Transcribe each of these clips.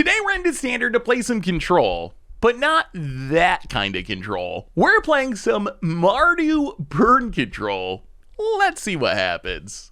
Today we're into standard to play some control, but not that kind of control. We're playing some Mardu Burn Control. Let's see what happens.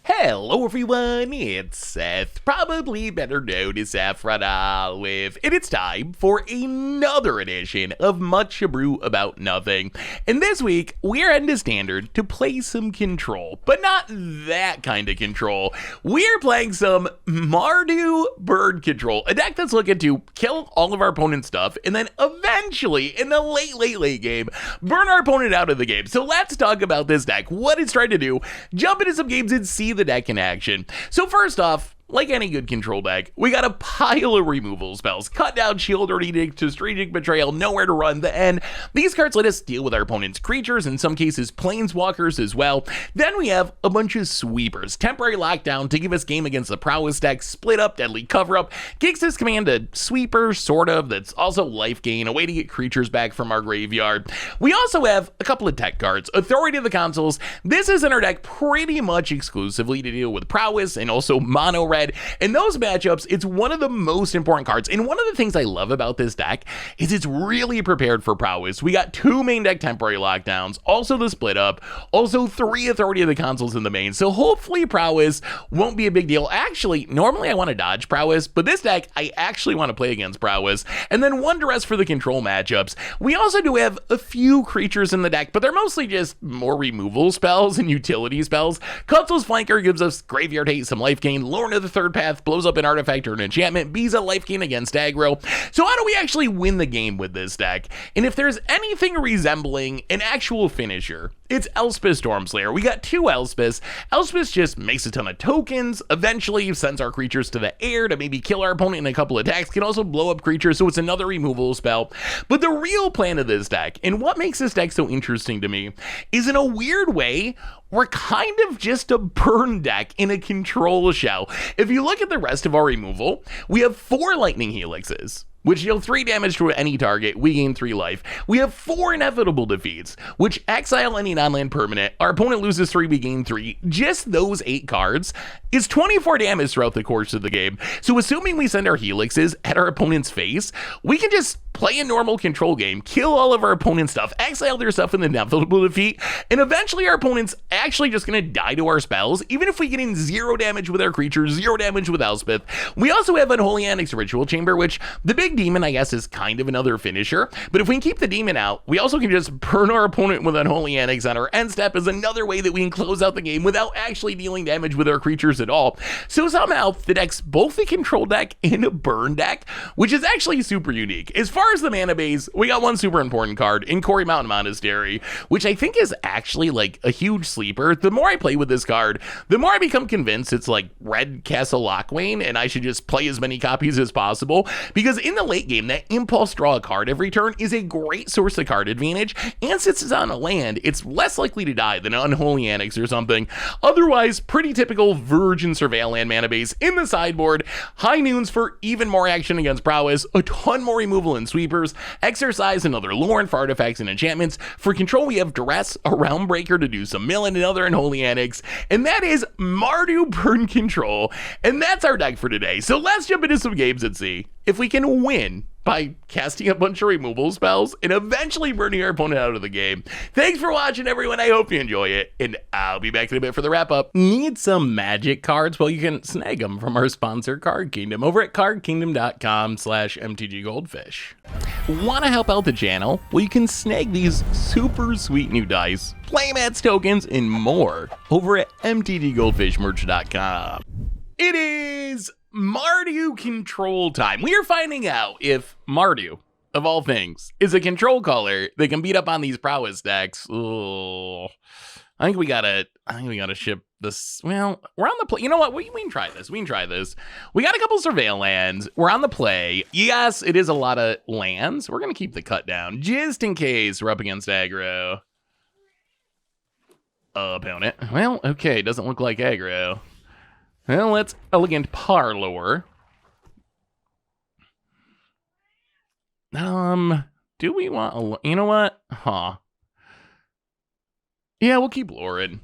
Hello everyone, it's Seth, probably better known as Saffron Olive, and it's time for another edition of Much Abrew About Nothing. And this week, we're into standard to play some control, but not that kind of control. We're playing some Mardu Burn Control, a deck that's looking to kill all of our opponent's stuff, and then eventually, in the late game, burn our opponent out of the game. So let's talk about this deck, what it's trying to do, jump into some games and see the deck in action. So first off, like any good control deck, we got a pile of removal spells. Cut down, shield, or edict to strategic betrayal, nowhere to run. The end. These cards let us deal with our opponent's creatures, in some cases planeswalkers as well. Then we have a bunch of sweepers. Temporary lockdown to give us game against the prowess deck, split up, deadly cover up, kicks this command to sweeper, sort of, that's also life gain, a way to get creatures back from our graveyard. We also have a couple of tech cards. Authority of the Consuls. This is in our deck pretty much exclusively to deal with prowess and also mono red. In those matchups, it's one of the most important cards. And one of the things I love about this deck is it's really prepared for prowess. We got 2 main deck temporary lockdowns, also the split up, also 3 Authority of the Consuls in the main. So hopefully prowess won't be a big deal. Actually, normally I want to dodge prowess, but this deck, I actually want to play against prowess. And then 1 duress for the control matchups. We also do have a few creatures in the deck, but they're mostly just more removal spells and utility spells. Cutsel's Flanker gives us graveyard hate, some life gain. Lorna the Third Path blows up an artifact or an enchantment. Biza life gain against aggro. So how do we actually win the game with this deck? And if there's anything resembling an actual finisher, it's Elspeth Stormslayer. We got 2 Elspeths. Elspeth just makes a ton of tokens, eventually sends our creatures to the air to maybe kill our opponent in a couple attacks, can also blow up creatures, so it's another removal spell. But the real plan of this deck, and what makes this deck so interesting to me, is in a weird way, we're kind of just a burn deck in a control shell. If you look at the rest of our removal, we have 4 lightning helixes, which deal 3 damage to any target, we gain 3 life. We have 4 inevitable defeats, which exile any non-land permanent, our opponent loses 3, we gain 3. Just those 8 cards is 24 damage throughout the course of the game. So assuming we send our helixes at our opponent's face, we can just play a normal control game, kill all of our opponent's stuff, exile their stuff in the inevitable defeat, and eventually our opponent's actually just gonna die to our spells, even if we get in 0 damage with our creatures, 0 damage with Elspeth. We also have Unholy Annex Ritual Chamber, which the big demon, I guess, is kind of another finisher, but if we can keep the demon out, we also can just burn our opponent with Unholy Annex on our end step as another way that we can close out the game without actually dealing damage with our creatures at all. So somehow the deck's both a control deck and a burn deck, which is actually super unique. As far as the mana base, we got 1 super important card in Corey Mountain Monastery, which I think is actually like a huge sleeper. The more I play with this card, the more I become convinced it's like Red Castle Lockwane and I should just play as many copies as possible, because in the late game, that impulse draw a card every turn is a great source of card advantage, and since it's on a land, it's less likely to die than Unholy Annex or something. Otherwise, pretty typical Virgin Surveil land mana base in the sideboard, High Noons for even more action against prowess, a ton more removal and sweepers, Exercise, another Lorn for artifacts and enchantments. For control, we have Duress, a Realm Breaker to do some mill, and another Unholy Annex, and that is Mardu Burn Control, and that's our deck for today. So let's jump into some games and see if we can win by casting a bunch of removal spells and eventually burning our opponent out of the game. Thanks for watching, everyone. I hope you enjoy it, and I'll be back in a bit for the wrap-up. Need some magic cards? Well, you can snag them from our sponsor, Card Kingdom, over at cardkingdom.com/mtggoldfish. Want to help out the channel? Well, you can snag these super sweet new dice, playmats, tokens, and more over at mtggoldfishmerch.com. It is Mardu Control time. We are finding out if Mardu, of all things, is a control color that can beat up on these prowess decks. Ugh. I think we gotta ship this. Well, we're on the play. You know what? We can try this. We got a couple surveil lands. We're on the play. Yes, it is a lot of lands. We're gonna keep the cut down just in case we're up against aggro. Opponent. Well, okay, doesn't look like aggro. Well, let's Elegant Parlor. Do we want you know what? Huh. Yeah, we'll keep Lauren.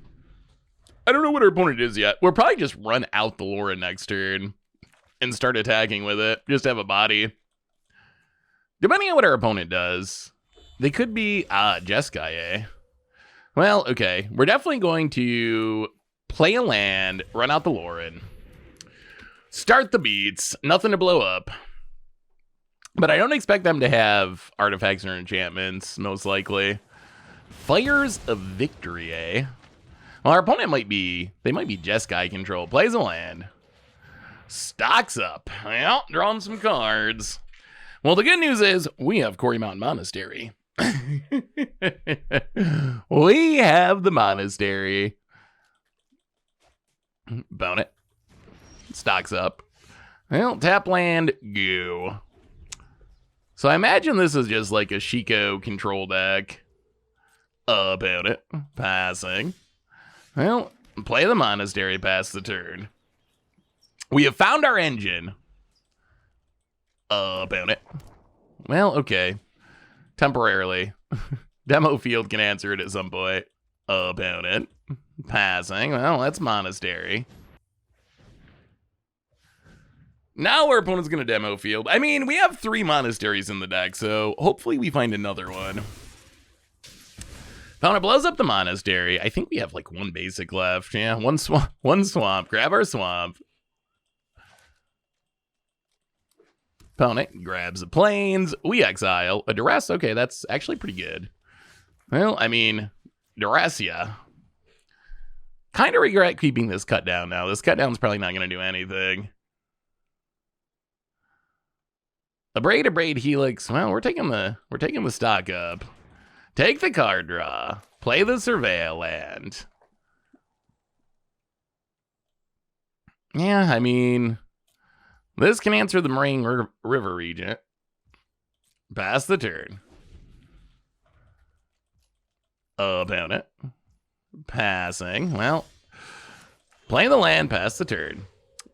I don't know what our opponent is yet. We'll probably just run out the Lauren next turn and start attacking with it. Just have a body. Depending on what our opponent does, they could be, Jeskai, eh? Well, okay. We're definitely going to play a land, run out the Lauren, start the beats, nothing to blow up. But I don't expect them to have artifacts or enchantments, most likely. Fires of Victory, eh? Well, our opponent might be Jeskai control. Plays a land. Stocks up. Well, drawing some cards. Well, the good news is we have Quarry Mountain Monastery. We have the monastery. Bone it. Stocks up. Well, tap land, go. So I imagine this is just like a Shiko control deck. About it. Passing. Well, play the monastery, pass the turn. We have found our engine. About it. Well, okay. Temporarily. Demo field can answer it at some point. About it. Passing. Well, that's monastery. Now our opponent's going to demo field. I mean, we have 3 monasteries in the deck, so hopefully we find another one. Opponent blows up the monastery. I think we have like 1 basic left. Yeah, one swamp. Grab our swamp. Opponent grabs the plains. We exile. A duress. Okay, that's actually pretty good. Well, I mean, duress, yeah. Kind of regret keeping this cut down now. This cut down's probably not going to do anything. Abrade Helix. Well, we're taking the stock up. Take the card draw. Play the Surveil land. Yeah, I mean, this can answer the Moraine River Regent. Pass the turn. Opponent. Passing. Well, play the land, pass the turn.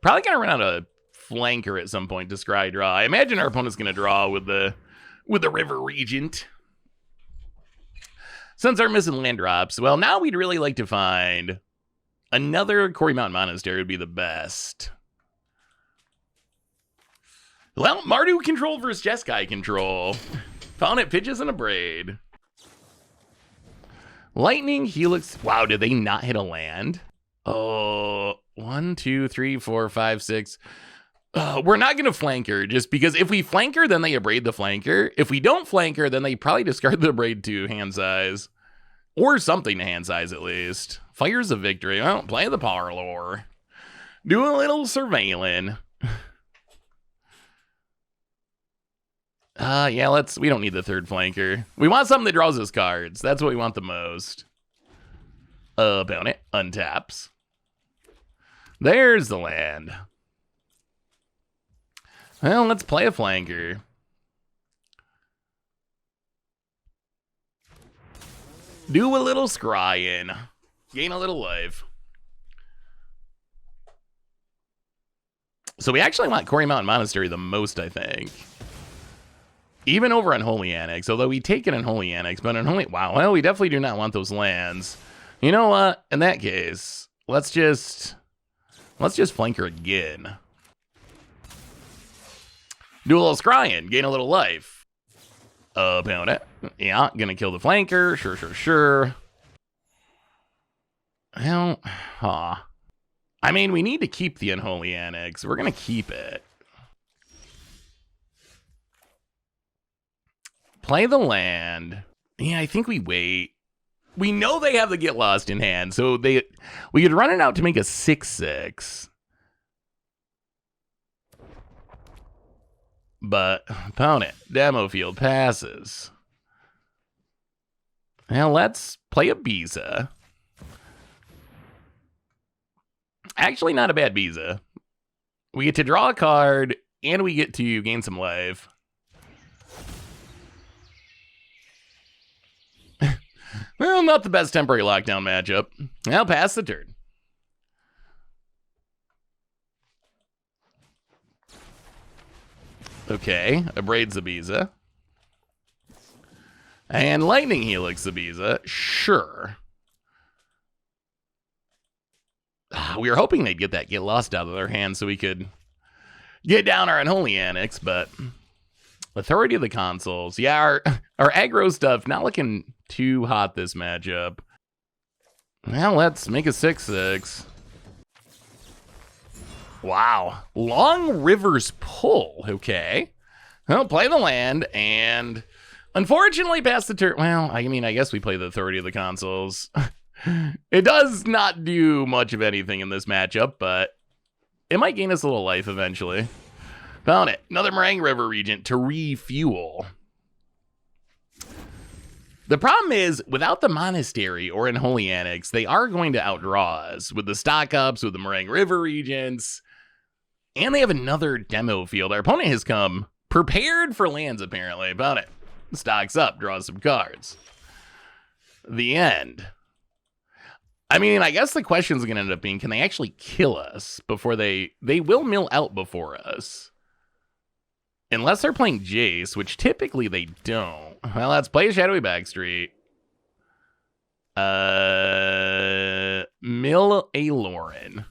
Probably gonna run out of flanker at some point to scry draw. I imagine our opponent's gonna draw with the River Regent. Since our missing land drops, well, now we'd really like to find another Quarry Mountain Monastery would be the best. Well, Mardu control versus Jeskai control. Found it, pitches and a braid. Lightning, Helix. Wow, did they not hit a land? Oh, 1, 2, 3, 4, 5, 6. We're not going to flanker, just because if we flanker, then they abrade the flanker. If we don't flanker, then they probably discard the abrade to hand size. Or something to hand size, at least. Fires of Victory. Well, play the Parlor. Do a little surveilling. Yeah, we don't need the third flanker. We want something that draws us cards. That's what we want the most. Opponent untaps. There's the land. Well, let's play a flanker. Do a little scrying. Gain a little life. So we actually want Quarry Mountain Monastery the most, I think. Even over Unholy Annex, although we take an Unholy Annex, but Unholy... Wow, well, we definitely do not want those lands. You know what? In that case, let's just flanker again. Do a little scrying, gain a little life. Opponent. Yeah, gonna kill the flanker. Sure. Well, I mean, we need to keep the Unholy Annex. We're gonna keep it. Play the land. Yeah, I think we wait. We know they have the Get Lost in hand, so we could run it out to make a 6/6. But opponent, demo field passes. Now let's play a Biza. Actually, not a bad Biza. We get to draw a card, and we get to gain some life. Well, not the best temporary lockdown matchup. I'll pass the turn. Okay, abrades the Biza. And Lightning Helix the Biza. Sure. We were hoping they'd get lost out of their hands so we could get down our unholy annex, but authority of the consoles. Yeah, our aggro stuff not looking too hot this matchup. Well, let's make a 6/6. Wow. Long River's Pull. Okay. Well, play the land and unfortunately pass the turn. Well, I mean, I guess we play the authority of the consoles. It does not do much of anything in this matchup, but it might gain us a little life eventually. Found it. Another Meringue River Regent to refuel. The problem is, without the Monastery or Unholy Annex, they are going to outdraw us with the stock ups, with the Meringue River Regents, and they have another demo field. Our opponent has come prepared for lands, apparently. Found it. Stocks up, draws some cards. The end. I mean, I guess the question's going to end up being, can they actually kill us before they will mill out before us? Unless they're playing Jace, which typically they don't. Well, let's play Shadowy Backstreet. Mill a Lauren.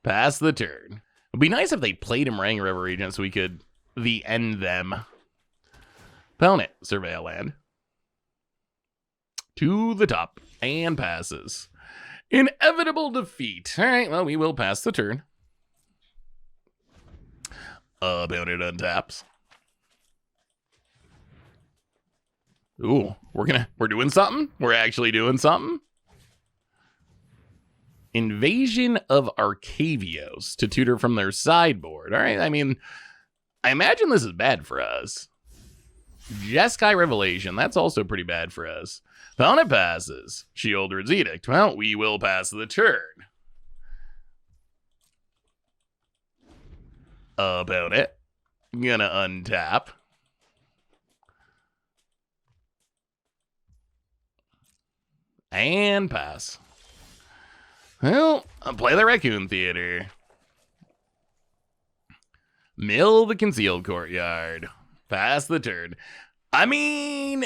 Pass the turn. It'd be nice if they played a Meringue River Regent so we could end them. Opponent, surveil land. To the top. And passes. Inevitable defeat. All right, well, we will pass the turn. Opponent untaps. Ooh, we're doing something? We're actually doing something? Invasion of Arcavios to tutor from their sideboard. All right, I mean, I imagine this is bad for us. Jeskai Revelation, that's also pretty bad for us. Opponent passes. Shieldred's Edict. Well, we will pass the turn. Opponent gonna untap. And pass. Well, I'll play the Raccoon Theater. Mill the Concealed Courtyard. Pass the turn. I mean,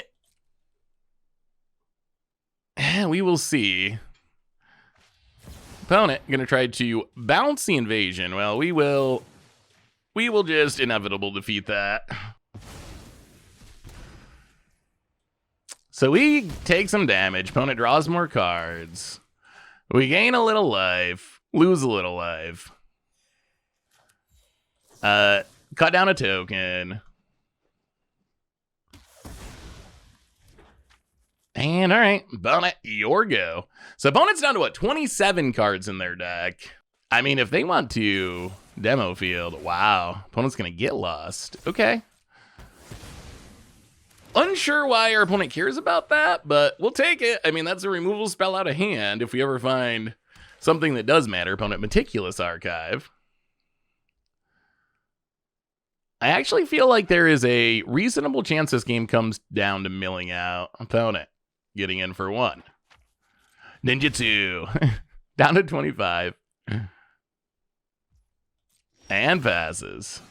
we will see. Opponent gonna try to bounce the invasion. Well, we will just inevitable defeat that. So we take some damage. Opponent draws more cards. We gain a little life. Lose a little life. Cut down a token. And all right, opponent, your go. So opponent's down to what, 27 cards in their deck. I mean, if they want to demo field, wow, opponent's gonna get lost. Okay. Unsure why our opponent cares about that, but we'll take it. I mean, that's a removal spell out of hand if we ever find something that does matter. Opponent, Meticulous Archive. I actually feel like there is a reasonable chance this game comes down to milling out. Opponent getting in for one. Ninjutsu down to 25. And passes.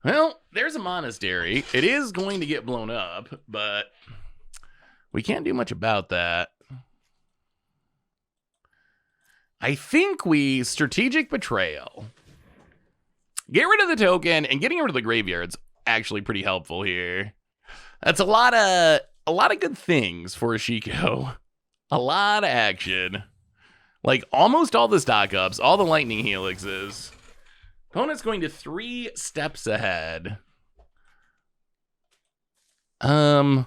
Well, there's a Monastery. It is going to get blown up, but we can't do much about that. I think we Strategic Betrayal. Get rid of the token, and getting rid of the graveyard's actually pretty helpful here. That's a lot of good things for Ashiko. A lot of action. Like almost all the stock ups, all the lightning helixes. Opponent's going to 3 steps ahead. So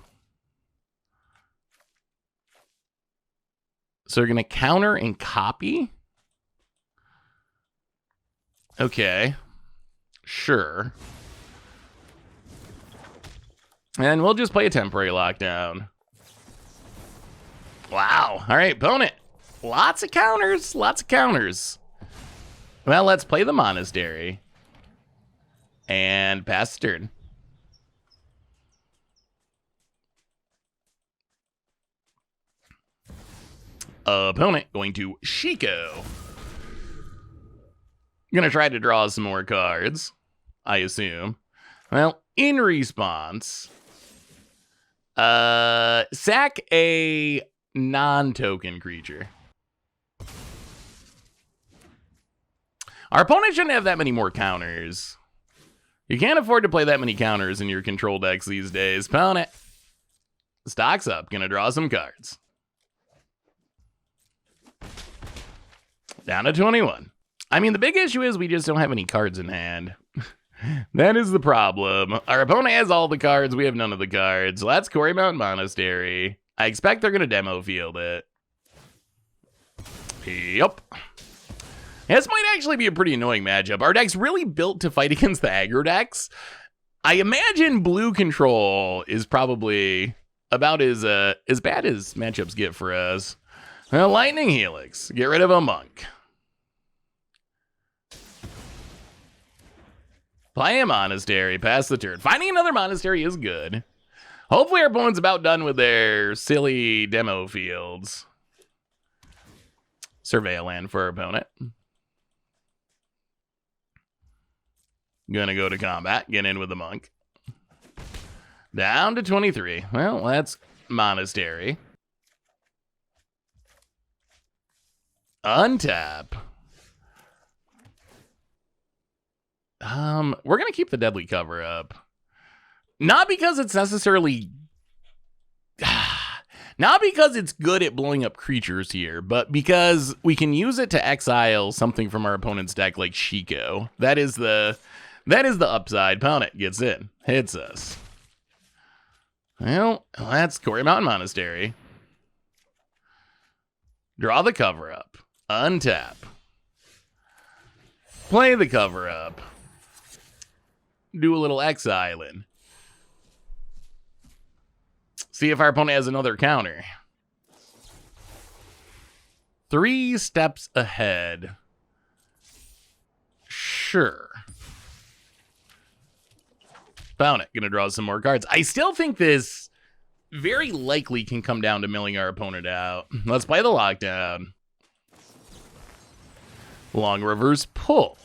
we're going to counter and copy. Okay. Sure. And we'll just play a temporary lockdown. Wow. All right, opponent. Lots of counters. Lots of counters. Well, let's play the Monastery. And pass turn. Opponent going to Shiko. Gonna try to draw some more cards, I assume. Well, in response, sack a non-token creature. Our opponent shouldn't have that many more counters. You can't afford to play that many counters in your control decks these days. Opponent. Stocks up. Gonna draw some cards. Down to 21. I mean, the big issue is we just don't have any cards in hand. That is the problem. Our opponent has all the cards. We have none of the cards. So that's Quarry Mountain Monastery. I expect they're going to demo field it. Yep. This might actually be a pretty annoying matchup. Our deck's really built to fight against the aggro decks. I imagine blue control is probably about as bad as matchups get for us. Well, Lightning Helix. Get rid of a monk. Play a monastery. Pass the turn. Finding another monastery is good. Hopefully our opponent's about done with their silly demo fields. Survey a land for our opponent. Gonna go to combat. Get in with the monk. Down to 23. Well, that's monastery. Untap. We're gonna keep the deadly cover up. Not because it's necessarily... Not because it's good at blowing up creatures here, but because we can use it to exile something from our opponent's deck like Shiko. That is the upside. Opponent gets in. Hits us. Well, that's Quarry Mountain Monastery. Draw the cover up. Untap. Play the cover up. Do a little exiling. See if our opponent has another counter. 3 steps ahead. Sure. Opponent gonna draw some more cards. I still think this very likely can come down to milling our opponent out. Let's play the lockdown. Long reverse pull.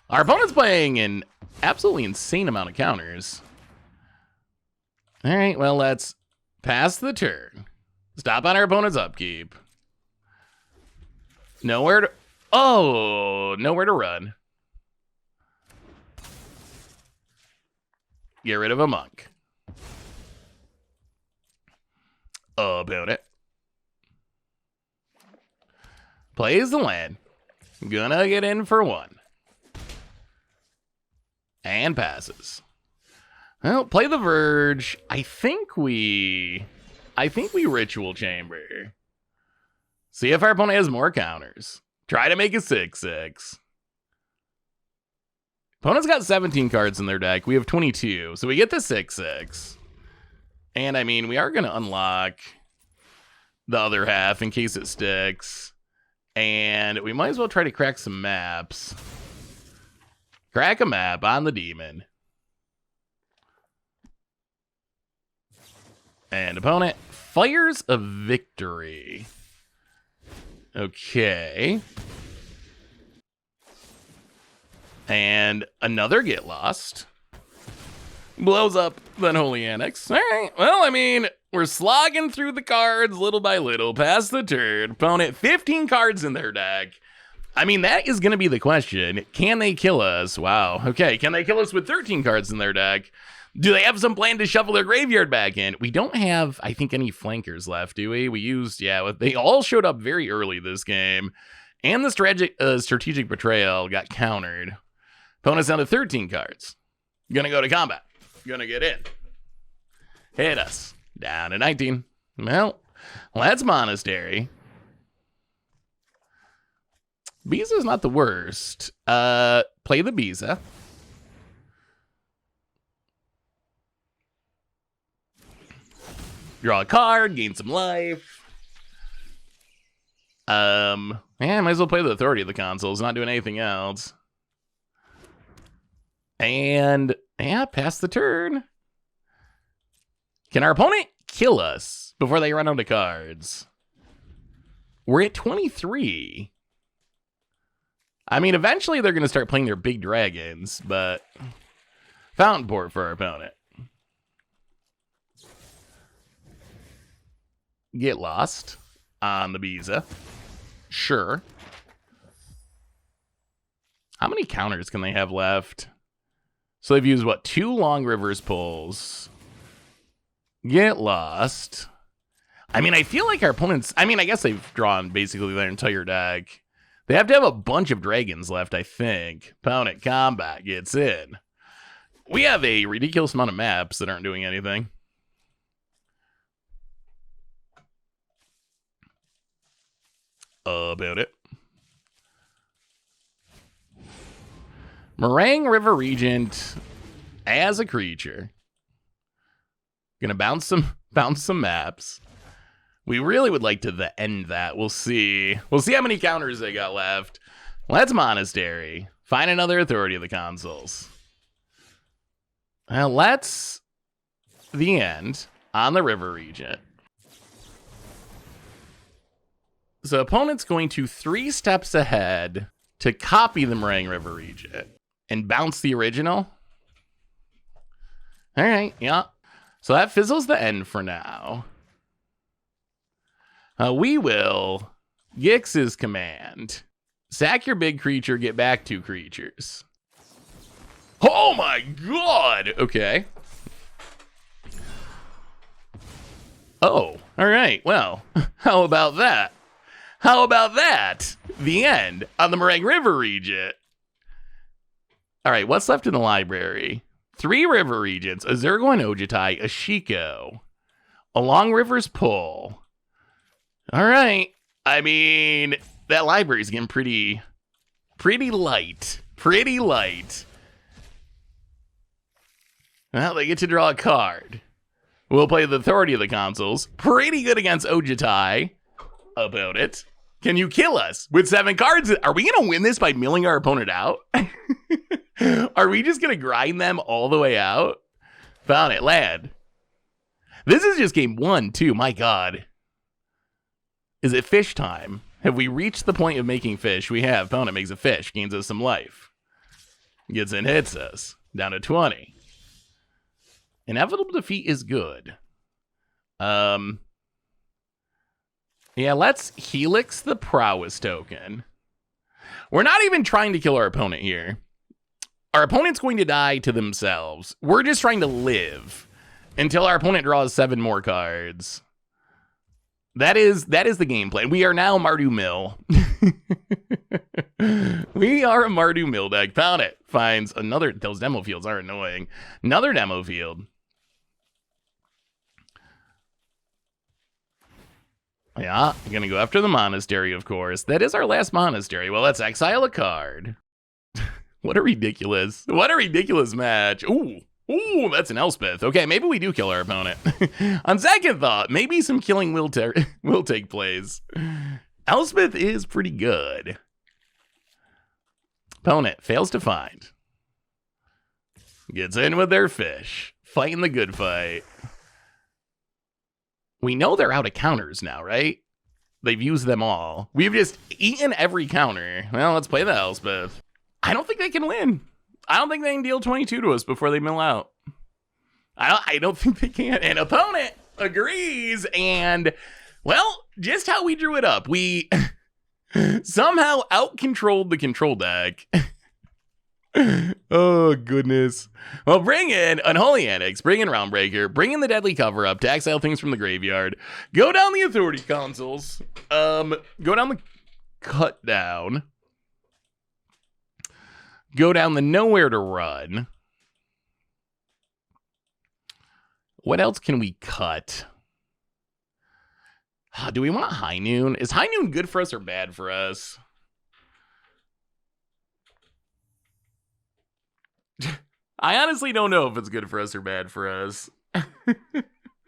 Our opponent's playing an absolutely insane amount of counters. All right, well, let's pass the turn. Stop on our opponent's upkeep. Nowhere to... Oh, nowhere to run. Get rid of a monk. Opponent. Plays the land. Gonna get in for 1. And passes. Well, play the Verge. I think we Ritual Chamber. See if our opponent has more counters. Try to make a 6/6. Opponent's got 17 cards in their deck. We have 22. So we get the 6/6. And I mean, we are going to unlock the other half in case it sticks. And we might as well try to crack some maps. Crack a map on the demon. And opponent fires a victory. Okay. And another get lost. Blows up the Unholy Annex. All right. Well, I mean, we're slogging through the cards little by little. Past the turn. Opponent, 15 cards in their deck. I mean, that is going to be the question. Can they kill us? Wow. Okay. Can they kill us with 13 cards in their deck? Do they have some plan to shuffle their graveyard back in? We don't have, I think, any flankers left, do we? We used, yeah, they all showed up very early this game. And the strategic betrayal got countered. Opponent's down to 13 cards. Gonna go to combat. Gonna get in. Hit us. Down to 19. Well, that's Monastery. Biza's not the worst. Play the Biza. Draw a card, gain some life. Yeah, might as well play the Authority of the Consuls, not doing anything else. And, yeah, pass the turn. Can our opponent kill us before they run out of cards? We're at 23. I mean, eventually they're going to start playing their big dragons, but Fountain Port for our opponent. Get lost on the Biza. Sure. How many counters can they have left? So they've used, what, 2 Long Rivers pulls. Get lost. I mean, I feel like our opponents... I mean, I guess they've drawn basically their entire deck. They have to have a bunch of dragons left, I think. Opponent combat gets in. We have a ridiculous amount of maps that aren't doing anything. About it. Meringue River Regent as a creature. Gonna bounce some maps. We really would like to end that. We'll see. We'll see how many counters they got left. Let's Monastery. Find another authority of the consoles. Well, let's the end on the River Regent. So opponent's going to 3 steps ahead to copy the Meringue River Regent and bounce the original. All right, yeah. So that fizzles the end for now. We will Gix's command. Sack your big creature, get back 2 creatures. Oh my god! Okay. Oh, all right. Well, how about that? How about that? The end on the Meringue River Regent. All right, what's left in the library? 3 River Regents, a Zergo and Ojutai, a Shiko, a Long River's Pull. All right. I mean, that library's getting pretty light. Pretty light. Well, they get to draw a card. We'll play the authority of the consoles. Pretty good against Ojutai. About it. Can you kill us with 7 cards? Are we going to win this by milling our opponent out? Are we just going to grind them all the way out? Found it. Land. This is just game 1, too. My god. Is it fish time? Have we reached the point of making fish? We have. Opponent makes a fish. Gains us some life. Gets in, hits us. Down to 20. Inevitable defeat is good. Yeah, let's Helix the Prowess token. We're not even trying to kill our opponent here. Our opponent's going to die to themselves. We're just trying to live until our opponent draws 7 more cards. That is the game plan. We are now Mardu Mill. We are a Mardu Mill deck. Found it. Finds another... Those demo fields are annoying. Another demo field. Yeah, I'm going to go after the Monastery, of course. That is our last Monastery. Well, let's exile a card. What a ridiculous match. Ooh, that's an Elspeth. Okay, maybe we do kill our opponent. On second thought, maybe some killing will take place. Elspeth is pretty good. Opponent fails to find. Gets in with their fish. Fighting the good fight. We know they're out of counters now, right? They've used them all. We've just eaten every counter. Well, let's play the Elspeth. I don't think they can win. I don't think they can deal 22 to us before they mill out. I don't think they can. And opponent agrees. And, well, just how we drew it up. We somehow out-controlled the control deck. Oh, goodness. Well, bring in Unholy Annex, bring in Roundbreaker, bring in the Deadly Cover-Up to exile things from the graveyard, go down the Authority consoles, go down the Cut Down, go down the Nowhere to Run. What else can we cut? Do we want High Noon? Is High Noon good for us or bad for us? I honestly don't know if it's good for us or bad for us.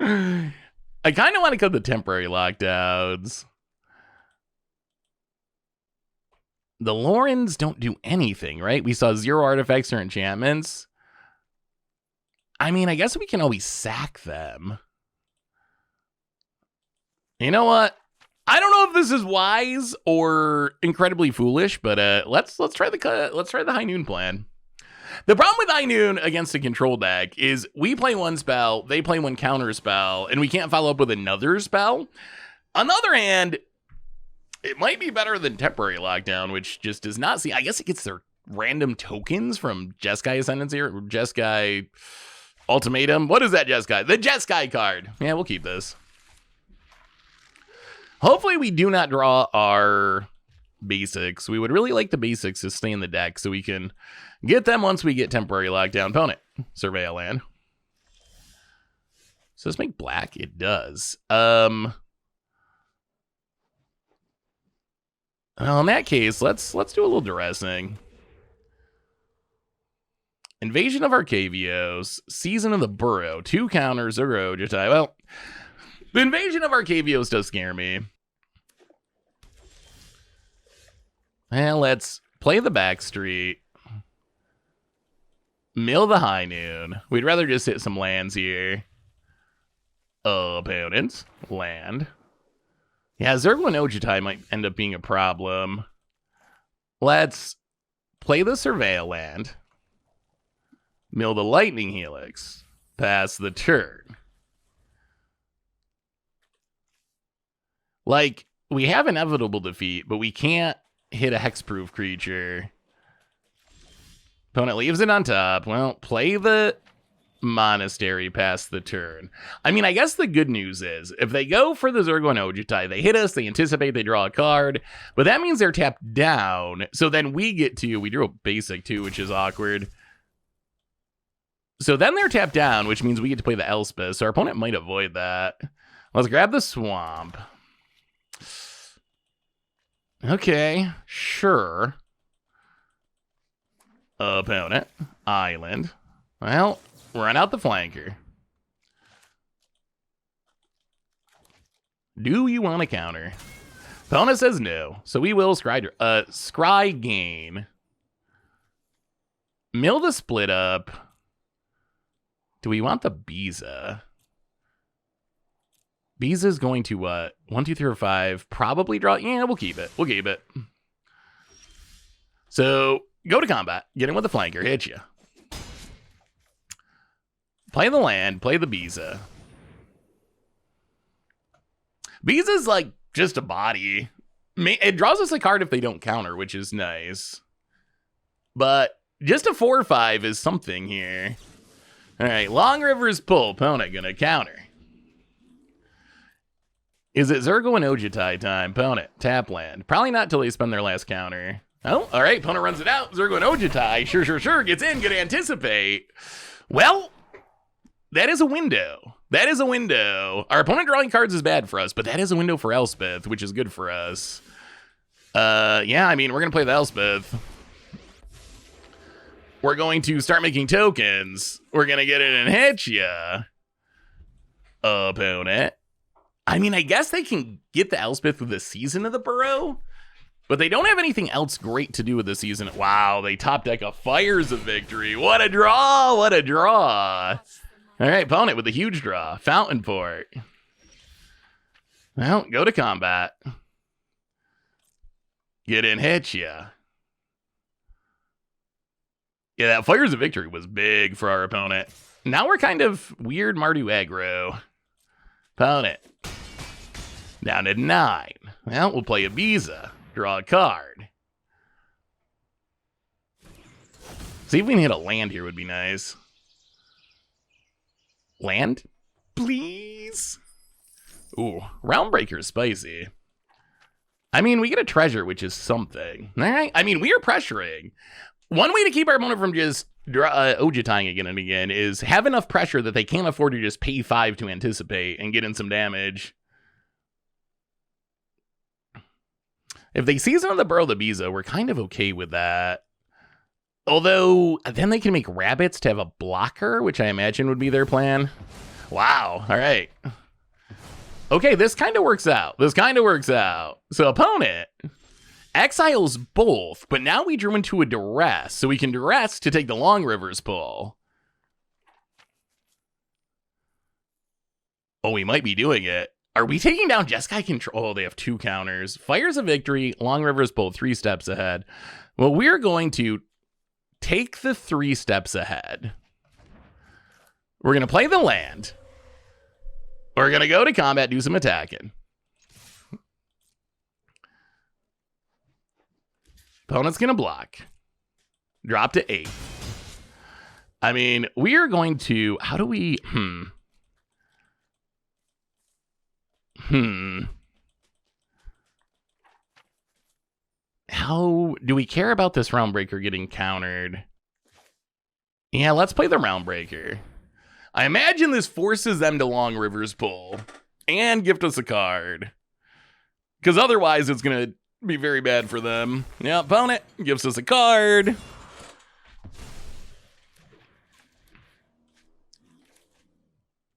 I kind of want to cut the temporary lockdowns. The Lorens don't do anything, right? We saw 0 artifacts or enchantments. I mean, I guess we can always sack them. You know what? I don't know if this is wise or incredibly foolish, but let's try the High Noon plan. The problem with High Noon against a control deck is we play one spell, they play one counter spell, and we can't follow up with another spell. On the other hand, it might be better than temporary lockdown, which just does not see. I guess it gets their random tokens from Jeskai Ascendancy or Jeskai Ultimatum. What is that Jeskai? The Jeskai card. Yeah, we'll keep this. Hopefully we do not draw our basics. We would really like the basics to stay in the deck so we can get them once we get temporary lockdown. Opponent. Surveil land. Does this make black? It does. Well, in that case, let's do a little dressing. Invasion of Arcavios, Season of the Burrow, 2 counters, aggro, Jitai. Well, the Invasion of Arcavios does scare me. And let's play the Backstreet. Mill the High Noon. We'd rather just hit some lands here. Opponents. Land. Yeah, Zerglin Ojutai might end up being a problem. Let's play the Surveil land. Mill the Lightning Helix. Pass the turn. Like, we have inevitable defeat, but we can't hit a hexproof creature. Opponent leaves it on top. Well, play the Monastery past the turn. I mean, I guess the good news is, if they go for the Zerglin Ojutai, they hit us, they anticipate, they draw a card, but that means they're tapped down, so then we drew a basic too, which is awkward. So then they're tapped down, which means we get to play the Elspeth, so our opponent might avoid that. Let's grab the Swamp. Okay, sure. Opponent, Island. Well, run out the flanker. Do you want to counter? Opponent says no, so we will scry gain. Mill the Split Up. Do we want the Biza? Biza's going to what? 1, 2, 3, or 5. Probably draw. Yeah, we'll keep it. We'll keep it. So go to combat. Get in with the flanker. Hit you. Play the land. Play the Biza. Biza's like just a body. It draws us a card if they don't counter, which is nice. But just a 4 or 5 is something here. All right, Long River's pull. Opponent gonna counter. Is it Zergo and Ojutai time? Opponent, tap land. Probably not till they spend their last counter. Oh, all right, opponent runs it out. Zergo and Ojutai, sure, gets in, gonna anticipate. Well, that is a window. That is a window. Our opponent drawing cards is bad for us, but that is a window for Elspeth, which is good for us. Yeah, I mean, we're gonna play the Elspeth. We're going to start making tokens. We're going to get in and hit ya. Opponent. I mean, I guess they can get the Elspeth with the Season of the Burrow, but they don't have anything else great to do with the Season. Wow, they top deck a Fires of Victory. What a draw. What a draw. All right, opponent with a huge draw. Fountain Port. Well, go to combat. Get in, hit ya. Yeah, that Fires of Victory was big for our opponent. Now we're kind of weird Mardu aggro. Opponent. Down to 9. Well, we'll play a Biza. Draw a card. See if we can hit a land here would be nice. Land? Please? Ooh, Realmbreaker is spicy. I mean, we get a treasure, which is something. All right? I mean, we are pressuring. One way to keep our opponent from just Ojutai again and again is have enough pressure that they can't afford to just pay 5 to anticipate and get in some damage. If they Season of the Burrow the Biza, we're kind of okay with that. Although, then they can make rabbits to have a blocker, which I imagine would be their plan. Wow, all right. Okay, this kind of works out. So opponent exiles both, but now we drew into a duress, so we can duress to take the Long River's pull. Oh, we might be doing it. Are we taking down Jeskai Control? Oh, they have 2 counters. Fires of Victory, Long River's pull, 3 steps ahead. Well, we're going to take the 3 steps ahead. We're going to play the land. We're going to go to combat, do some attacking. Opponent's going to block. Drop to 8. I mean, we are going to... How do we... How do we care about this Realm Breaker getting countered? Yeah, let's play the Realm Breaker. I imagine this forces them to Long River's pull and gift us a card. Because otherwise it's going to be very bad for them. Yeah, opponent gives us a card.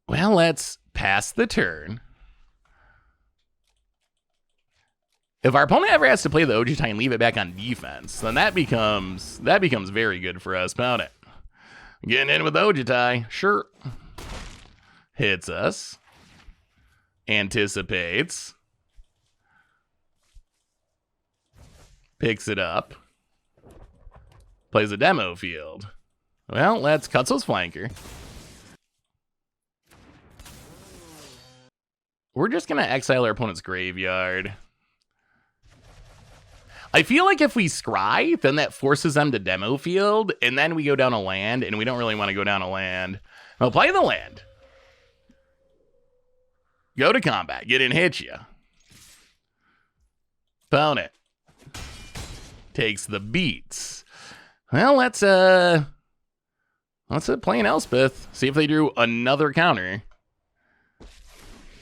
Well, let's pass the turn. If our opponent ever has to play the Ojutai and leave it back on defense, then that becomes very good for us, opponent. Getting in with Ojutai, sure. Hits us. Anticipates. Picks it up. Plays a demo field. Well, let's Cutsel's Flanker. We're just going to exile our opponent's graveyard. I feel like if we scry, then that forces them to demo field, and then we go down a land, and we don't really want to go down a land. Well, play the land. Go to combat. Get in, hit you. Opponent takes the beats. Well, let's play an Elspeth. See if they do another counter.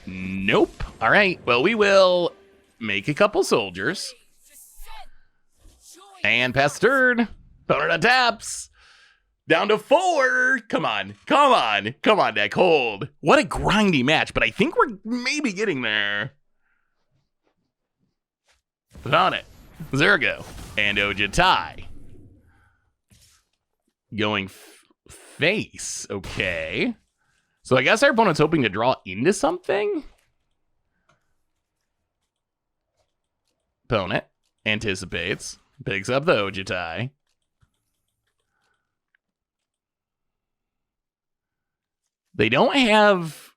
Nope. All right. Well, we will make a couple soldiers. And pass turn. Opponent taps. Down to 4. Come on. Come on. Come on, deck. Hold. What a grindy match, but I think we're maybe getting there. Opponent. Zergo. And Ojutai. Going face. Okay. So I guess our opponent's hoping to draw into something. Opponent anticipates. Picks up the Ojutai. They don't have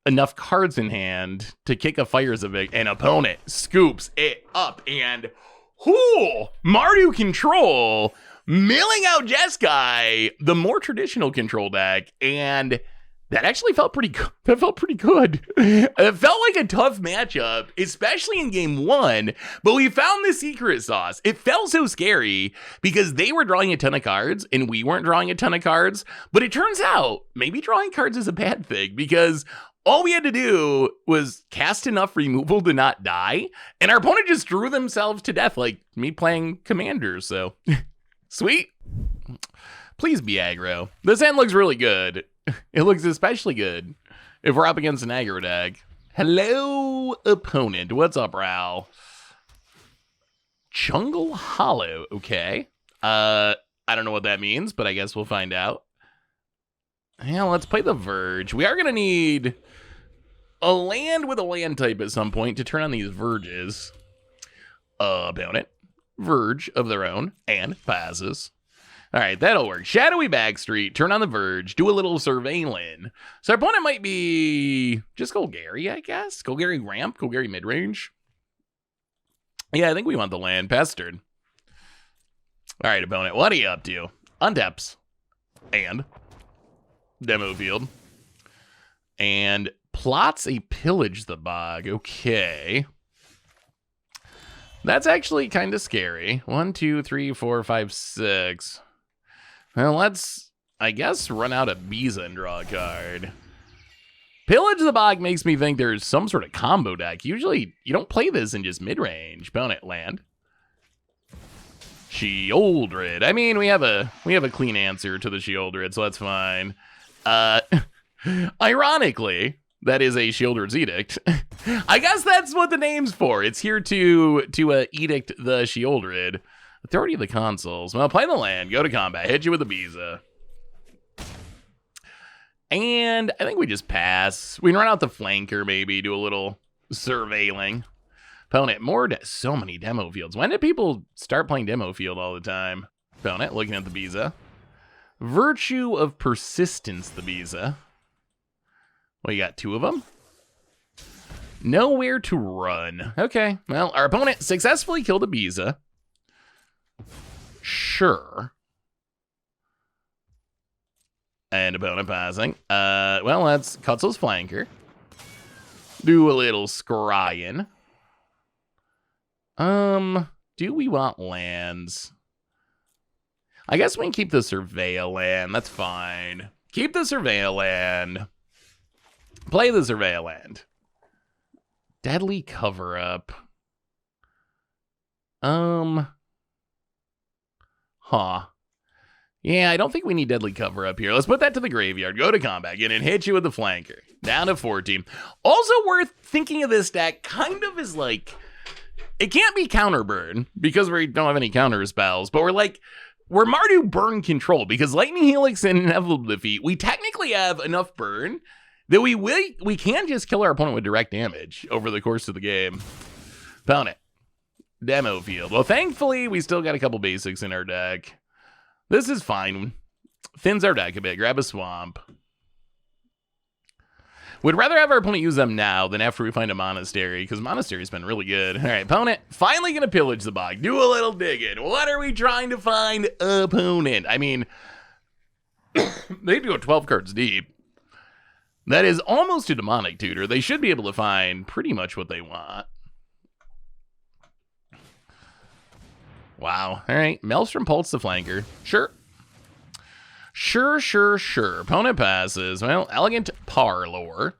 enough cards in hand to kick a Fire's Evict. An opponent scoops it up and... Mardu Control, milling out Jeskai, the more traditional control deck, and that actually felt pretty good. That felt pretty good. It felt like a tough matchup, especially in game 1, but we found the secret sauce. It felt so scary because they were drawing a ton of cards and we weren't drawing a ton of cards, but it turns out maybe drawing cards is a bad thing because all we had to do was cast enough removal to not die, and our opponent just drew themselves to death like me playing Commanders, so sweet. Please be aggro. This hand looks really good. It looks especially good if we're up against an aggro deck. Hello, opponent. What's up, Ral? Jungle Hollow. Okay. I don't know what that means, but I guess we'll find out. Yeah, let's play the Verge. We are going to need a land with a land type at some point to turn on these Verges. Opponent. Verge of their own and passes. All right, that'll work. Shadowy Backstreet, turn on the Verge, do a little surveilling. So our opponent might be just Golgari, I guess. Golgari ramp, Golgari midrange. Yeah, I think we want the land. Pass turn. All right, opponent, what are you up to? Untaps. And demo field. And plots a Pillage the Bog. Okay. That's actually kind of scary. 1, 2, 3, 4, 5, 6. Well, let's, I guess, run out of Biza and draw a card. Pillage the Bog makes me think there's some sort of combo deck. Usually, you don't play this in just mid-range. Opponent land. Sheoldred. I mean, we have a clean answer to the Sheoldred, so that's fine. Ironically, that is a Sheoldred's Edict. I guess that's what the name's for. It's here to edict the Sheoldred. Authority of the Consuls. Well, play the land, go to combat, hit you with a Biza. And I think we just pass. We can run out the flanker, maybe, do a little surveilling. Opponent, so many demo fields. When did people start playing demo field all the time? Opponent, looking at the Biza. Virtue of Persistence, the Biza. Well, you got 2 of them. Nowhere to run. Okay, well, our opponent successfully killed a Biza. Sure. And opponent passing. Well, that's Kutzel's flanker. Do a little scrying. Do we want lands? I guess we can keep the Surveil land. That's fine. Keep the Surveil land. Play the Surveil land. Deadly cover-up. Huh. Yeah, I don't think we need Deadly cover-up here. Let's put that to the graveyard. Go to combat. Get in, hit you with the flanker. Down to 14. Also worth thinking of this deck kind of is like, it can't be counter burn because we don't have any counter spells, but we're Mardu Burn Control because Lightning Helix and Inevitable Defeat, we technically have enough burn that we can just kill our opponent with direct damage over the course of the game. Opponent. Demo field. Well, thankfully, we still got a couple basics in our deck. This is fine. Thins our deck a bit. Grab a swamp. Would rather have our opponent use them now than after we find a monastery, because monastery's been really good. All right, opponent, finally gonna pillage the bog. Do a little digging. What are we trying to find, opponent? I mean, they go 12 cards deep. That is almost a demonic tutor. They should be able to find pretty much what they want. Wow. All right, Maelstrom Pulse the flanker. Sure. Sure. Opponent passes. Well, Elegant Parlor.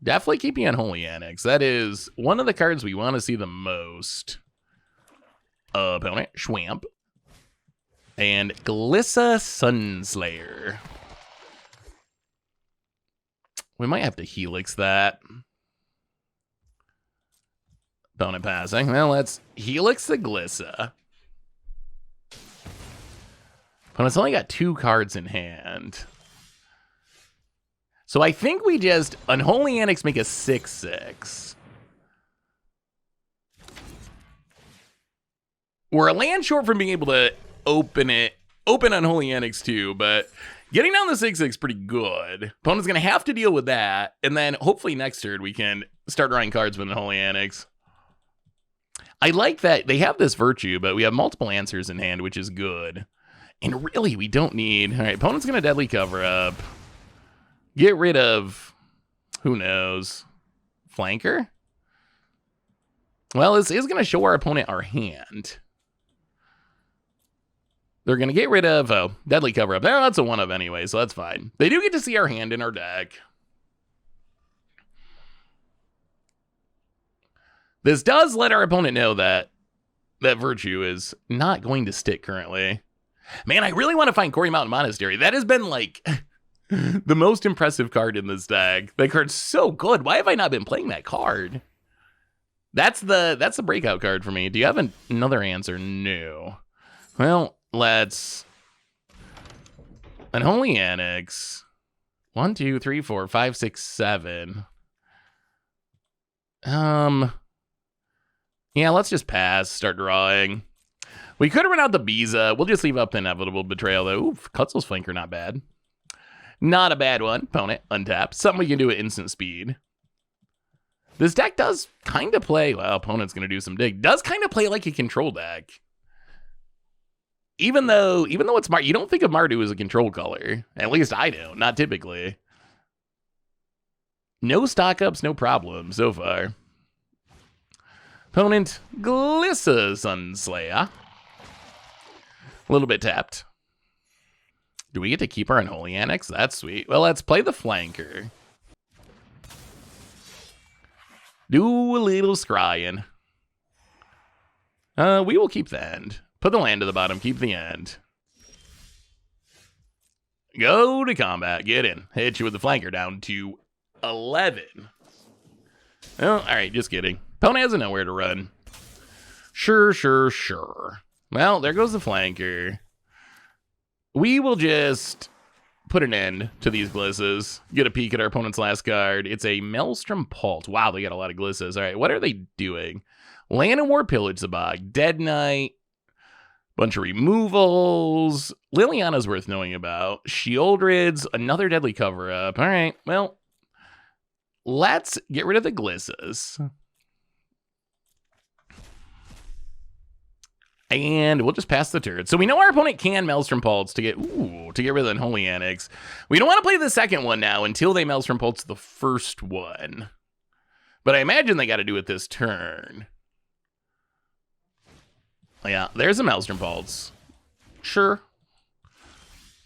Definitely keeping Unholy Annex. That is one of the cards we want to see the most. Opponent, Schwamp. And Glissa Sunslayer. We might have to Helix that. Opponent passing. Well, let's Helix the Glissa. Opponent's only got 2 cards in hand. So I think we just Unholy Annex make a 6/6. We're a land short from being able to open Unholy Annex too, but getting down the 6/6 pretty good. Opponent's gonna have to deal with that, and then hopefully next turn we can start drawing cards with Unholy Annex. I like that they have this Virtue, but we have multiple answers in hand, which is good. And really, we don't need... All right, opponent's going to Deadly cover up. Get rid of... Who knows? Flanker? Well, this is going to show our opponent our hand. They're going to get rid of... Oh, Deadly cover up. That's a 1-of anyway, so that's fine. They do get to see our hand in our deck. This does let our opponent know that Virtue is not going to stick currently. Man, I really want to find Quarry Mountain Monastery. That has been, like, the most impressive card in this deck. That card's so good. Why have I not been playing that card? That's the breakout card for me. Do you have another answer? No. Well, let's... Unholy Annex. 1, 2, 3, 4, 5, 6, 7. Yeah, let's just pass. Start drawing. We could have run out the Biza. We'll just leave up the Inevitable Betrayal, though. Oof, Kutzel's Flanker, not bad. Not a bad one. Opponent, untap. Something we can do at instant speed. This deck does kind of play... Well, opponent's going to do some dig. Does kind of play like a control deck. Even though it's Mardu, you don't think of Mardu as a control color. At least I don't. Not typically. No stock-ups, no problem so far. Opponent, Glissa Sunslayer. A little bit tapped. Do we get to keep our Unholy Annex? That's sweet. Well, let's play the flanker. Do a little scrying. We will keep the end. Put the land to the bottom, keep the end. Go to combat, get in. Hit you with the flanker down to 11. Oh, all right, just kidding. Opponent has nowhere to run. Sure. Well, there goes the flanker. We will just put an end to these Glissas. Get a peek at our opponent's last card. It's a Maelstrom Pulse. Wow, they got a lot of Glissas. All right, what are they doing? Land and War Pillage the Bog. Dead Knight. Bunch of removals. Liliana's worth knowing about. Shieldrids. Another Deadly cover-up. All right, well, let's get rid of the Glissas. And we'll just pass the turn. So we know our opponent can Maelstrom Pulse to get rid of the Unholy Annex. We don't want to play the second one now until they Maelstrom Pulse the first one. But I imagine they got to do it this turn. Yeah, there's a Maelstrom Pulse. Sure.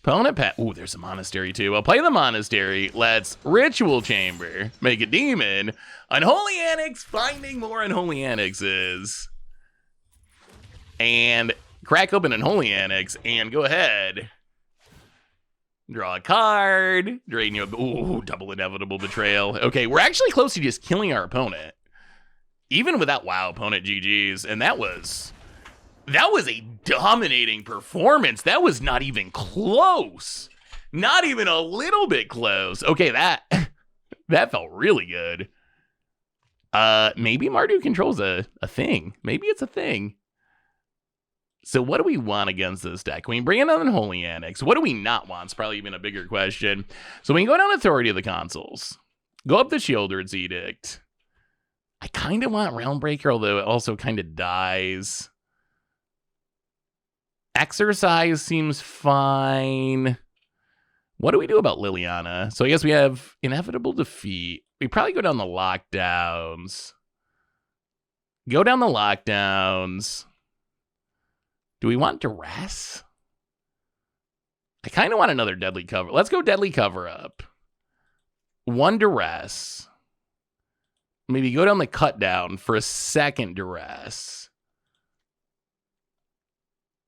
Opponent Ooh, there's a Monastery too. I'll play the Monastery. Let's Ritual Chamber. Make a demon. Unholy Annex, finding more Unholy Annexes. And crack open Unholy Annex and go ahead. Draw a card. Drain you. Ooh, double Inevitable Betrayal. Okay, we're actually close to just killing our opponent. Even without opponent GG's. And that was a dominating performance. That was not even close. Not even a little bit close. Okay, that felt really good. Maybe Mardu controls a thing. Maybe it's a thing. So what do we want against this deck? Can we bring in an Unholy Annex? What do we not want? It's probably even a bigger question. So we can go down Authority of the Consuls. Go up the Sheoldred's Edict. I kind of want Realmbreaker, although it also kind of dies. Exercise seems fine. What do we do about Liliana? So I guess we have Inevitable Defeat. We probably go down the lockdowns. Go down the lockdowns. Do we want Duress? I kind of want another Deadly Cover. Let's go Deadly Cover Up. One Duress. Maybe go down the Cut Down for a second Duress.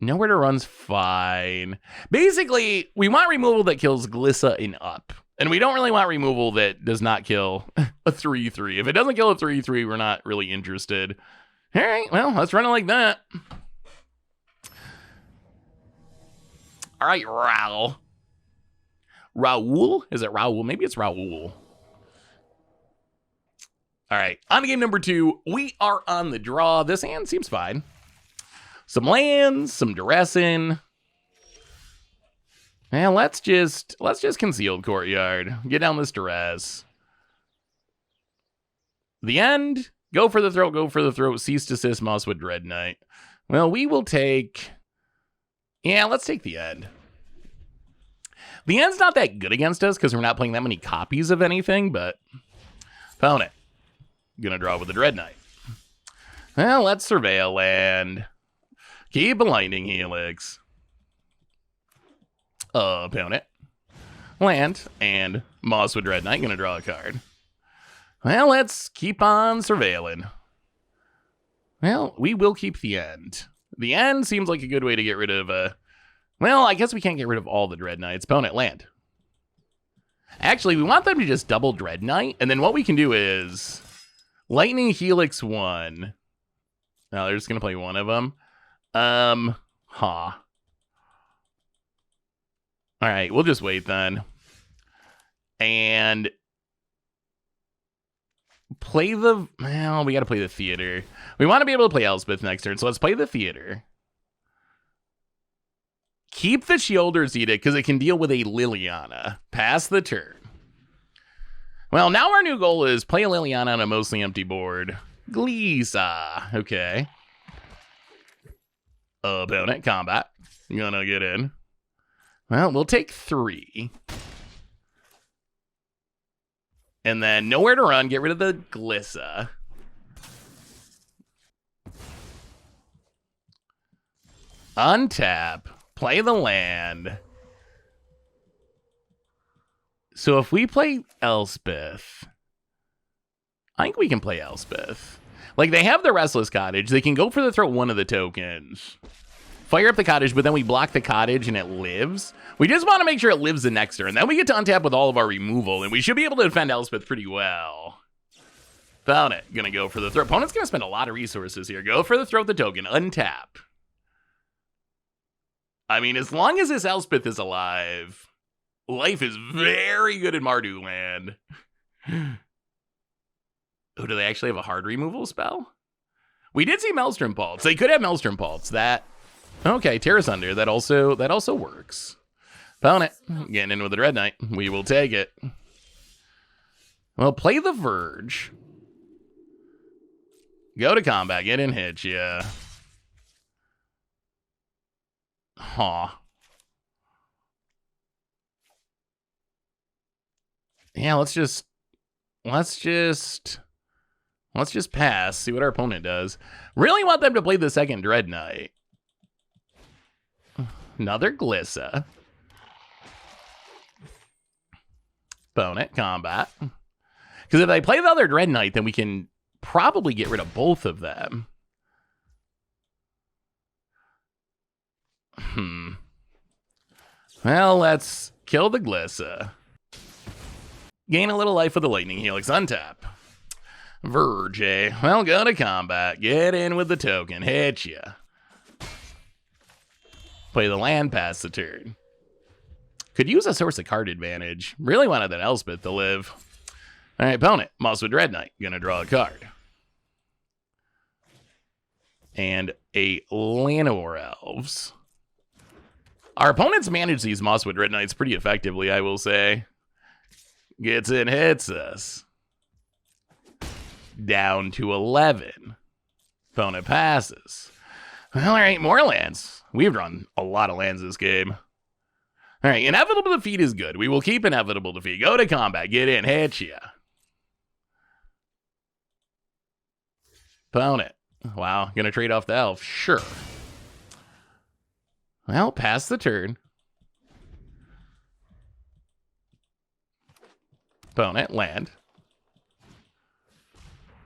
Nowhere to Run's fine. Basically, we want removal that kills Glissa and up. And we don't really want removal that does not kill a 3-3. If it doesn't kill a 3-3, we're not really interested. All right, well, let's run it like that. All right, Raul. Raul? Is it Raul? Maybe it's Raul. All right, on to game number 2. We are on the draw. This hand seems fine. Some lands, some Duressin. Yeah, let's just Concealed Courtyard. Get down this Duress. The end. Go for the throat, go for the throat. Cease, desist, Mosswood, Dread Knight. Well, we will take... Yeah, let's take the end. The end's not that good against us because we're not playing that many copies of anything, but opponent. Gonna draw with the Dread Knight. Well, let's Surveil land. Keep a Lightning Helix. Opponent. Land and Mosswood Dread Knight. Gonna draw a card. Well, let's keep on surveilling. Well, we will keep the end. The end seems like a good way to get rid of, well, I guess we can't get rid of all the Dread Knights. Opponent, land. Actually, we want them to just double Dread Knight, and then what we can do is Lightning Helix 1. No, they're just going to play one of them. All right, we'll just wait then. And play the... Well, we got to play the Theater. We want to be able to play Elspeth next turn, so let's play the Theater. Keep the Sheoldred's Edict, because it can deal with a Liliana. Pass the turn. Well, now our new goal is play a Liliana on a mostly empty board. Glissa. Okay. Opponent, combat. Gonna get in. Well, we'll take 3. And then nowhere to run. Get rid of the Glissa. Untap. Play the land. So if we play Elspeth, I think we can play Elspeth. Like, they have the Restless Cottage. They can go for the throat one of the tokens. Fire up the cottage, but then we block the cottage and it lives. We just want to make sure it lives the next turn. Then we get to untap with all of our removal, and we should be able to defend Elspeth pretty well. Found it. Gonna go for the throat. Opponent's gonna spend a lot of resources here. Go for the throat the token. Untap. I mean, as long as this Elspeth is alive, life is very good in Mardu land. Oh, do they actually have a hard removal spell? We did see Maelstrom Pulse. They could have Maelstrom Pulse. That... Okay, Terra Sunder. That also works. Found it. Getting in with the Dread Knight. We will take it. Well, play the Verge. Go to combat. Get in, hit ya. Huh. Yeah, let's just pass, see what our opponent does. Really want them to play the second Dread Knight. Another Glissa. Opponent, combat. Because if they play the other Dread Knight, then we can probably get rid of both of them. Well, let's kill the Glissa. Gain a little life with the Lightning Helix. Untap. Verge, eh? Well, go to combat. Get in with the token. Hit ya. Play the land, pass the turn. Could use a source of card advantage. Really wanted that Elspeth to live. All right, opponent. Mosswood Dread Knight. Gonna draw a card. And a Llanowar Elves. Our opponents manage these Mosswood Dread Knights pretty effectively, I will say. Gets in, hits us. Down to 11. Opponent passes. Well, all right, more lands. We've run a lot of lands this game. All right, inevitable defeat is good. We will keep inevitable defeat. Go to combat. Get in, hit ya. Opponent. Wow, gonna trade off the elf. Sure. Well, pass the turn. Opponent, land.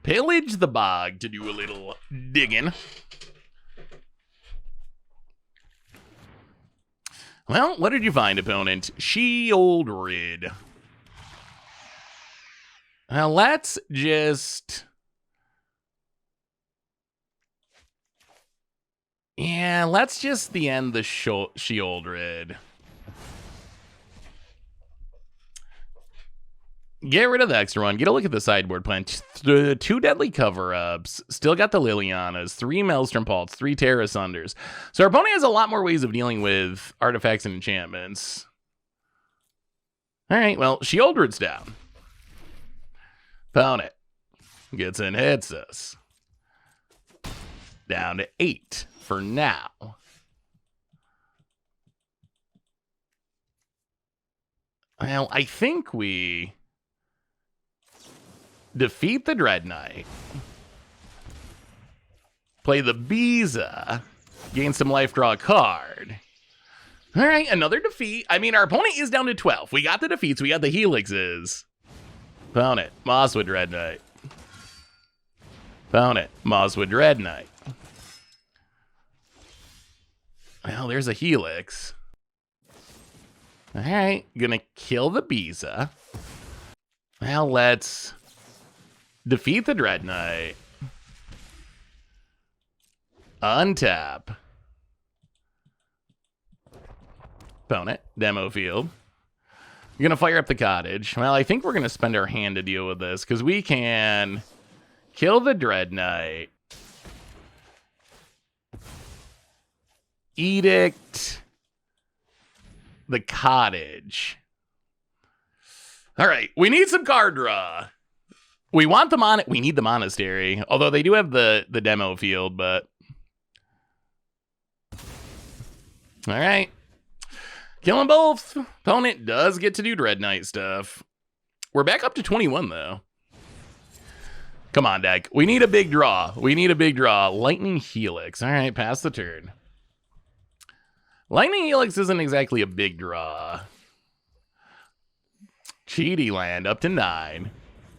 Pillage the bog to do a little digging. Well, what did you find, opponent? Sheoldred. Now, let's just... Yeah, let's just end the Sheoldred. Get rid of the extra one. Get a look at the sideboard plan. 2 Deadly Cover-Ups. Still got the Lilianas. 3 Maelstrom Pulse. 3 Terra Sunders. So our opponent has a lot more ways of dealing with artifacts and enchantments. Alright, well, Sheoldred's down. Opponent gets in, hits us. Down to 8 for now. Well, I think we... defeat the Dread Knight. Play the Biza. Gain some life, draw a card. All right, another defeat. I mean, our opponent is down to 12. We got the defeats. We got the helixes. Opponent, Mosswood Dread Knight. Opponent, Mosswood Dread Knight. Well, there's a helix. All right, gonna kill the Biza. Well, let's... defeat the Dread Knight. Untap. Opponent, demo field. You're gonna fire up the cottage. Well, I think we're gonna spend our hand to deal with this, because we can kill the Dread Knight. Edict the cottage. All right, we need some card draw. We want the we need the monastery, although they do have the demo field, but... All right. Kill them both. Opponent does get to do Dread Knight stuff. We're back up to 21, though. Come on, deck. We need a big draw. We need a big draw. Lightning Helix. All right, pass the turn. Lightning Helix isn't exactly a big draw. Cheaty land up to 9.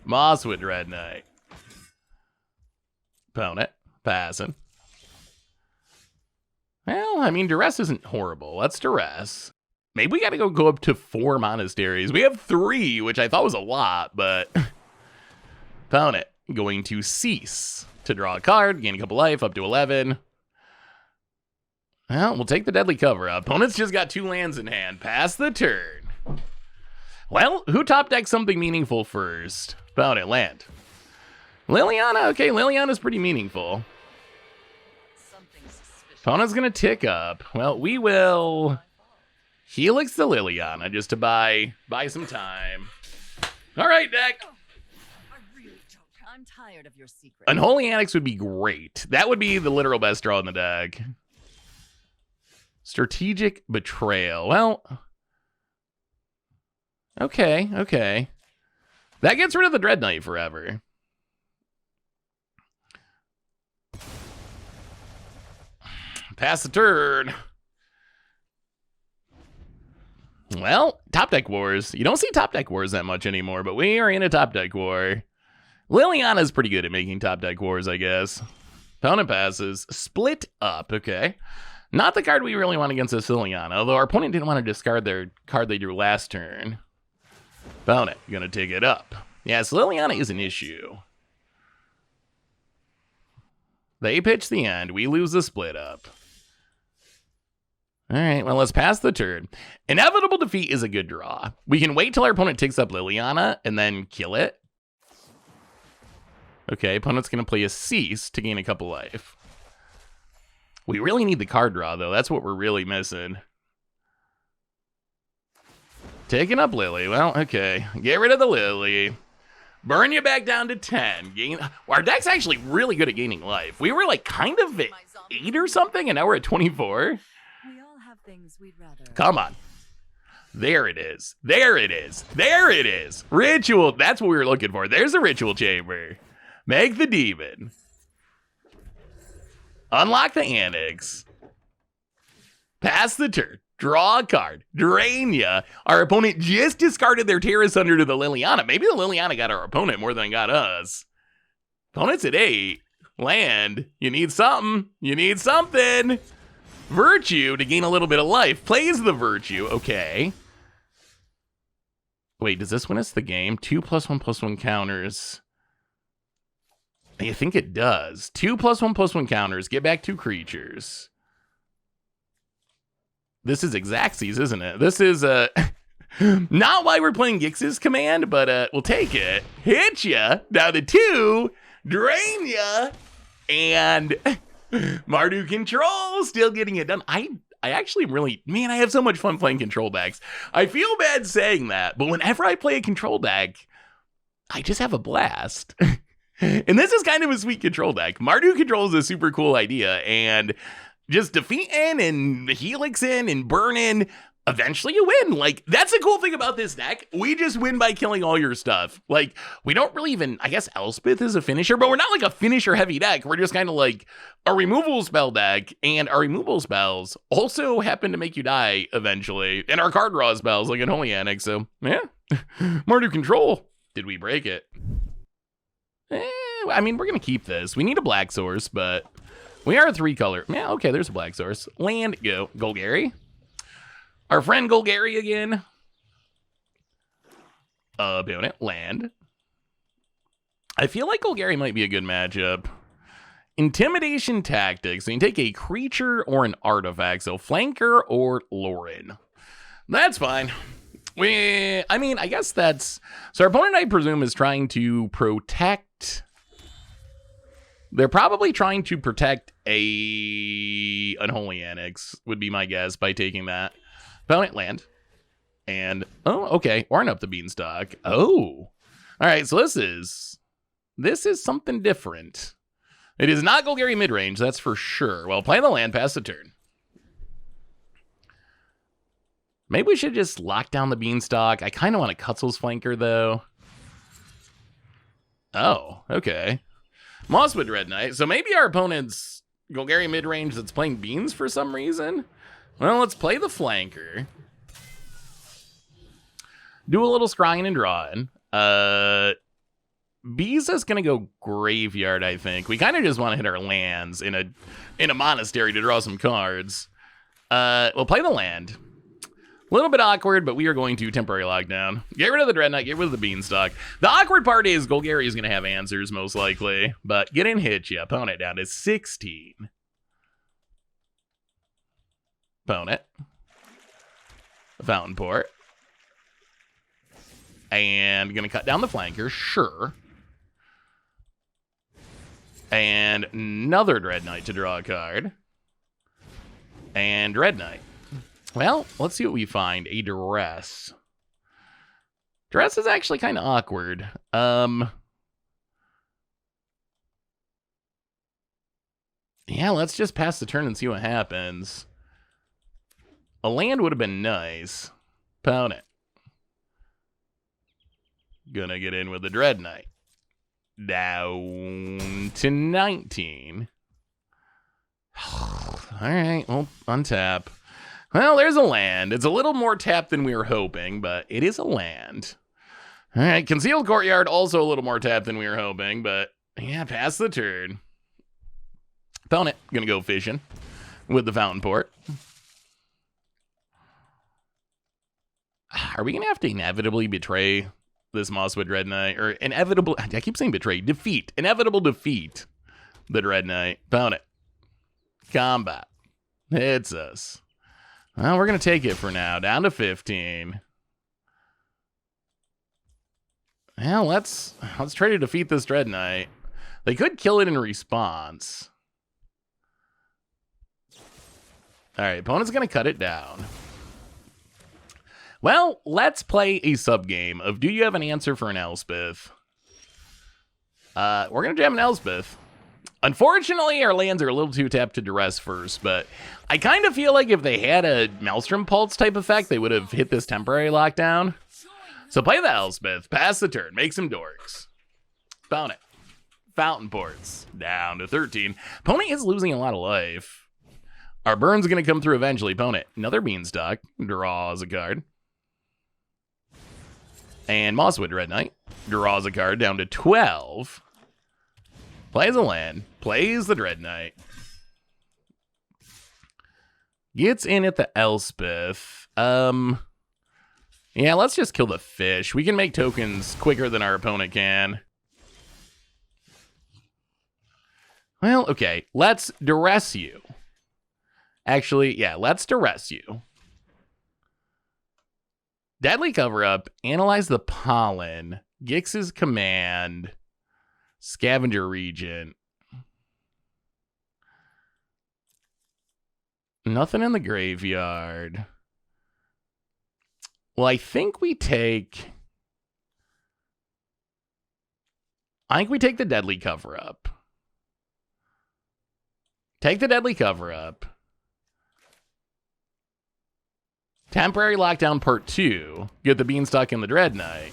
Mosswood Dread Knight. Opponent, passing. Well, I mean, duress isn't horrible. Let's duress. Maybe we gotta go up to 4 monasteries. We have 3, which I thought was a lot, but... Opponent, going to cease to draw a card, gain a couple life, up to 11. Well, we'll take the Deadly Cover-Up. Opponent's just got 2 lands in hand. Pass the turn. Well, who top decks something meaningful first? Opponent, land. Liliana, okay, Liliana's pretty meaningful. Opponent's gonna tick up. Well, we will Helix the Liliana just to buy some time. All right, deck. I'm tired of your secret. Unholy Annex would be great. That would be the literal best draw in the deck. Strategic betrayal. Well, okay. That gets rid of the Dread Knight forever. Pass the turn. Well, top deck wars. You don't see top deck wars that much anymore, but we are in a top deck war. Liliana's pretty good at making top deck wars, I guess. Opponent passes. Split up, okay. Not the card we really want against this Liliana, although our opponent didn't want to discard their card they drew last turn. Opponent, gonna take it up. Yes, Liliana is an issue. They pitch the end. We lose the split up. All right, well, let's pass the turn. Inevitable defeat is a good draw. We can wait till our opponent takes up Liliana and then kill it. Okay, opponent's going to play a Cease to gain a couple life. We really need the card draw, though. That's what we're really missing. Taking up Lily. Well, okay. Get rid of the Lily. Burn you back down to 10. Our deck's actually really good at gaining life. We were like kind of at 8 or something, and now we're at 24. We all have things we'd rather. Come on. There it is. There it is. There it is. Ritual. That's what we were looking for. There's a ritual chamber. Make the demon. Unlock the annex. Pass the turn. Draw a card. Drain ya. Our opponent just discarded their Terra Sunder to the Liliana. Maybe the Liliana got our opponent more than it got us. Opponent's at 8. Land. You need something. You need something. Virtue to gain a little bit of life. Plays the Virtue. Okay. Wait, does this win us the game? 2+1/+1 counters. I think it does. 2+1/+1 counters. Get back 2 creatures. This is Xaxes, isn't it? This is not why we're playing Gix's command, but we'll take it. Hit ya. Down to 2. Drain ya. And Mardu Control still getting it done. I actually really, man, I have so much fun playing control decks. I feel bad saying that, but whenever I play a control deck, I just have a blast. And this is kind of a sweet control deck. Mardu Control is a super cool idea, and just defeating and helixing and burning, eventually you win. Like, that's the cool thing about this deck. We just win by killing all your stuff. Like, we don't really even, I guess Elspeth is a finisher, but we're not like a finisher heavy deck. We're just kind of like a removal spell deck, and our removal spells also happen to make you die eventually. And our card draw spells, like an Holy Annex. So, yeah. Mardu Control. Did we break it? I mean, we're going to keep this. We need a black source, but we are a 3-color. Yeah, okay, there's a black source. Land, go. Golgari. Our friend Golgari again. Opponent, land. I feel like Golgari might be a good matchup. Intimidation tactics. So you can take a creature or an artifact. So flanker or Lauren. That's fine. I mean, I guess that's... So our opponent, I presume, is trying to protect... They're probably trying to protect a Unholy Annex, would be my guess, by taking that. Opponent, land. And, oh, okay, Warren up the Beanstalk. Oh. All right, so this is something different. It is not Golgari midrange, that's for sure. Well, play the land, pass the turn. Maybe we should just lock down the Beanstalk. I kind of want a Cutzel's Flanker, though. Oh, okay. Mosswood Red Knight. So maybe our opponent's Golgari midrange that's playing Beans for some reason. Well, let's play the Flanker. Do a little scrying and drawing. Bees is going to go Graveyard, I think. We kind of just want to hit our lands in a monastery to draw some cards. We'll play the land. A little bit awkward, but we are going to temporary lockdown. Get rid of the Dread Knight, get rid of the Beanstalk. The awkward part is Golgari is going to have answers, most likely. But get in, hit you. Opponent down to 16. Opponent. Fountain Port. And going to cut down the flanker, sure. And another Dread Knight to draw a card. And Dread Knight. Well, let's see what we find. A Duress. Duress is actually kind of awkward. Yeah, let's just pass the turn and see what happens. A land would have been nice. Opponent. Gonna get in with the Dread Knight. Down to 19. Alright, well, untap. Well, there's a land. It's a little more tapped than we were hoping, but it is a land. Alright, Concealed Courtyard, also a little more tapped than we were hoping, but yeah, pass the turn. Opponent, gonna go fishing with the Fountain Port. Are we gonna have to inevitably betray this Mosswood Dread Knight? Or inevitable, I keep saying betray, defeat. Inevitable defeat the Dread Knight. Opponent. Combat. Hits us. Well, we're going to take it for now. Down to 15. Well, let's try to defeat this Dread Knight. They could kill it in response. All right, opponent's going to cut it down. Well, let's play a sub-game of Do You Have an Answer for an Elspeth? We're going to jam an Elspeth. Unfortunately, our lands are a little too tapped to duress first, but I kind of feel like if they had a Maelstrom Pulse type effect, they would have hit this temporary lockdown. So play the Elspeth, pass the turn, make some dorks. Opponent. Fountain Ports. Down to 13. Opponent is losing a lot of life. Our burn's going to come through eventually. Opponent. Another Beanstalk. Draws a card. And Mosswood Dread Knight. Draws a card down to 12. Plays a land. Plays the Dread Knight. Gets in at the Elspeth. Yeah, let's just kill the fish. We can make tokens quicker than our opponent can. Well, okay. Let's duress you. Actually, yeah, let's duress you. Deadly Cover-Up. Analyze the Pollen. Gix's Command. Scavenger Regent. Nothing in the graveyard. Well, I think we take the Deadly Cover-Up. Take the Deadly Cover-Up. Temporary Lockdown Part 2. Get the Beanstalk and the Dread Knight.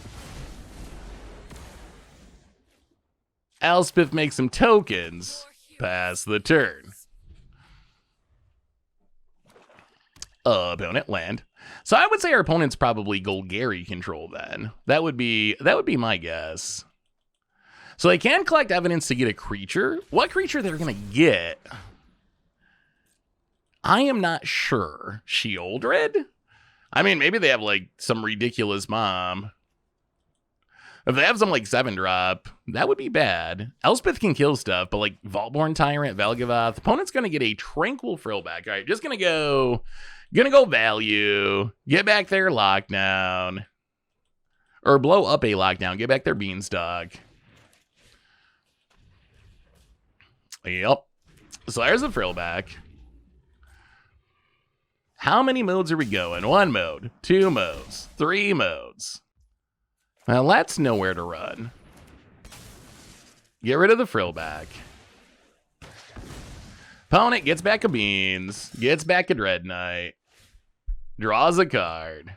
Elspeth makes some tokens. Pass the turn. Opponent land. So I would say our opponent's probably Golgari control then. That would be my guess. So they can collect evidence to get a creature. What creature they're gonna get? I am not sure. Shieldred? I mean, maybe they have like some ridiculous mom. If they have some like 7-drop, that would be bad. Elspeth can kill stuff, but like Vaultborn Tyrant, Velgavoth, opponent's gonna get a Tranquil Frillback. All right, just gonna go value, get back their lockdown, or blow up a lockdown, get back their Beanstalk. Yep. So there's a Frillback. How many modes are we going? 1 mode, 2 modes, 3 modes. Well, let's know where to run. Get rid of the Frillback. Opponent gets back a Beans, gets back a Dread Knight, draws a card.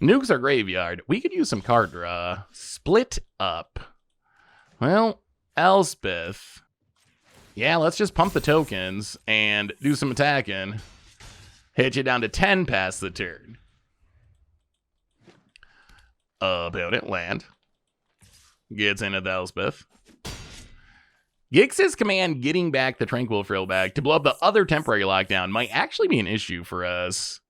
Nukes our graveyard. We could use some card draw. Split up. Well, Elspeth. Yeah, let's just pump the tokens and do some attacking. Hit you down to 10 past the turn. Opponent land. Gets into the Elspeth. Gix's Command getting back the Tranquil Frillback to blow up the other temporary lockdown might actually be an issue for us.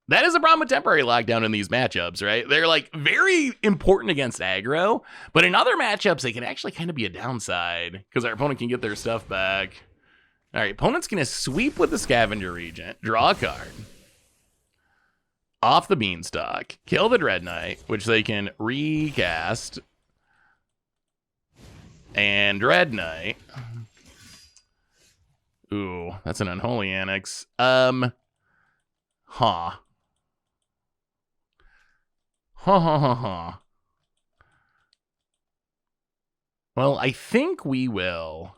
That is a problem with temporary lockdown in these matchups, right? They're like very important against aggro, but in other matchups, they can actually kind of be a downside because our opponent can get their stuff back. All right, opponent's going to sweep with the Scavenger Regent, draw a card. Off the Beanstalk, kill the Dread Knight, which they can recast. And Dread Knight. Ooh, that's an Unholy Annex. Huh. Well, I think we will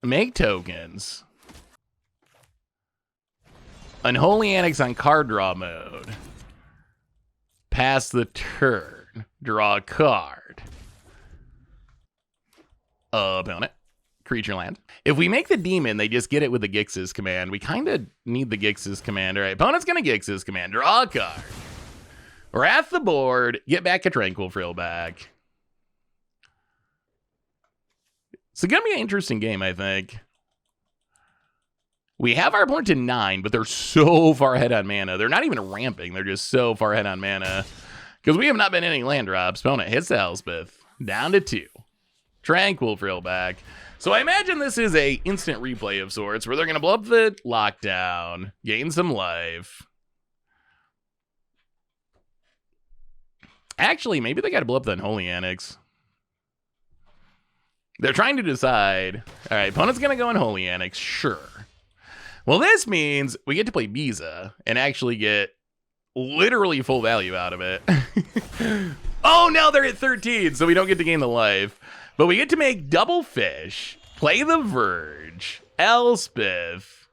make tokens. Unholy Annex on card draw mode. Pass the turn. Draw a card. Opponent. Creature land. If we make the demon, they just get it with the Gix's command. We kind of need the Gix's command. All right, opponent's going to Gix's command. Draw a card. Wrath the board. Get back a Tranquil Frill back. It's going to be an interesting game, I think. We have our opponent to 9, but they're so far ahead on mana. They're not even ramping. They're just so far ahead on mana. Because we have not been hitting land drops. Opponent hits the Elspeth. Down to 2. Tranquil Frill back. So I imagine this is a instant replay of sorts where they're going to blow up the lockdown, gain some life. Actually, maybe they got to blow up the Unholy Annex. They're trying to decide. All right, opponent's going to go Unholy Annex. Sure. Well, this means we get to play Biza and actually get literally full value out of it. Oh, now they're at 13, so we don't get to gain the life. But we get to make double fish, play the Verge, Elspeth.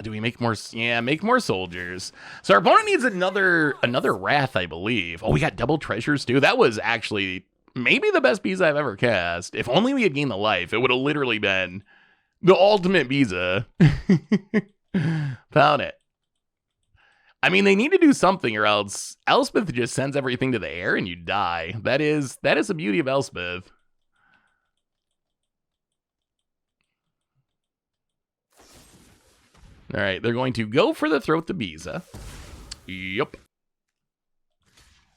Do we make more? Yeah, make more soldiers. So our opponent needs another Wrath, I believe. Oh, we got double treasures too. That was actually maybe the best Biza I've ever cast. If only we had gained the life, it would have literally been the ultimate Biza. Found it. I mean, they need to do something or else Elspeth just sends everything to the air and you die. That is the beauty of Elspeth. All right, they're going to go for the Throat the Biza. Yep.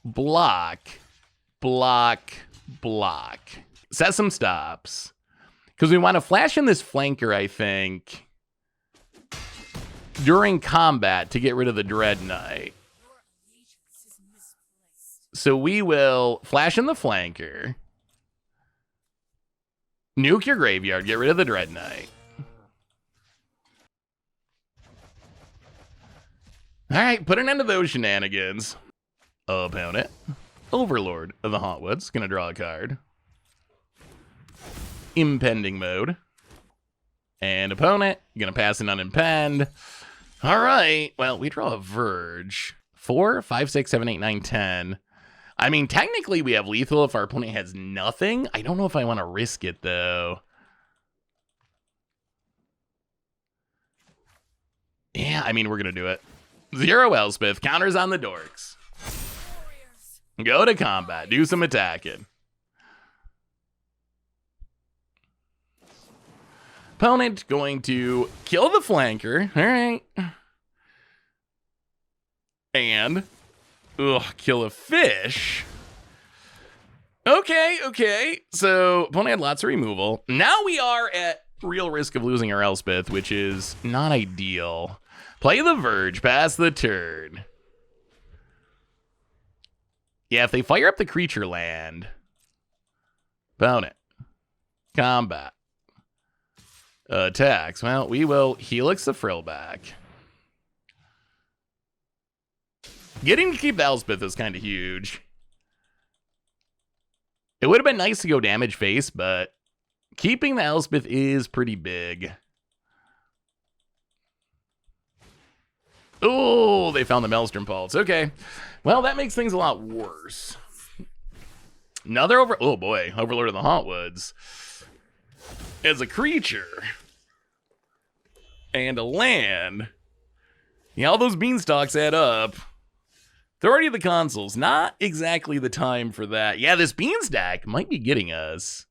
Block. Block. Block. Set some stops. Because we want to flash in this flanker, I think, during combat to get rid of the Dread Knight. So we will flash in the flanker. Nuke your graveyard, get rid of the Dread Knight. Alright, put an end to those shenanigans. Opponent. Overlord of the Hauntwoods. Gonna draw a card. Impending mode. And opponent. Gonna pass an unimpend. Alright. Well, we draw a Verge. 4, 5, 6, 7, 8, 9, 10. I mean, technically we have lethal if our opponent has nothing. I don't know if I want to risk it, though. Yeah, I mean, we're gonna do it. 0 Elspeth, counters on the dorks. Go to combat, do some attacking. Opponent going to kill the flanker. All right. And, kill a fish. Okay. So, opponent had lots of removal. Now we are at real risk of losing our Elspeth, which is not ideal. Play the Verge, pass the turn. Yeah, if they fire up the creature land. Opponent. Combat. Attacks. Well, we will Helix the Frill back. Getting to keep the Elspeth is kind of huge. It would have been nice to go damage face, but keeping the Elspeth is pretty big. Oh, they found the Maelstrom Pulse. Okay. Well, that makes things a lot worse. Another oh boy, Overlord of the Hauntwoods. As a creature. And a land. Yeah, all those beanstalks add up. Authority of the Consuls. Not exactly the time for that. Yeah, this bean stack might be getting us.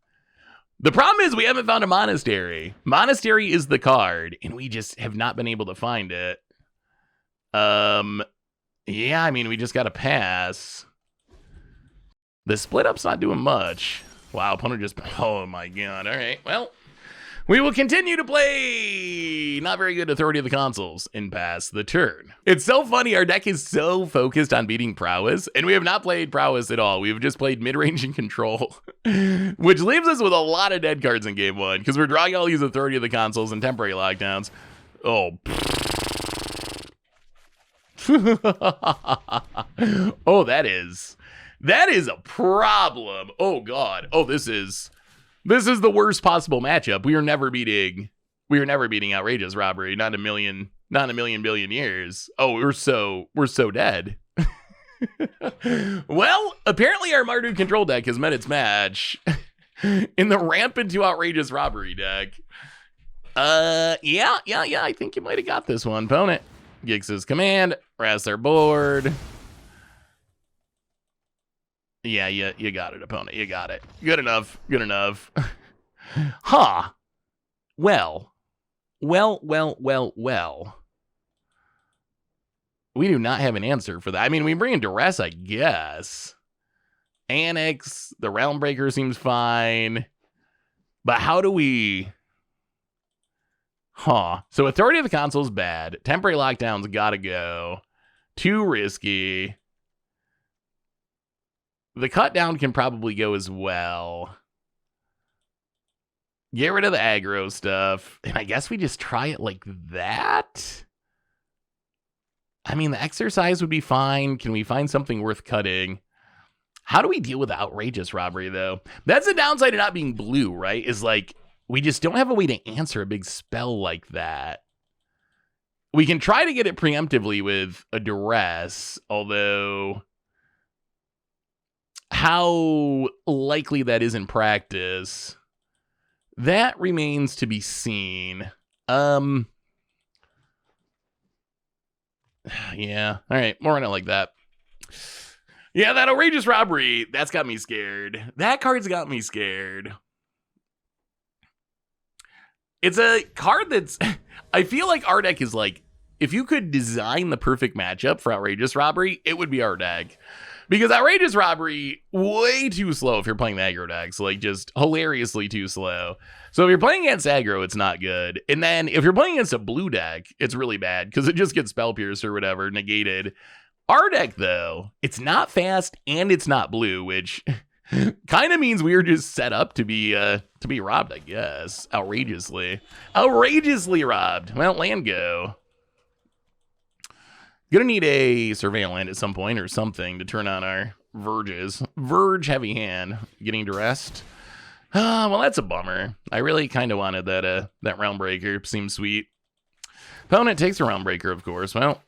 The problem is we haven't found a monastery. Monastery is the card, and we just have not been able to find it. Yeah, I mean, we just got to pass. The split up's not doing much. Wow, opponent just, oh my god. All right, well, we will continue to play not very good Authority of the Consuls and pass the turn. It's so funny, our deck is so focused on beating prowess, and we have not played prowess at all. We've just played mid-range and control, which leaves us with a lot of dead cards in game one, because we're drawing all these Authority of the Consuls and temporary lockdowns. Oh, oh, that is a problem. Oh god. Oh, this is the worst possible matchup. We are never beating We were never beating outrageous robbery. Not a million billion years. Oh, we're so dead. Well, apparently our Mardu control deck has met its match in the ramp into outrageous robbery deck. Yeah. I think you might have got this one, opponent. Gix's command, rest their board. Yeah, you got it, opponent. You got it. Good enough. Huh. Well. We do not have an answer for that. I mean, we bring in duress, I guess. Annex, the Realm Breaker seems fine. But how do we... Huh. So Authority of the Console is bad. Temporary Lockdown's gotta go. Too risky. The Cut Down can probably go as well. Get rid of the aggro stuff. And I guess we just try it like that? I mean, the exercise would be fine. Can we find something worth cutting? How do we deal with outrageous robbery, though? That's the downside of not being blue, right? Is like, we just don't have a way to answer a big spell like that. We can try to get it preemptively with a duress, although how likely that is in practice, that remains to be seen. Yeah. All right. More on it like that. Yeah, that outrageous robbery, that's got me scared. That card's got me scared. It's a card that's... I feel like our deck is like, if you could design the perfect matchup for outrageous robbery, it would be our deck. Because outrageous robbery, way too slow if you're playing the aggro decks. Like, just hilariously too slow. So if you're playing against aggro, it's not good. And then if you're playing against a blue deck, it's really bad because it just gets spell pierced or whatever, negated. Our deck, though, it's not fast and it's not blue, which kind of means we were just set up to be robbed, I guess. Outrageously robbed. Well, land go. Gonna need a surveillant at some point or something to turn on our verges. Verge heavy hand. Getting to rest. Well, that's a bummer. I really kind of wanted that Realm Breaker. Seems sweet. Opponent takes a Realm Breaker, of course. Well,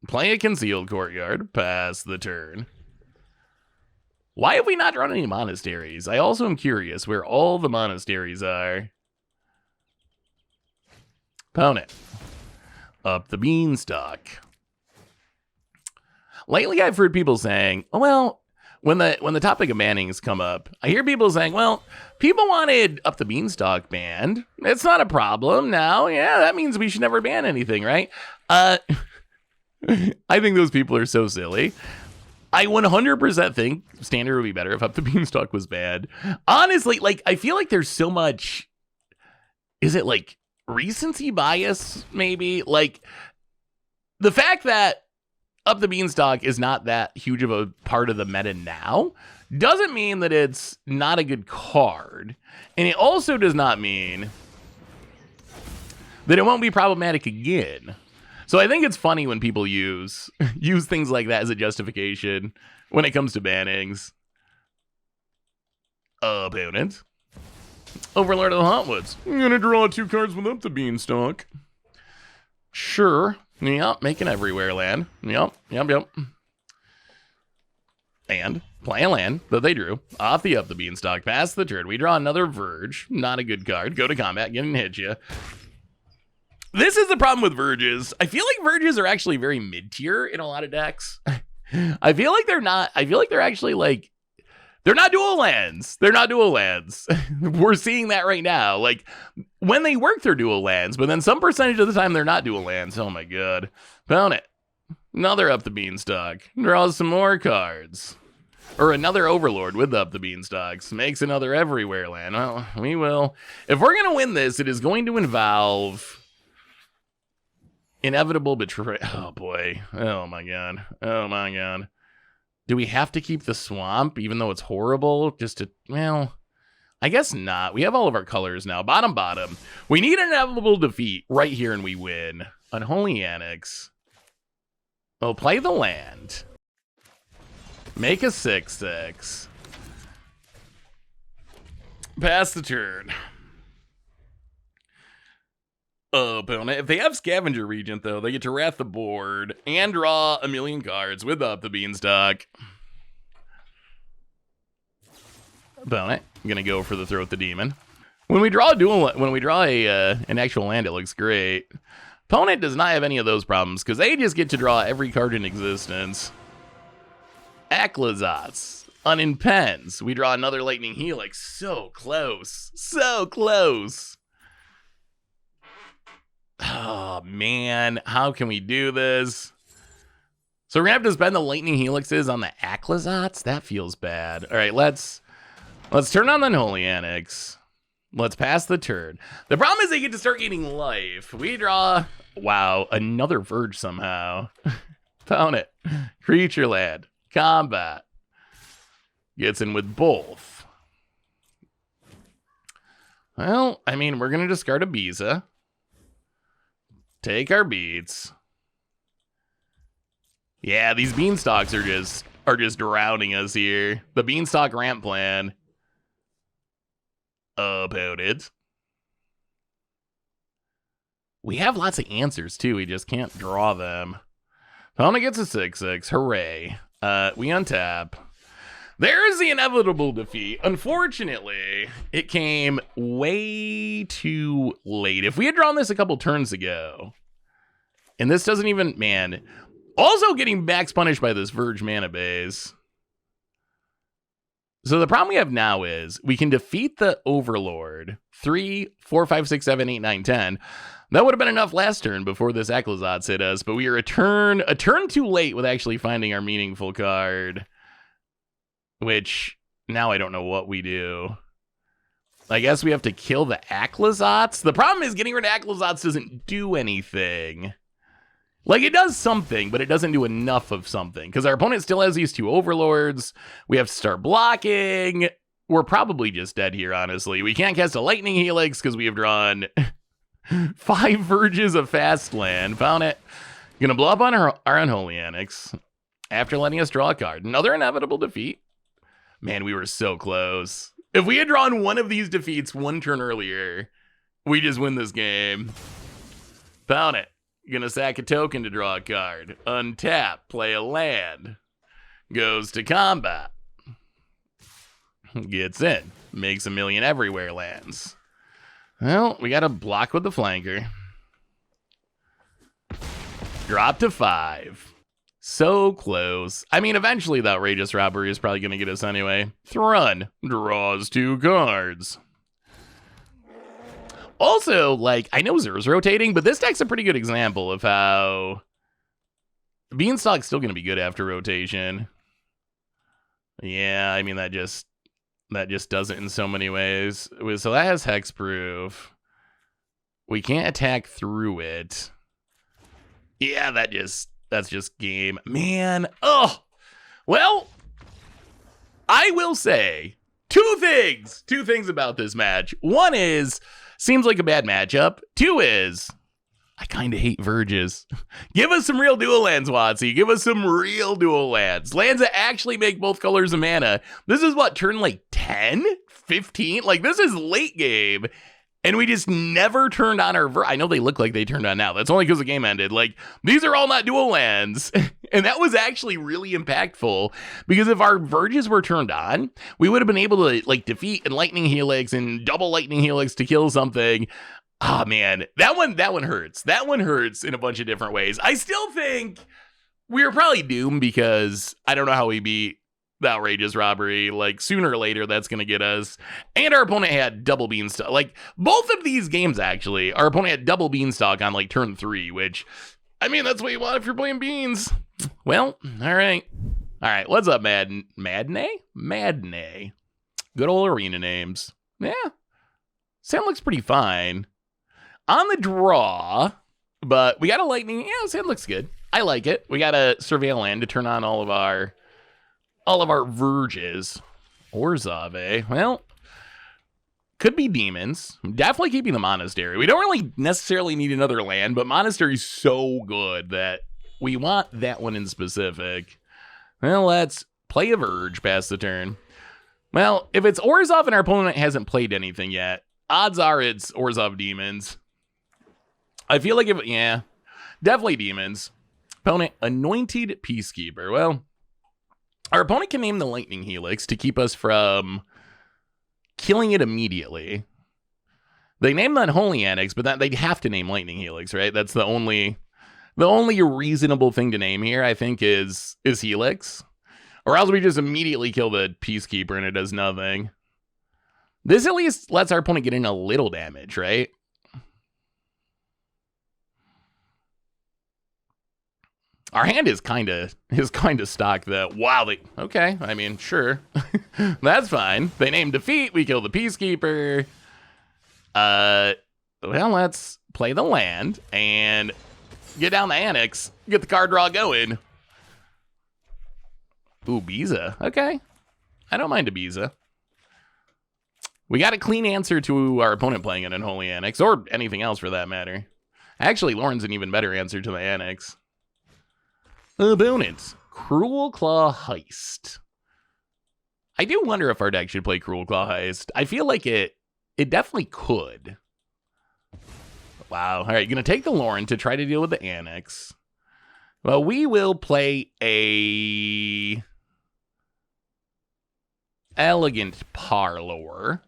play a Concealed Courtyard. Pass the turn. Why have we not drawn any monasteries? I also am curious where all the monasteries are. Opponent. Up the beanstalk. Lately, I've heard people saying, oh, well, when the topic of bannings come up, I hear people saying, well, people wanted Up the Beanstalk banned. It's not a problem now. Yeah, that means we should never ban anything, right? I think those people are so silly. I 100% think Standard would be better if Up the Beanstalk was banned. Honestly, like, I feel like there's so much... Is it, like, recency bias, maybe? Like, the fact that Up the Beanstalk is not that huge of a part of the meta now doesn't mean that it's not a good card. And it also does not mean that it won't be problematic again. So I think it's funny when people use things like that as a justification when it comes to bannings. Opponent. Overlord of the Hotwoods. I'm gonna draw 2 cards with Up the Beanstalk. Sure. Yep, make an everywhere land. Yep. And play a land that they drew off the Up the Beanstalk. Pass the turn. We draw another Verge. Not a good card. Go to combat. Get and hit you. This is the problem with Verges. I feel like Verges are actually very mid-tier in a lot of decks. I feel like they're not. I feel like they're actually like... They're not dual lands. We're seeing that right now. Like, when they work, they're dual lands, but then some percentage of the time they're not dual lands. Oh my god. Found it. Another Up the Beanstalk. Draws some more cards. Or another Overlord with Up the Beanstalks. Makes another everywhere land. Well, we will. If we're going to win this, it is going to involve inevitable betrayal. Oh boy. Oh my god. Do we have to keep the swamp, even though it's horrible? Just to, well, I guess not. We have all of our colors now. Bottom. We need an inevitable defeat right here, and we win. Unholy Annex. Oh, play the land. Make a 6/6. Pass the turn. opponent. If they have Scavenger Regent, though, they get to wrath the board and draw a million cards without the Beanstalk. Opponent, I'm gonna go for the Throat the Demon. When we draw an actual land, it looks great. Opponent does not have any of those problems because they just get to draw every card in existence. Aclazotz, Unimpens. We draw another Lightning Helix. So close. So close. Oh, man. How can we do this? So we're going to have to spend the Lightning Helixes on the Aclazotz? That feels bad. All right, let's turn on the Unholy Annex. Let's pass the turn. The problem is they get to start getting life. We draw... Wow, another Verge somehow. Found it. Creature land. Combat. Gets in with both. Well, I mean, we're going to discard a Biza. Take our beats. Yeah, these Beanstalks are just drowning us here. The Beanstalk ramp plan. About it. We have lots of answers, too. We just can't draw them. Opponent gets a 6/6. Hooray. We untap. There is the inevitable defeat. Unfortunately, it came way too late. If we had drawn this a couple turns ago, and this doesn't even... Man. Also getting max punished by this Verge mana base. So the problem we have now is we can defeat the Overlord. 3, 4, 5, 6, 7, 8, 9, 10. That would have been enough last turn before this Aclazotz hit us, but we are a turn too late with actually finding our meaningful card. Which, now I don't know what we do. I guess we have to kill the Aclazotz. The problem is getting rid of Aclazotz doesn't do anything. Like, it does something, but it doesn't do enough of something. Because our opponent still has these 2 Overlords. We have to start blocking. We're probably just dead here, honestly. We can't cast a Lightning Helix because we have drawn 5 Verges of fast land. Found it. Gonna blow up on our Unholy Annex after letting us draw a card. Another inevitable defeat. Man, we were so close. If we had drawn one of these defeats one turn earlier, we just win this game. Found it. Gonna sack a token to draw a card. Untap, play a land. Goes to combat. Gets in. Makes a million everywhere lands. Well, we gotta block with the flanker. Drop to 5. So close. I mean, eventually the Outrageous Robbery is probably gonna get us anyway. Thrun. Draws 2 cards. Also, like, I know Zer's rotating, but this deck's a pretty good example of how Beanstalk's still going to be good after rotation. Yeah, I mean, that just does it in so many ways. So that has Hexproof. We can't attack through it. Yeah, that's just game. Man, oh! Well, I will say two things about this match. One is... Seems like a bad matchup. 2 is, I kind of hate Verges. Give us some real dual lands, Watsy. Give us some real dual lands. Lands that actually make both colors of mana. This is what, turn like 10? 15? Like, this is late game. And we just never turned on our I know they look like they turned on now. That's only because the game ended. Like, these are all not dual lands. And that was actually really impactful. Because if our Verges were turned on, we would have been able to, like, defeat and Lightning Helix and double Lightning Helix to kill something. Ah, man. That one hurts. That one hurts in a bunch of different ways. I still think we were probably doomed because I don't know how we beat the Outrageous Robbery. Like, sooner or later, that's going to get us. And our opponent had double Beanstalk. Like, both of these games, actually, our opponent had double Beanstalk on, like, turn 3, which, I mean, that's what you want if you're playing Beans. Well, all right. All right, what's up, Madney? Good old arena names. Yeah. Sand looks pretty fine. On the draw, but we got a Lightning. Yeah, Sand looks good. I like it. We got a Surveil Land to turn on all of our Verges. Orzhov, well, could be demons. Definitely keeping the Monastery. We don't really necessarily need another land, but Monastery's so good that we want that one in specific. Well, let's play a Verge past the turn. Well, if it's Orzhov and our opponent hasn't played anything yet, odds are it's Orzhov demons. I feel like yeah, definitely demons. Opponent, Anointed Peacekeeper. Well, our opponent can name the Lightning Helix to keep us from killing it immediately. They name the Unholy Annex, but they'd have to name Lightning Helix, right? That's the only reasonable thing to name here, I think, is Helix. Or else we just immediately kill the Peacekeeper and it does nothing. This at least lets our opponent get in a little damage, right? Our hand is kind of stock though. Wow, okay. I mean, sure. That's fine. They name defeat, we kill the Peacekeeper. Well, let's play the land and get down the Annex, get the card draw going. Ooh, Biza. Okay. I don't mind a Biza. We got a clean answer to our opponent playing an Unholy Annex, or anything else for that matter. Actually, Lauren's an even better answer to the Annex. Opponents, Cruel Claw Heist. I do wonder if our deck should play Cruel Claw Heist. I feel like it definitely could. Wow. All right, gonna take the Lauren to try to deal with the Annex. Well, we will play a Elegant Parlor.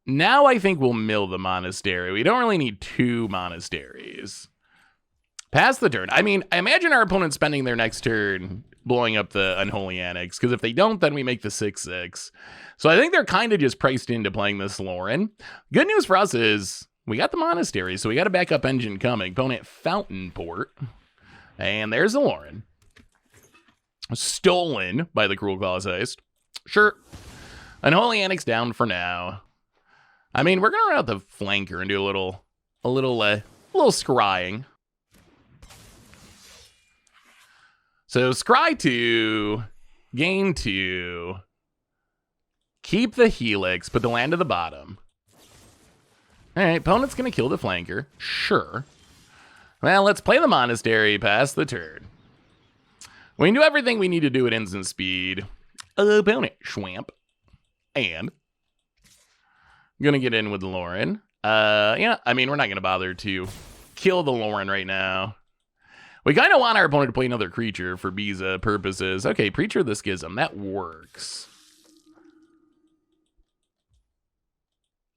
Now I think we'll mill the Monastery. We don't really need 2 monasteries. Pass the turn. I mean, I imagine our opponent spending their next turn blowing up the Unholy Annex, because if they don't, then we make the 6/6. So I think they're kind of just priced into playing this Lauren. Good news for us is we got the Monastery, so we got a backup engine coming. Opponent Fountain Port. And there's the Lauren. Stolen by the Cruel Claws Heist. Sure. Unholy Annex down for now. I mean, we're going to run out the flanker and do a little scrying. So scry 2, gain 2, keep the Helix, put the land to the bottom. All right, opponent's going to kill the flanker. Sure. Well, let's play the Monastery, pass the turn. We can do everything we need to do at instant speed. Opponent, Schwamp. And I'm going to get in with the Lauren. Yeah, I mean, we're not going to bother to kill the Lauren right now. We kind of want our opponent to play another creature for Biza purposes. Okay, Preacher of the Schism. That works.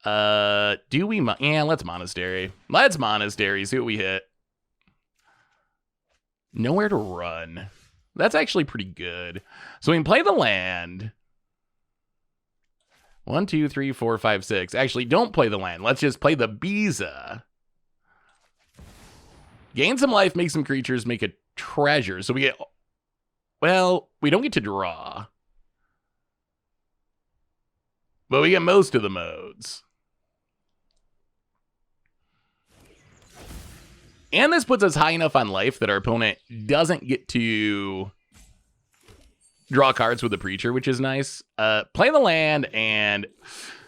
Do we... Yeah, let's Monastery. Let's Monastery. See what we hit. Nowhere to run. That's actually pretty good. So we can play the land. 1, 2, 3, 4, 5, 6. Actually, don't play the land. Let's just play the Biza. Gain some life, make some creatures, make a treasure. So we get... Well, we don't get to draw. But we get most of the modes. And this puts us high enough on life that our opponent doesn't get to draw cards with the Preacher, which is nice. Play the land and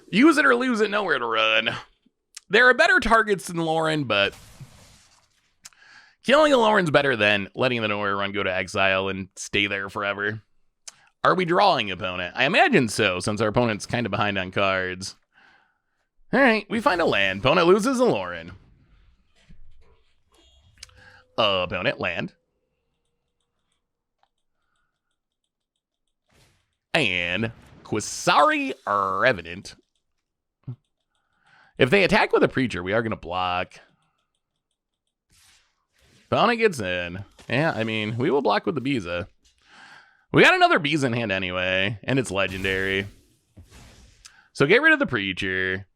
use it or lose it, nowhere to run. There are better targets than Lauren, but killing a Lauren's better than letting the nowhere run go to exile and stay there forever. Are we drawing, opponent? I imagine so, since our opponent's kind of behind on cards. All right, we find a land. Opponent loses a Lauren. Opponent, land. And Quasari Revenant. If they attack with a Preacher, we are going to block. Opponent gets in. Yeah, I mean, we will block with the Biza. We got another Biza in hand anyway, and it's legendary. So get rid of the Preacher.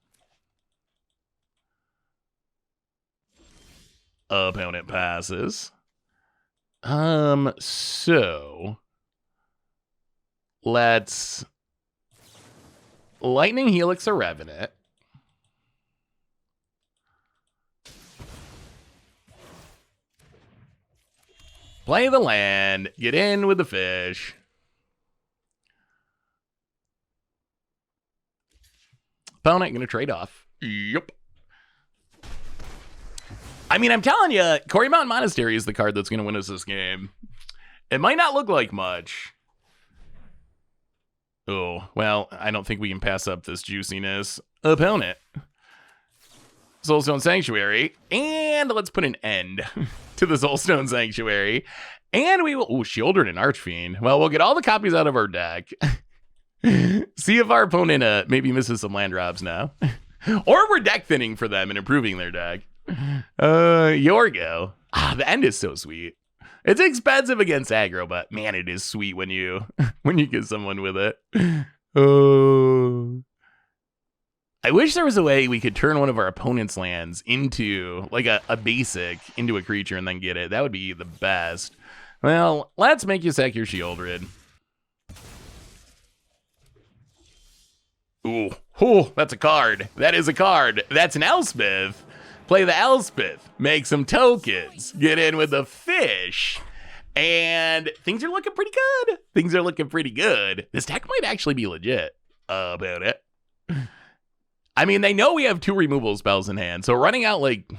Opponent passes. So let's Lightning Helix a Revenant. Play the land, get in with the fish. Opponent gonna trade off. Yep. I mean, I'm telling you, Quarry Mountain Monastery is the card that's going to win us this game. It might not look like much. Oh, well, I don't think we can pass up this juiciness. Opponent. Soulstone Sanctuary, and let's put an end to the Soulstone Sanctuary. And we will, Shieldred and Archfiend. Well, we'll get all the copies out of our deck. See if our opponent maybe misses some land drops now. Or we're deck thinning for them and improving their deck. Yorgo. The end is so sweet. It's expensive against aggro, but man, it is sweet when you get someone with it. Oh. I wish there was a way we could turn one of our opponent's lands into, like, a basic into a creature and then get it. That would be the best. Well, let's make you sack your Shieldred. Ooh, oh, that's a card. That is a card. That's an Elspeth. Play the Elspeth. Make some tokens. Get in with the fish. And things are looking pretty good. Things are looking pretty good. This deck might actually be legit about it. I mean, they know we have 2 removal spells in hand, so running out, like,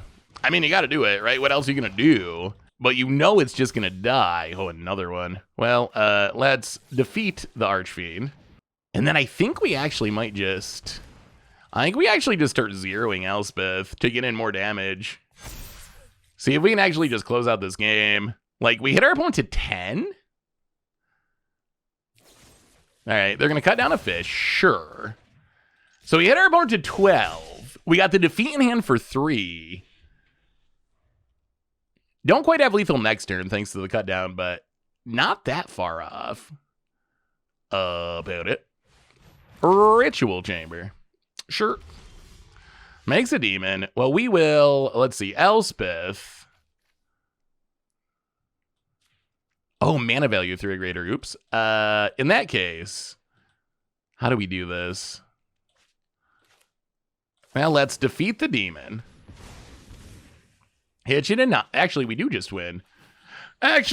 I mean, you got to do it, right? What else are you going to do? But you know it's just going to die. Oh, another one. Well, let's defeat the Archfiend. And then I think we actually might just... I think we actually just start zeroing Elspeth to get in more damage. See if we can actually just close out this game. Like, we hit our opponent to 10? All right, they're going to cut down a fish. Sure. So we hit our opponent to 12. We got the defeat in hand for 3. Don't quite have lethal next turn thanks to the cut down, but not that far off about it. Ritual Chamber. Sure. Makes a demon. Well, we will, let's see, Elspeth. Oh, mana value 3 or greater. Oops. In that case, how do we do this? Well, let's defeat the demon. Hit you to 9. Actually, we do just win. Hit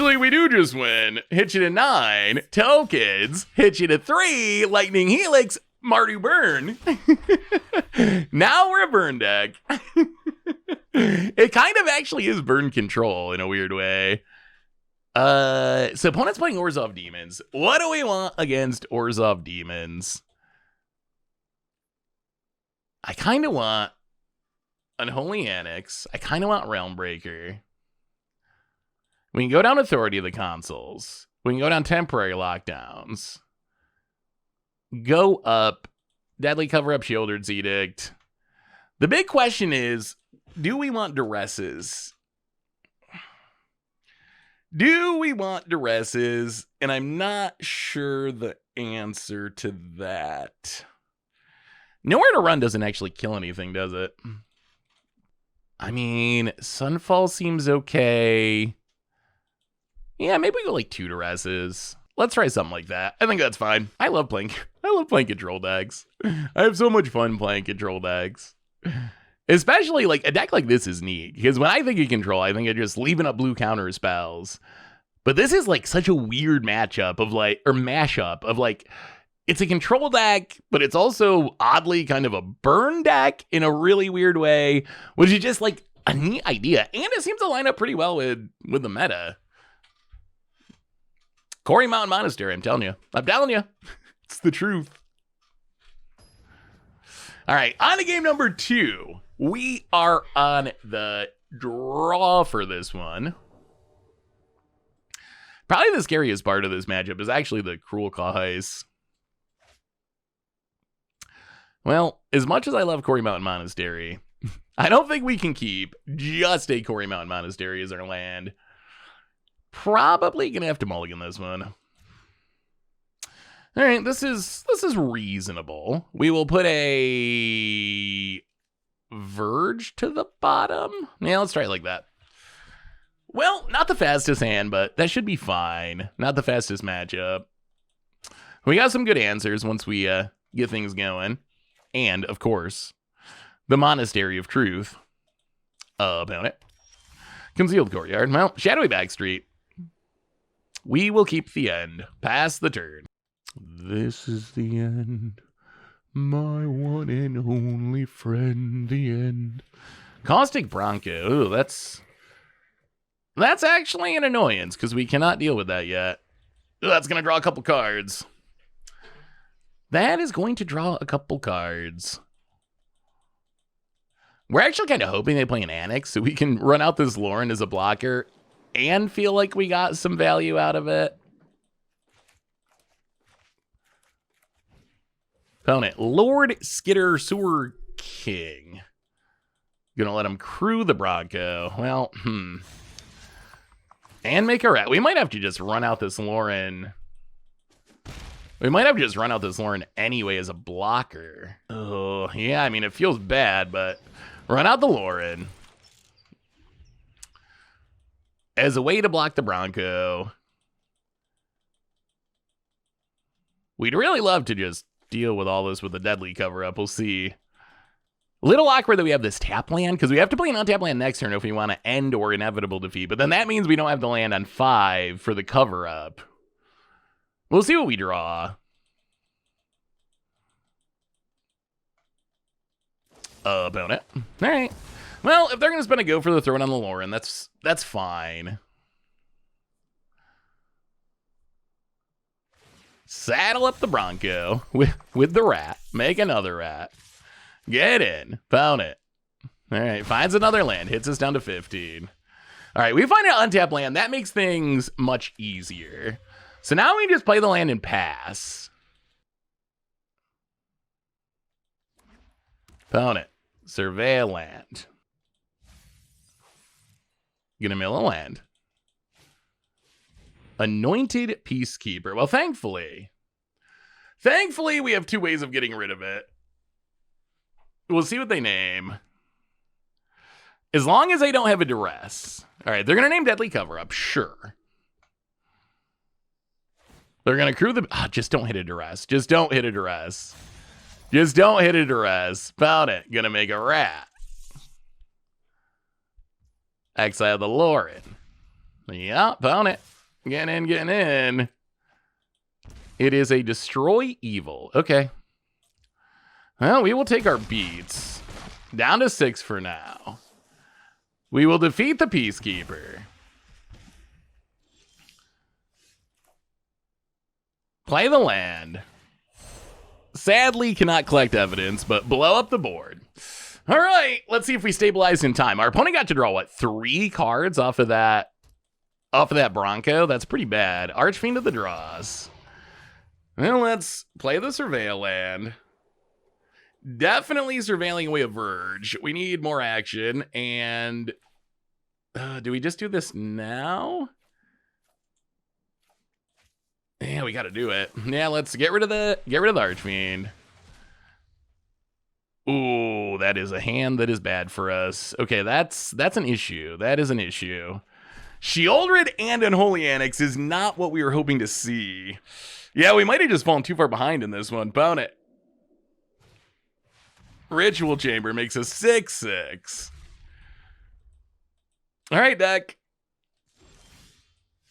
you to 9. Tokens. Hit you to 3. Lightning Helix. Mardu Burn. Now we're a burn deck. It kind of actually is burn control in a weird way. So opponent's playing Orzhov Demons. What do we want against Orzhov Demons? I kind of want Unholy Annex. I kind of want Realm Breaker. We can go down Authority of the Consuls. We can go down Temporary Lockdowns. Go up Deadly Cover-Up Shieldred's Edict. The big question is, do we want Duresses? And I'm not sure the answer to that. Nowhere to Run doesn't actually kill anything, does it? I mean, Sunfall seems okay. Yeah, maybe we go like 2 Duresses. Let's try something like that. I think that's fine. I love playing control decks. I have so much fun playing control decks. Especially, like, a deck like this is neat. Because when I think of control, I think of just leaving up blue counter spells. But this is, like, such a weird mashup of, like, it's a control deck, but it's also oddly kind of a burn deck in a really weird way, which is just, like, a neat idea. And it seems to line up pretty well with the meta. Quarry Mountain Monastery, I'm telling you. It's the truth. All right, on to game number 2. We are on the draw for this one. Probably the scariest part of this matchup is actually the Cruel Cause. Well, as much as I love Quarry Mountain Monastery, I don't think we can keep just a Quarry Mountain Monastery as our land. Probably gonna have to mulligan this one. All right, this is reasonable. We will put a Verge to the bottom. Yeah, let's try it like that. Well, not the fastest hand, but that should be fine. Not the fastest matchup. We got some good answers once we get things going. And, of course, the Monastery of Truth. Opponent. Concealed Courtyard. Well, Shadowy Backstreet. We will keep the end. Pass the turn. This is the end. My one and only friend, the end. Caustic Bronco. Ooh, that's actually an annoyance, because we cannot deal with that yet. Ooh, that's going to draw a couple cards. That is going to draw a couple cards. We're actually kind of hoping they play an Annex so we can run out this Lauren as a blocker and feel like we got some value out of it. Opponent, Lord Skitter Sewer King. Gonna let him crew the Bronco. Well, And make a rat. We might have to just run out this Lauren. We might have to just run out this Lauren anyway as a blocker. Oh, yeah, I mean, it feels bad, but run out the Lauren as a way to block the Bronco. We'd really love to just deal with all this with a deadly cover-up. We'll see. Little awkward that we have this tap land, because we have to play an untap land next turn if we want to end or inevitable defeat. But then that means we don't have the land on 5 for the cover-up. We'll see what we draw. Opponent. All right. Well, if they're going to spend a go for the throne on the Lauren, that's fine. Saddle up the Bronco with the rat. Make another rat. Get in. Opponent. All right. Finds another land. Hits us down to 15. All right. We find an untapped land. That makes things much easier. So now we just play the land and pass. Opponent. Survey a land. Gonna mill a land. Anointed Peacekeeper. Well, thankfully, we have 2 ways of getting rid of it. We'll see what they name. As long as they don't have a duress. All right, they're gonna name Deadly Cover-Up, sure. They're gonna crew the... just don't hit a duress. Just don't hit a duress. Just don't hit a duress. Found it. Gonna make a rat. Exile the Lauren. Yeah, found it. Getting in. It is a Destroy Evil. Okay. Well, we will take our beats. Down to 6 for now. We will defeat the Peacekeeper. Play the land. Sadly, cannot collect evidence, but blow up the board. All right, let's see if we stabilize in time. Our opponent got to draw, what, 3 cards off of that Bronco? That's pretty bad. Archfiend of the draws. Well, let's play the Surveil land. Definitely surveilling away a Verge. We need more action, and do we just do this now? Yeah, we got to do it. Yeah, let's get rid of the Archfiend. Ooh, that is a hand that is bad for us. Okay, that's an issue. That is an issue. Sheoldred and Unholy Annex is not what we were hoping to see. Yeah, we might have just fallen too far behind in this one. Pound it. Ritual Chamber makes a 6/6. All right, deck.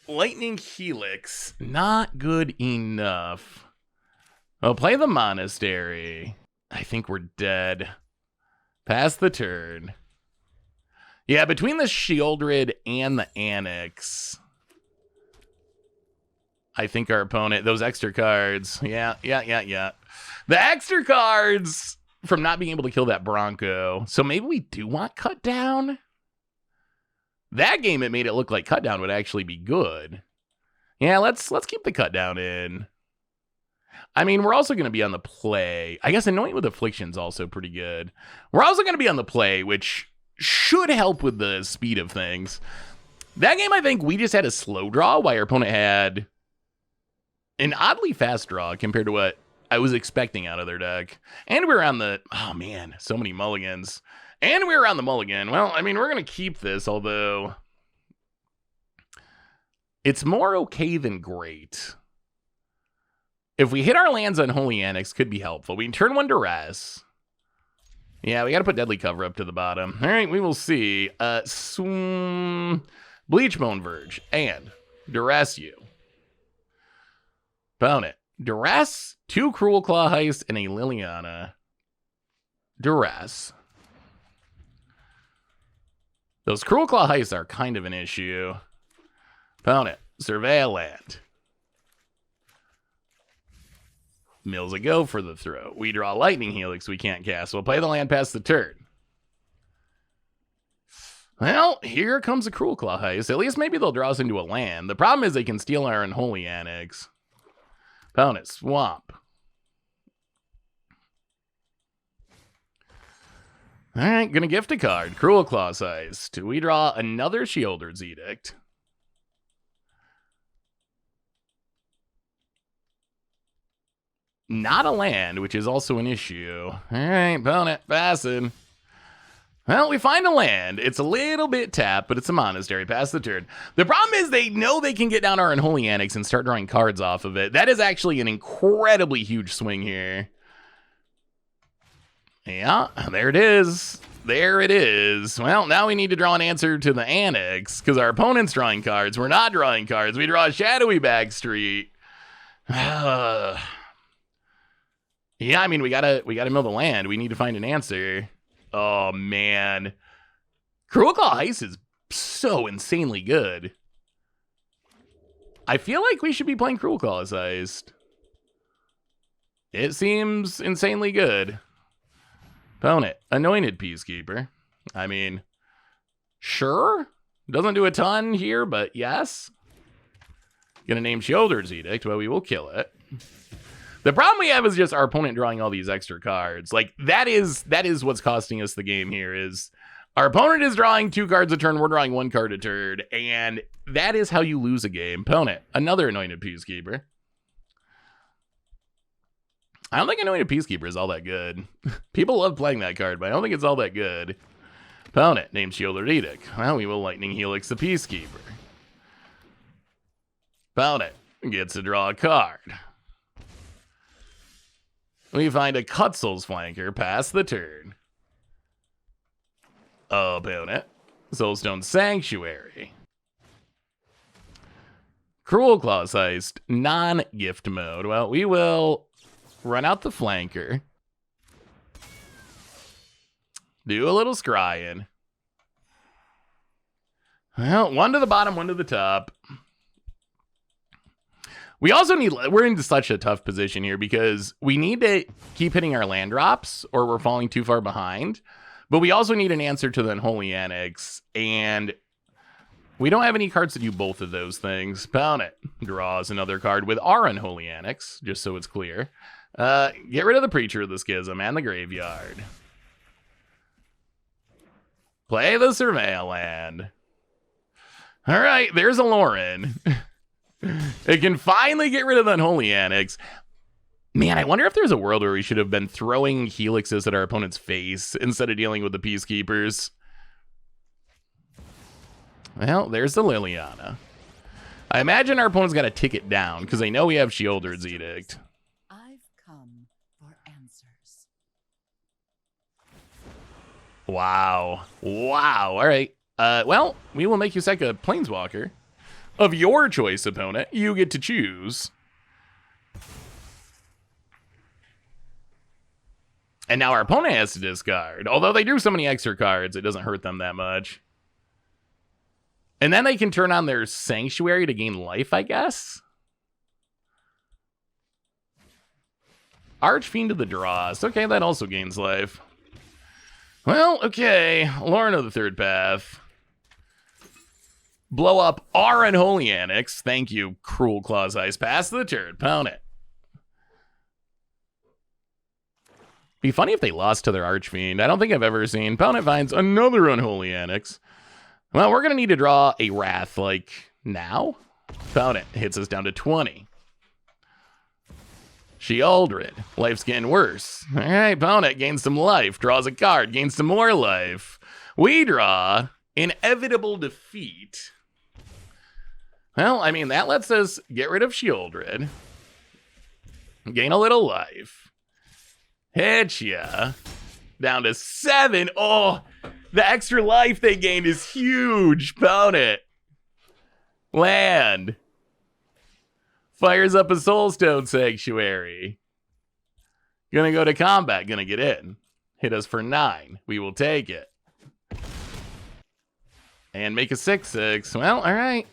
Lightning Helix. Not good enough. I'll play the Monastery. I think we're dead. Pass the turn. Yeah, between the Sheoldred and the Annex, I think our opponent, those extra cards. Yeah. The extra cards from not being able to kill that Bronco. So maybe we do want Cut Down. That game, it made it look like Cut Down would actually be good. Yeah, let's keep the Cut Down in. I mean, we're also going to be on the play. I guess Anoint with Affliction's also pretty good. We're also going to be on the play, which should help with the speed of things. That game, I think we just had a slow draw, while our opponent had an oddly fast draw compared to what I was expecting out of their deck. And we were on the... Oh, man, so many mulligans. And we were on the mulligan. Well, I mean, we're going to keep this, although it's more okay than great. If we hit our lands on Holy Annex, could be helpful. We can turn 1 Duress. Yeah, we got to put Deadly Cover-Up to the bottom. All right, we will see. Bleachbone Verge and Duress you. Opponent. Duress, 2 Cruel Claw Heist, and a Liliana. Duress. Those Cruel Claw Heists are kind of an issue. Opponent. Surveil land. Mills a go for the throw. We draw Lightning Helix we can't cast. We'll play the land past the turn. Well, here comes a Cruel Claw heist. At least maybe they'll draw us into a land. The problem is they can steal our Unholy Annex. Opponent, swamp. Alright, gonna gift a card. Cruel Claw heist. We draw another Sheoldred's Edict. Not a land, which is also an issue. Alright, opponent, passing. Well, we find a land. It's a little bit tapped, but it's a monastery. Pass the turn. The problem is they know they can get down our Unholy Annex and start drawing cards off of it. That is actually an incredibly huge swing here. Yeah, there it is. There it is. Well, now we need to draw an answer to the Annex, because our opponent's drawing cards. We're not drawing cards. We draw a Shadowy Backstreet. Yeah, I mean, we gotta mill the land. We need to find an answer. Oh, man. Cruel Claw Heist is so insanely good. I feel like we should be playing Cruel Claw Heist. It seems insanely good. Opponent, Anointed Peacekeeper. I mean, sure. Doesn't do a ton here, but yes. Gonna name Sheoldred's Edict. Well, we will kill it. The problem we have is just our opponent drawing all these extra cards. Like, that is what's costing us the game here, is our opponent is drawing 2 cards a turn, we're drawing 1 card a turn, and that is how you lose a game. Opponent, another Anointed Peacekeeper. I don't think Anointed Peacekeeper is all that good. People love playing that card, but I don't think it's all that good. Opponent, named Sheoldred's Edict. Well, we will Lightning Helix the Peacekeeper. Opponent gets to draw a card. We find a Cutsel's Flanker, pass the turn. Opponent, Soulstone Sanctuary. Cruel Claw Heist, non-gift mode. Well, we will run out the Flanker. Do a little scrying. Well, 1 to the bottom, 1 to the top. We also need, we're in such a tough position here because we need to keep hitting our land drops or we're falling too far behind. But we also need an answer to the Unholy Annex, and we don't have any cards to do both of those things. Opponent draws another card with our Unholy Annex, just so it's clear. Get rid of the Preacher of the Schism and the Graveyard. Play the Surveil Land. All right, there's a Lauren. It can finally get rid of the Unholy Annex. Man, I wonder if there's a world where we should have been throwing helixes at our opponent's face instead of dealing with the Peacekeepers. Well, there's the Liliana. I imagine our opponent's got to tick it down because they know we have Sheoldred's Edict. I've come for answers. Wow. Wow. All right. Well, we will make you sack a Planeswalker. Of your choice, opponent, you get to choose. And now our opponent has to discard. Although they drew so many extra cards, it doesn't hurt them that much. And then they can turn on their Sanctuary to gain life, I guess? Archfiend of the Dross. Okay, that also gains life. Well, okay. Lorna of the Third Path. Blow up our Unholy Annex. Thank you, Cruel Claw Heist. Pass the turn. Pound it. Be funny if they lost to their Archfiend. I don't think I've ever seen. Pound it finds another Unholy Annex. Well, we're going to need to draw a Wrath, like, now. Pound it. Hits us down to 20. Sheoldred. Life's getting worse. All right, Pound it. Gains some life. Draws a card. Gains some more life. We draw Inevitable Defeat. Well, I mean, that lets us get rid of Sheoldred. Gain a little life. Hit ya. Down to 7. Oh, the extra life they gained is huge. Pound it. Land. Fires up a Soulstone Sanctuary. Gonna go to combat. Gonna get in. Hit us for 9. We will take it. And make a 6/6. Well, all right.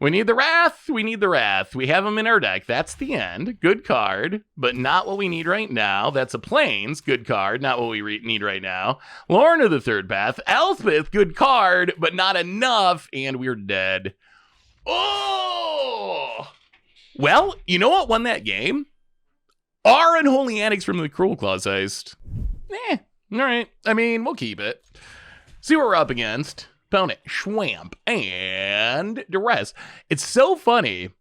We need the Wrath. We need the Wrath. We have them in our deck. That's the end. Good card, but not what we need right now. That's a Plains. Good card, not what we need right now. Lorna of the Third Path. Elspeth. Good card, but not enough. And we're dead. Oh! Well, you know what won that game? Our Unholy Annex from the Cruel Claws heist. All right. I mean, we'll keep it. See what we're up against. Opponent, Schwamp, and Duress. It's so funny.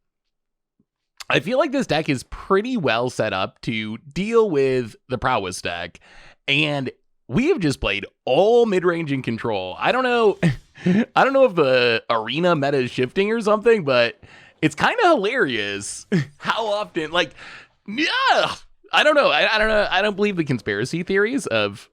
I feel like this deck is pretty well set up to deal with the Prowess deck, and we have just played all mid-range and control. I don't know if the arena meta is shifting or something, but it's kind of hilarious how often, like, yeah, I don't know. I don't believe the conspiracy theories of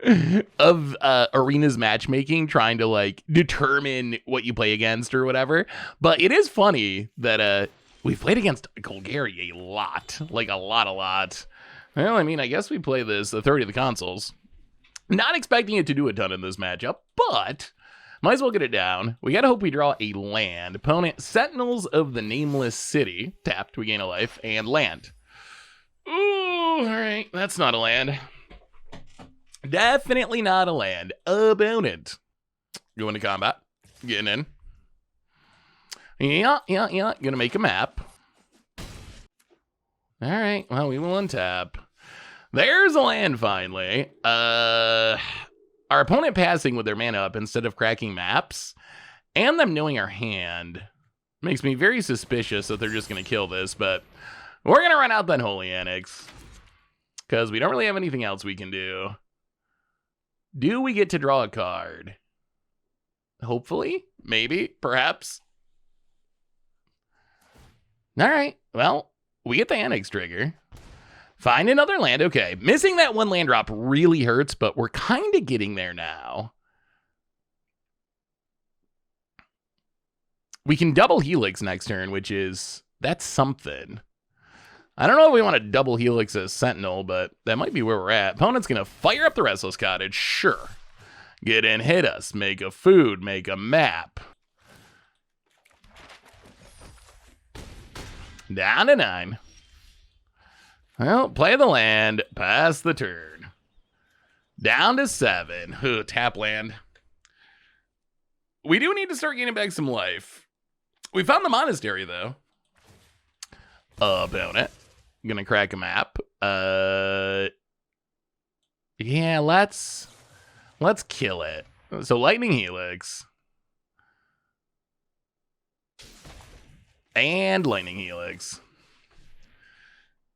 arena's matchmaking trying to like determine what you play against or whatever, but it is funny that we've played against Golgari a lot. Well, I mean, I guess we play this authority of the consoles, not expecting it to do a ton in this matchup, but might as well get it down. We gotta hope we draw a land. Opponent, Sentinels of the Nameless City. Tapped, we gain a life, and land. Ooh, all right, that's not a land. Definitely not a land. Opponent. Going to combat. Getting in. Yeah. Gonna make a map. All right. Well, we will untap. There's a land finally. Our opponent passing with their mana up instead of cracking maps, and them knowing our hand, makes me very suspicious that they're just gonna kill this, but we're gonna run out that Holy Annex because we don't really have anything else we can do. Do we get to draw a card? Hopefully, maybe, perhaps. All right, well, we get the Annex trigger. Find another land, okay. Missing that one land drop really hurts, but we're kind of getting there now. We can double Helix next turn, that's something. I don't know if we want to double Helix as Sentinel, but that might be where we're at. Opponent's going to fire up the Restless Cottage. Sure. Get in, hit us. Make a food. Make a map. Down to 9. Well, play the land. Pass the turn. Down to 7. Ooh, tap land. We do need to start getting back some life. We found the monastery, though. Opponent. Gonna crack a map. Yeah, let's kill it. So Lightning Helix. And Lightning Helix.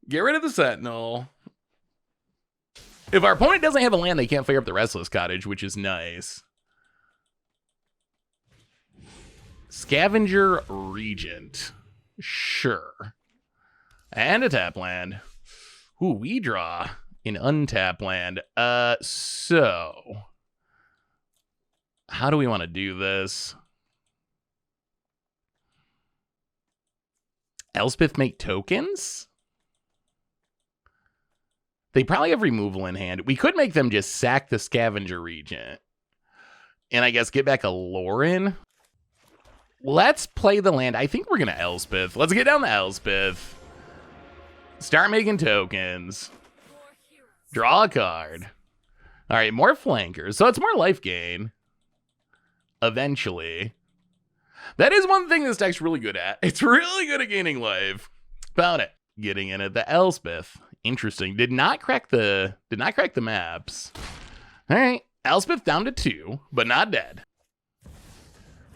Get rid of the Sentinel. If our opponent doesn't have a land, they can't fire up the Restless Cottage, which is nice. Scavenger Regent. Sure. And a tap land. Ooh, we draw an untap land. So how do we want to do this? Elspeth make tokens? They probably have removal in hand. We could make them just sack the Scavenger Regent. And I guess get back a Lauren. Let's play the land. I think we're going to Elspeth. Let's get down to Elspeth. Start making tokens. Draw a card. All right, more flankers. So it's more life gain. Eventually. That is one thing this deck's really good at. It's really good at gaining life. Found it. Getting in at the Elspeth. Interesting. Did not crack the maps. All right. Elspeth down to 2, but not dead.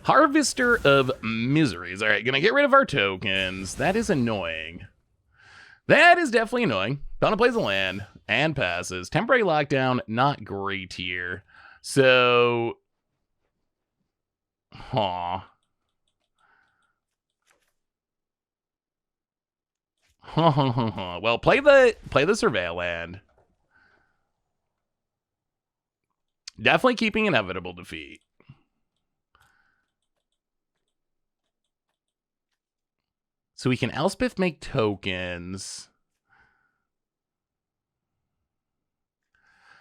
Harvester of Miseries. All right, gonna get rid of our tokens. That is annoying. That is definitely annoying. Donna plays a land and passes. Temporary lockdown, not great here. So, well, play the Surveil land. Definitely keeping inevitable defeat. So we can Elspeth make tokens.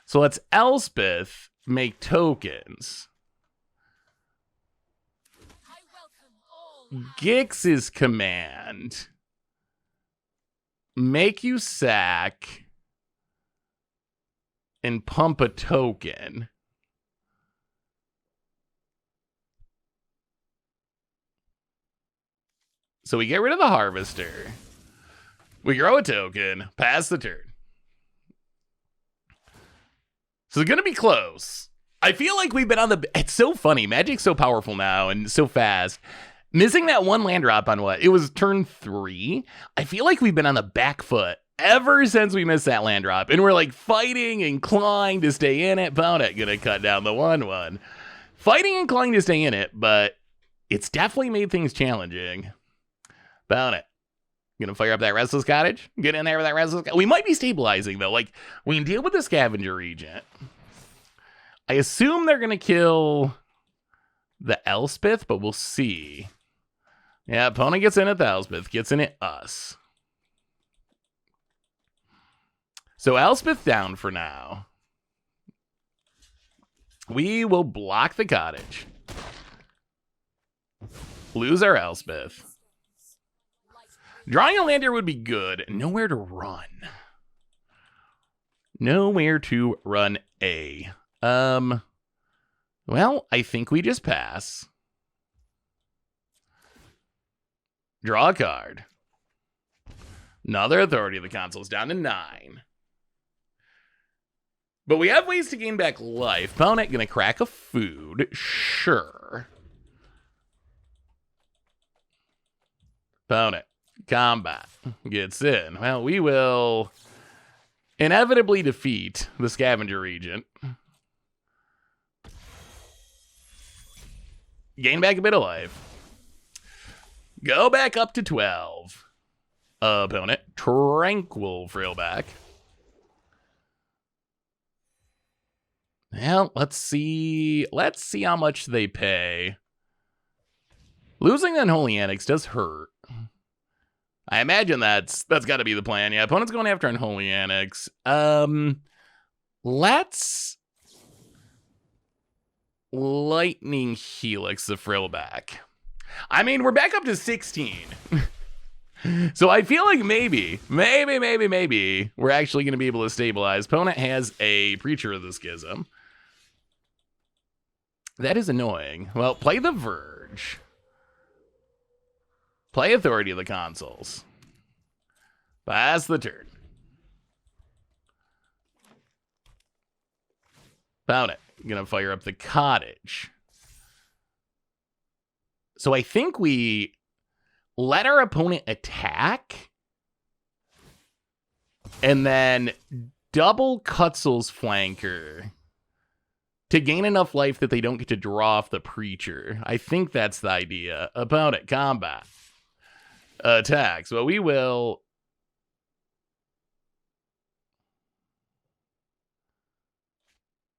So let's Elspeth make tokens. I welcome all Gix's command. Make you sack and pump a token. So we get rid of the harvester. We grow a token, pass the turn. So it's going to be close. I feel like we've been on the... It's so funny. Magic's so powerful now and so fast. Missing that one land drop on what? It was turn 3. I feel like we've been on the back foot ever since we missed that land drop. And we're like fighting and clawing to stay in it. Opponent gonna cut down the 1/1. Fighting and clawing to stay in it, but it's definitely made things challenging. Opponent gonna fire up that Restless Cottage. Get in there with that Restless Cottage. We might be stabilizing though. Like, we can deal with the Scavenger Regent. I assume they're gonna kill the Elspeth, but we'll see. Yeah, opponent gets in at the Elspeth, gets in at us. So Elspeth down for now. We will block the cottage. Lose our Elspeth. Drawing a land here would be good. Nowhere to run. Nowhere to run A. Well, I think we just pass. Draw a card. Another authority of the console's down to 9. But we have ways to gain back life. Opponent gonna crack a food. Sure. Opponent. Combat. Gets in. Well, we will inevitably defeat the Scavenger Regent. Gain back a bit of life. Go back up to 12. Opponent. Tranquil Frillback. Well, let's see. Let's see how much they pay. Losing the Unholy Annex does hurt. I imagine that's got to be the plan. Yeah, opponent's going after Unholy Annex. Let's Lightning Helix the Frillback. I mean, we're back up to 16. So I feel like maybe we're actually going to be able to stabilize. Opponent has a Preacher of the Schism. That is annoying. Well, play the Verge. Play Authority of the Consoles. Pass the turn. Opponent gonna fire up the Cottage. So I think we let our opponent attack and then double Cutzel's Flanker to gain enough life that they don't get to draw off the Preacher. I think that's the idea. Opponent, combat. Attack. So we will...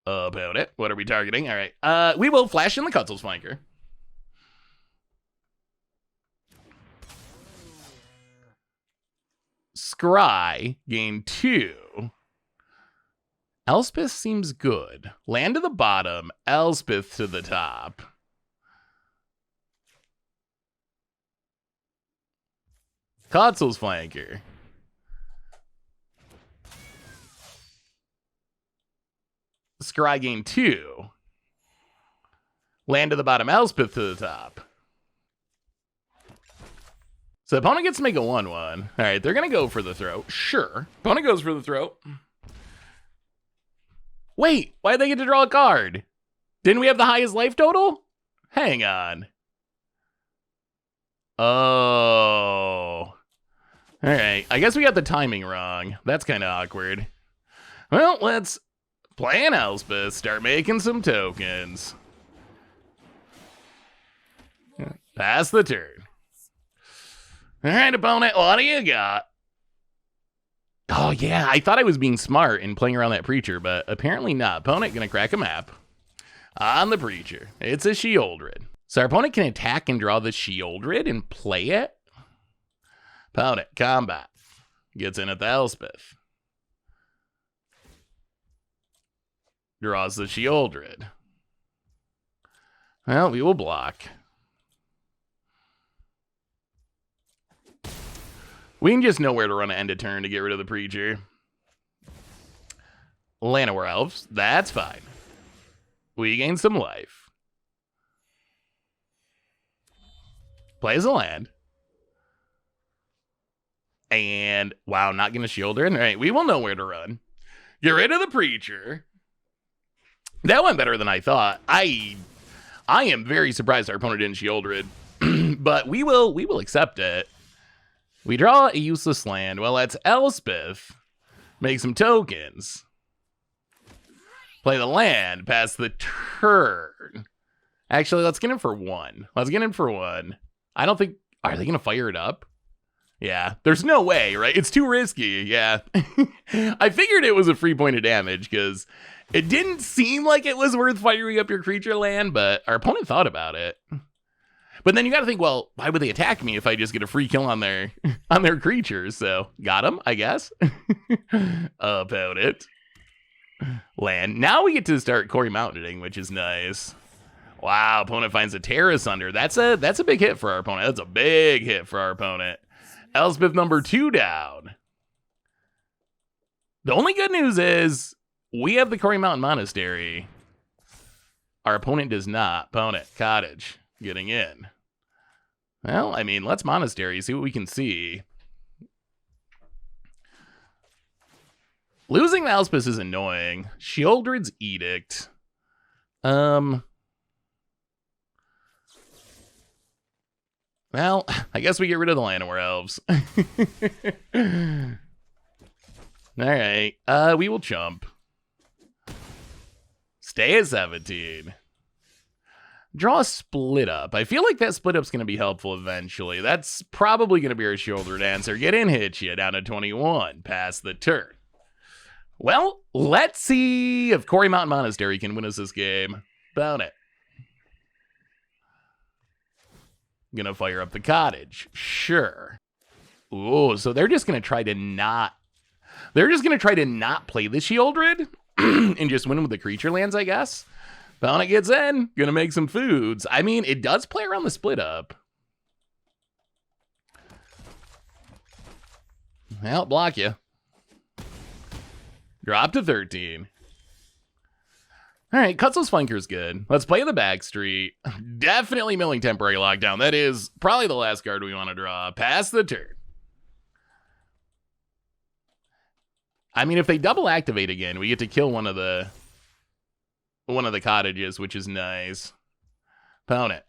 Opponent, what are we targeting? All right. We will flash in the Cutzel's Flanker. Scry, gain 2. Elspeth seems good. Land to the bottom, Elspeth to the top. Cutzel's Flanker. Scry, gain 2. Land to the bottom, Elspeth to the top. So the opponent gets to make a 1/1. All right, they're going to go for the throat. Sure. Opponent goes for the throat. Wait, why'd they get to draw a card? Didn't we have the highest life total? Hang on. Oh. All right, I guess we got the timing wrong. That's kind of awkward. Well, let's play an Elspeth, start making some tokens. Pass the turn. All right, opponent, what do you got? Oh, yeah, I thought I was being smart and playing around that Preacher, but apparently not. Opponent gonna crack a map on the Preacher. It's a Sheoldred. So our opponent can attack and draw the Sheoldred and play it. Opponent, combat. Gets in at the Elspeth. Draws the Sheoldred. Well, we will block. We can just know where to run an end of turn to get rid of the Preacher. Llanowar Elves, that's fine. We gain some life. Plays a land. And, wow, not going to shield her. All right, we will know where to run. Get rid of the Preacher. That went better than I thought. I am very surprised our opponent didn't shield it. But we will accept it. We draw a useless land. Well, that's Elspeth. Make some tokens. Play the land. Pass the turn. Actually, let's get him for 1. I don't think... Are they going to fire it up? Yeah, there's no way, right? It's too risky, yeah. I figured it was a free point of damage because it didn't seem like it was worth firing up your creature land, but our opponent thought about it. But then you got to think, well, why would they attack me if I just get a free kill on their creatures? So, got him, I guess. About it. Land. Now we get to start Quarry Mounting, which is nice. Wow, opponent finds a Terrace Under. That's a big hit for our opponent. That's a big hit for our opponent. Elspeth number 2 down. The only good news is we have the Quarry Mountain Monastery. Our opponent does not. Opponent, Cottage, getting in. Well, I mean, let's Monastery, see what we can see. Losing the Elspeth is annoying. Sheoldred's Edict. Well, I guess we get rid of the Llanowar Elves. Alright, we will chump. Stay at 17. Draw a Split Up. I feel like that Split Up's going to be helpful eventually. That's probably going to be our Sheoldred answer. Get in, hit you, down to 21. Pass the turn. Well, let's see if Quarry Mountain Monastery can win us this game. About it. Gonna fire up the Cottage. Sure. Ooh, so they're just gonna try to not... They're just gonna try to not play the Sheoldred and just win with the creature lands, I guess. Bounty gets in. Gonna make some foods. I mean, it does play around the Split Up. Well, block you. Drop to 13. All right, Cutsel's Flanker's good. Let's play the Backstreet. Definitely milling Temporary Lockdown. That is probably the last card we want to draw. Pass the turn. I mean, if they double activate again, we get to kill one of the cottages, which is nice. Opponent.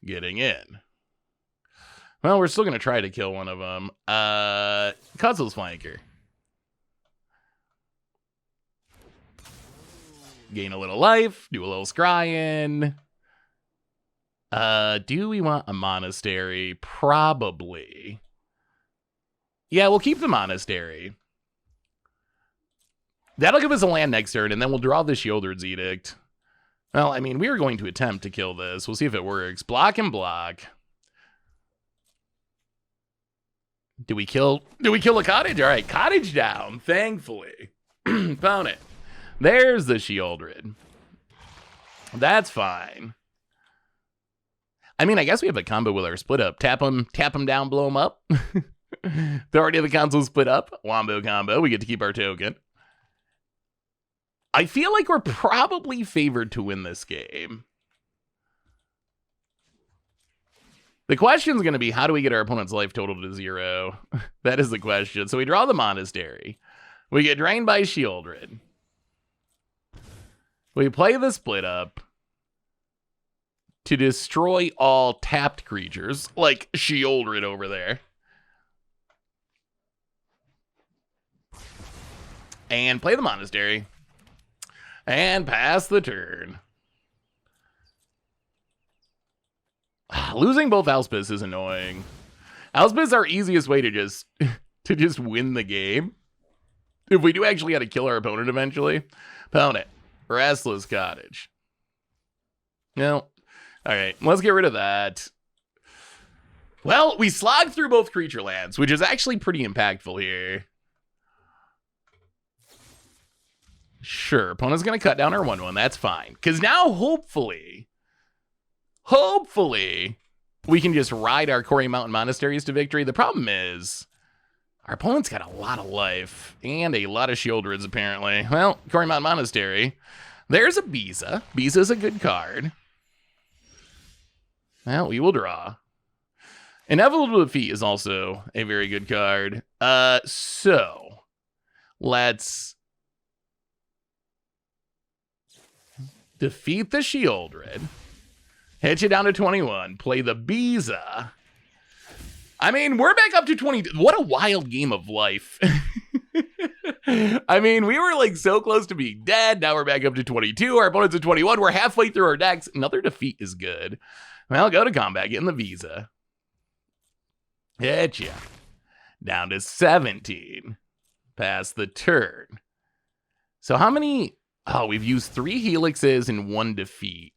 Getting in. Well, we're still going to try to kill one of them. Cutsel's Flanker. Gain a little life, do a little scrying. Do we want a Monastery? Probably. Yeah, we'll keep the Monastery. That'll give us a land next turn, and then we'll draw the Sheoldred's Edict. Well, I mean, we are going to attempt to kill this. We'll see if it works. Block and block. Do we kill a Cottage? All right, Cottage down, thankfully. Found it. There's the Sheoldred. That's fine. I mean, I guess we have a combo with our Split Up. Tap them down, blow them up. They already have the console Split Up. Wombo combo. We get to keep our token. I feel like we're probably favored to win this game. The question is going to be, how do we get our opponent's life total to 0? That is the question. So we draw the Monastery. We get drained by Sheoldred. We play the Split Up to destroy all tapped creatures, like Sheoldred over there. And play the Monastery. And pass the turn. Losing both Elspeths is annoying. Elspeth's our easiest way to just win the game. If we do actually have to kill our opponent eventually. Opponent. Restless Cottage. No. Alright, let's get rid of that. Well, we slogged through both creature lands, which is actually pretty impactful here. Sure, opponent's going to cut down our 1/1. That's fine. Because now, hopefully, we can just ride our Quarry Mountain Monasteries to victory. The problem is our opponent's got a lot of life and a lot of Shieldreds, apparently. Well, Quarry Mountain Monastery. There's a Biza. Biza's a good card. Well, we will draw. Inevitable Defeat is also a very good card. So let's defeat the Shieldred. Hit you down to 21. Play the Biza. I mean, we're back up to 20. What a wild game of life. I mean, we were like so close to being dead. Now we're back up to 22. Our opponent's at 21. We're halfway through our decks. Another defeat is good. Well, go to combat. Get in the Biza. Hit ya. Down to 17. Pass the turn. So how many? Oh, we've used 3 helixes and 1 defeat.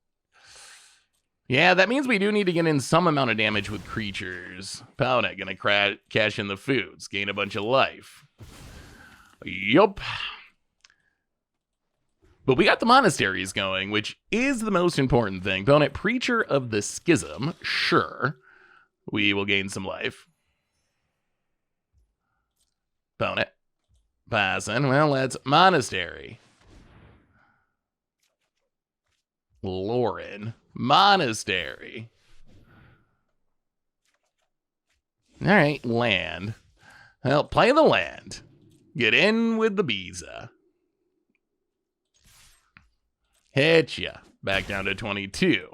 Yeah, that means we do need to get in some amount of damage with creatures. Opponent gonna cash in the foods. Gain a bunch of life. Yup. But we got the monasteries going, which is the most important thing. Opponent, Preacher of the Schism. Sure. We will gain some life. Opponent. Passing. Well, let's Monastery. Lauren. Monastery. All right, land. Well, play the land. Get in with the Biza. Hit ya. Back down to 22.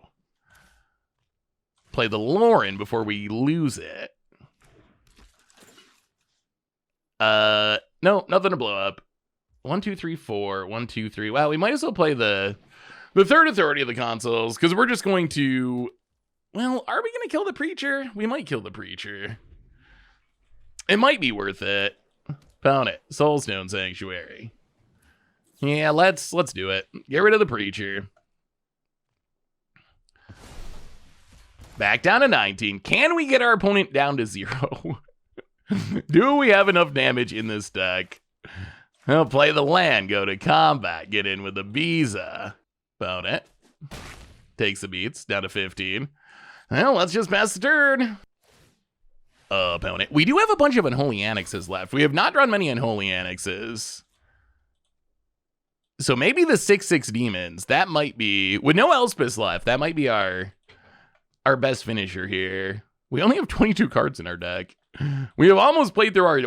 Play the Lauren before we lose it. No, nothing to blow up. 1, 2, 3, 4. 1, 2, 3. Wow, we might as well play the third authority of the consoles, because we're just going to... Well, are we going to kill the Preacher? We might kill the Preacher. It might be worth it. Found it. Soulstone Sanctuary. Yeah, let's do it. Get rid of the Preacher. Back down to 19. Can we get our opponent down to 0? Do we have enough damage in this deck? I'll play the land. Go to combat. Get in with the Biza. Found it. Takes the beats. Down to 15. Well, let's just pass the turn. Opponent. We do have a bunch of Unholy Annexes left. We have not drawn many Unholy Annexes. So maybe the 6/6 demons. That might be, with no Elspeth left, that might be our best finisher here. We only have 22 cards in our deck. We have almost played through our,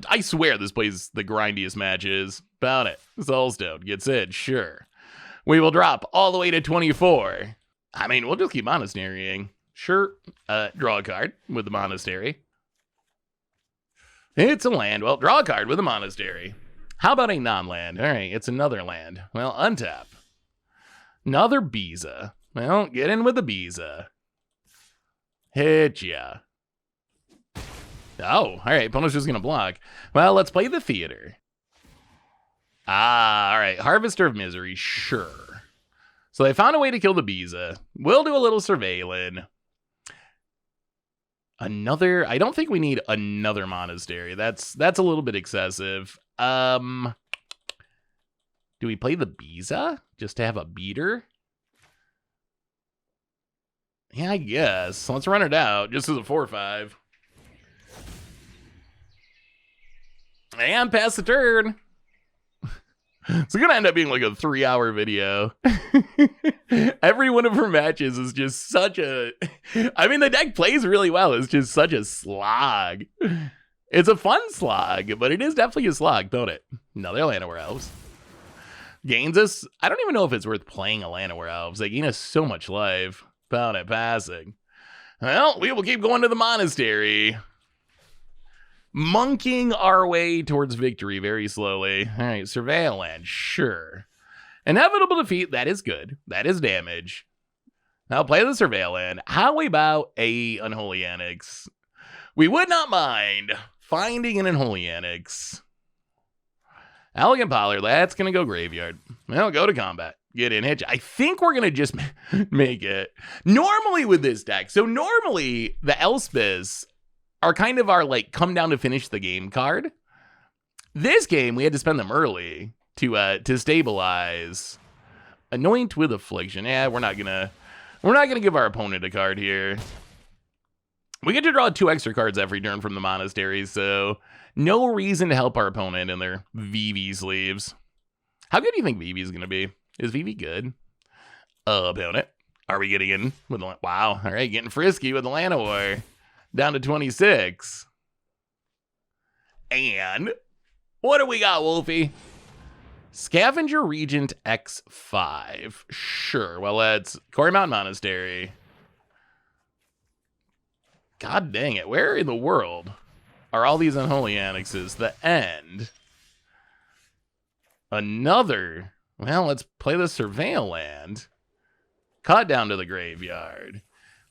I swear this plays the grindiest matches. Found it. Soulstone gets in, sure. We will drop all the way to 24. I mean, we'll just keep monasterying. Sure. Draw a card with the monastery. It's a land. Well, draw a card with a monastery. How about a non-land? All right, it's another land. Well, untap. Another Biza. Well, get in with the Biza. Hit ya. Oh, all right. Opponent's just going to block. Well, let's play the theater. All right. Harvester of Misery. Sure. So they found a way to kill the Biza. We'll do a little surveilling. Another... I don't think we need another monastery. That's a little bit excessive. Do we play the Biza? Just to have a beater? Yeah, I guess. Let's run it out. Just as a 4/5. And pass the turn. It's going to end up being like a 3-hour video. Every one of her matches is just such a... I mean, the deck plays really well. It's just such a slog. It's a fun slog, but it is definitely a slog, don't it? Another Llanowar Elves. Gains us... I don't even know if it's worth playing a Llanowar Elves. They gain us so much life. Found it passing. Well, we will keep going to the monastery. Monkeying our way towards victory very slowly. All right, Surveil Land, sure. Inevitable Defeat, that is good. That is damage. Now play the Surveil Land. How about a Unholy Annex? We would not mind finding an Unholy Annex. Elegant Pollard, that's going to go graveyard. Well, go to combat. Get in, hit. I think we're going to just make it. Normally with this deck, so normally the Elspeths are kind of our, like, come down to finish the game card. This game, we had to spend them early to stabilize. Anoint with Affliction. Yeah, we're not gonna give our opponent a card here. We get to draw 2 extra cards every turn from the monastery, so no reason to help our opponent in their VV sleeves. How good do you think VV is going to be? Is VV good? Opponent. Are we getting in with the... Wow. All right, getting frisky with the Llanowar. Down to 26. And what do we got, Wolfie? Scavenger Regent X5. Sure. Well, let's... Quarry Mountain Monastery. God dang it. Where in the world are all these unholy annexes? The end. Another. Well, let's play the Surveil Land. Cut down to the graveyard.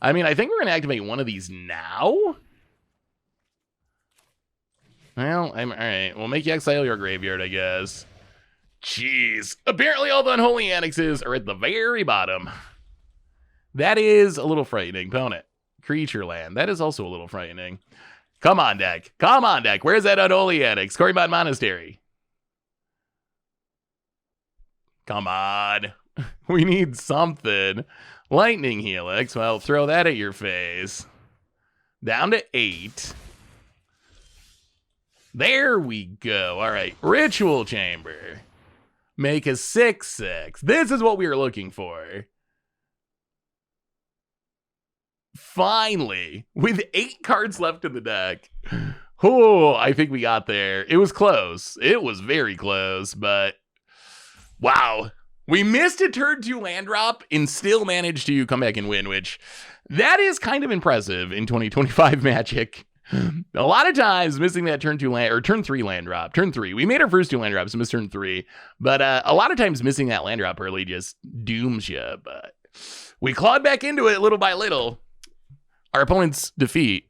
I mean, I think we're going to activate one of these now. Well, all right. We'll make you exile your graveyard, I guess. Jeez. Apparently all the unholy annexes are at the very bottom. That is a little frightening, opponent. Creature land. That is also a little frightening. Come on, deck. Come on, deck. Where's that unholy annex? Quarry Mountain Monastery. Come on. We need something. Lightning Helix. Well, throw that at your face. Down to 8. There we go. All right. Ritual Chamber. Make a 6/6. This is what we were looking for. Finally, with 8 cards left in the deck. Oh, I think we got there. It was close. It was very close, but wow. We missed a turn 2 land drop and still managed to come back and win, which that is kind of impressive in 2025 Magic. A lot of times missing that turn 2 land or turn 3 land drop. Turn 3. We made our first 2 land drops and missed turn 3, but a lot of times missing that land drop early just dooms you. But we clawed back into it little by little. Our opponent's defeat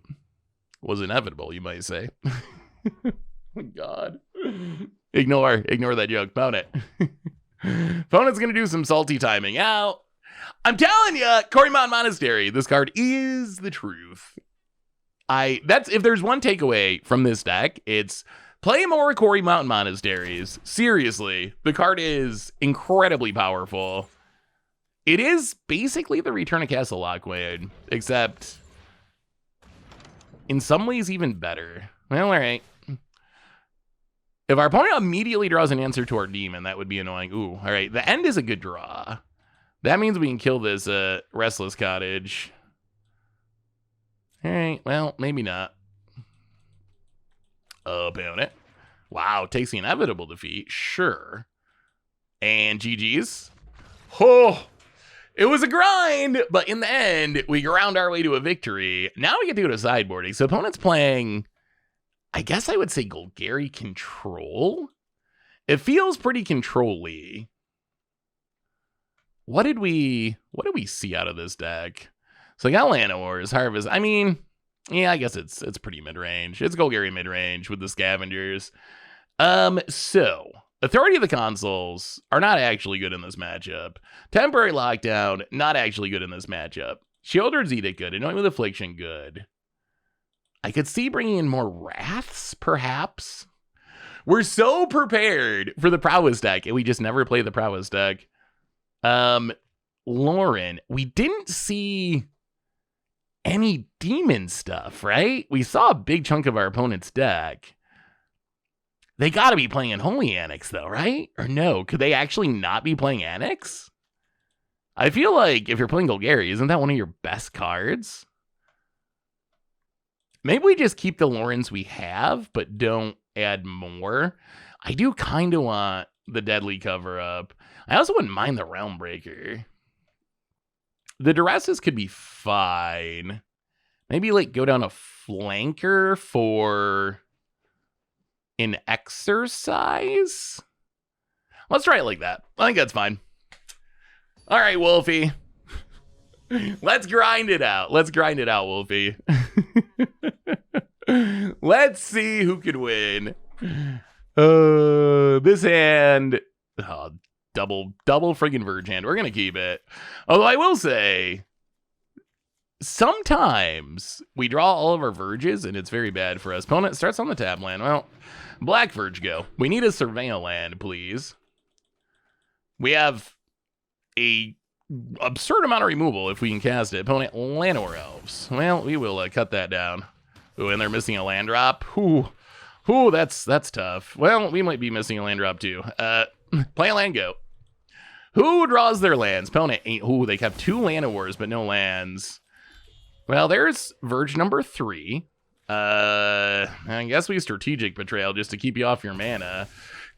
was inevitable, you might say. Oh, God. Ignore that joke, opponent. Opponent's going to do some salty timing out. I'm telling you, Quarry Mountain Monastery, this card is the truth. That's if there's one takeaway from this deck, it's play more Quarry Mountain Monasteries. Seriously, the card is incredibly powerful. It is basically the Return of Castle Lockwood, except in some ways even better. Well, all right. If our opponent immediately draws an answer to our demon, that would be annoying. Ooh, all right. The end is a good draw. That means we can kill this Restless Cottage. All right. Well, maybe not. Opponent. Wow, takes the inevitable defeat. Sure. And GG's. Oh, it was a grind, but in the end, we ground our way to a victory. Now we get to go to sideboarding. So opponent's playing, I guess I would say Golgari Control. It feels pretty control-y. What did we see out of this deck? So I got Llanowars, Harvest. I mean, yeah, I guess it's pretty mid-range. It's Golgari mid-range with the Scavengers. So Authority of the Consuls are not actually good in this matchup. Temporary Lockdown, not actually good in this matchup. Sheoldred's Edict, good. Annoying with Affliction, good. I could see bringing in more Wraths, perhaps. We're so prepared for the Prowess deck, and we just never play the Prowess deck. Lauren, we didn't see any demon stuff, right? We saw a big chunk of our opponent's deck. They got to be playing Unholy Annex, though, right? Or no? Could they actually not be playing Annex? I feel like if you're playing Golgari, isn't that one of your best cards? Maybe we just keep the Laurens we have, but don't add more. I do kind of want the Deadly Cover-Up. I also wouldn't mind the Realm Breaker. The Duresses could be fine. Maybe like go down a Flanker for an Exercise? Let's try it like that. I think that's fine. All right, Wolfie. Let's grind it out. Let's grind it out, Wolfie. Let's see who can win. This hand... Oh, double friggin' Verge hand. We're going to keep it. Although I will say, sometimes we draw all of our Verges, and it's very bad for us. Opponent starts on the tab land. Well, Black Verge go. We need a Surveil land, please. We have a absurd amount of removal if we can cast it. Opponent Llanowar Elves. Well, we will cut that down. Ooh, and they're missing a land drop. Ooh, that's tough. Well, we might be missing a land drop too. Play a land, go. Who draws their lands? Opponent ain't. Ooh, they kept 2 Llanowars, but no lands. Well, there's Verge number 3. I guess we strategic betrayal just to keep you off your mana.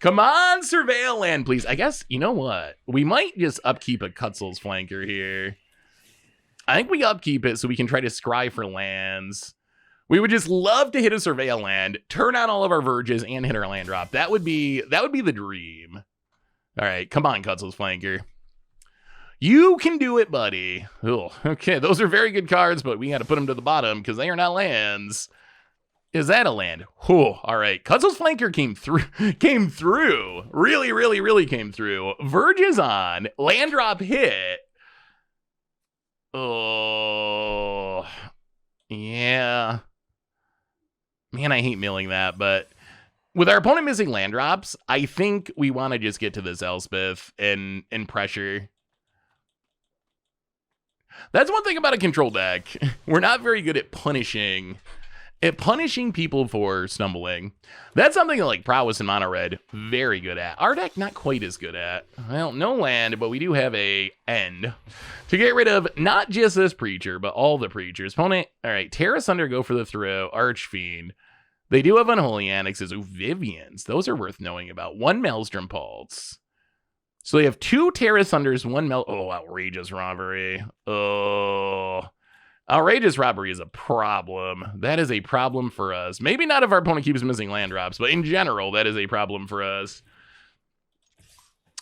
Come on, surveil land, please. I guess, you know what? We might just upkeep a Cutzel's Flanker here. I think we upkeep it so we can try to scry for lands. We would just love to hit a surveil land, turn on all of our Verges, and hit our land drop. That would be the dream. All right, come on, Cutzel's Flanker. You can do it, buddy. Oh, okay, those are very good cards, but we got to put them to the bottom because they are not lands. Is that a land? Oh, all right. Cutzel's Flanker came through. Really, really, really came through. Verge is on. Land drop hit. Oh, yeah. Man, I hate milling that, but with our opponent missing land drops, I think we want to just get to this Elspeth and pressure. That's one thing about a control deck. We're not very good at punishing people for stumbling. That's something that, like, Prowess and Mono Red very good at. Our deck not quite as good at. Well, no land, but we do have a end to get rid of not just this Preacher, but all the Preachers. Opponent, all right, Terra Sunder, go for the throw. Archfiend. They do have Unholy Annexes. Ooh, Vivians. Those are worth knowing about. 1 Maelstrom Pulse. So they have 2 Terra Sunders, 1 Oh, Outrageous Robbery. Oh, Outrageous Robbery is a problem. That is a problem for us. Maybe not if our opponent keeps missing land drops, but in general, that is a problem for us.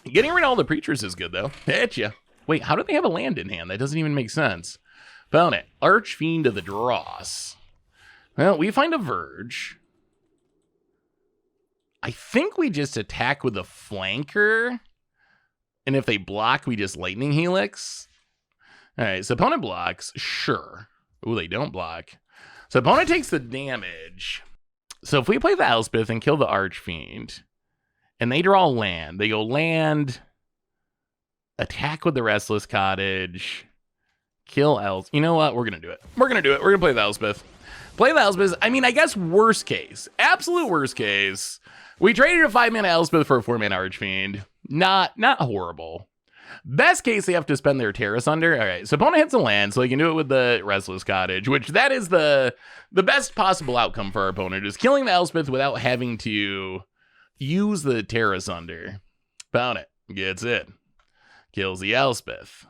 Getting rid of all the Preachers is good, though. Hit ya. Wait, how do they have a land in hand? That doesn't even make sense. Opponent, Archfiend of the Dross. Well, we find a Verge. I think we just attack with a Flanker. And if they block, we just Lightning Helix. All right, so opponent blocks. Sure. Ooh, they don't block. So opponent takes the damage. So if we play the Elspeth and kill the Archfiend, and they draw land, they go land, attack with the Restless Cottage, kill Elspeth. You know what? We're going to do it. We're going to play the Elspeth. Play the Elspeth. I mean, I guess worst case, absolute worst case, we traded a 5-mana Elspeth for a 4-mana Archfiend. Not horrible. Best case, they have to spend their Terra Sunder. All right, so opponent hits a land, so they can do it with the Restless Cottage, which that is the best possible outcome for our opponent, is killing the Elspeth without having to use the Terra Sunder. Opponent gets it. Kills the Elspeth.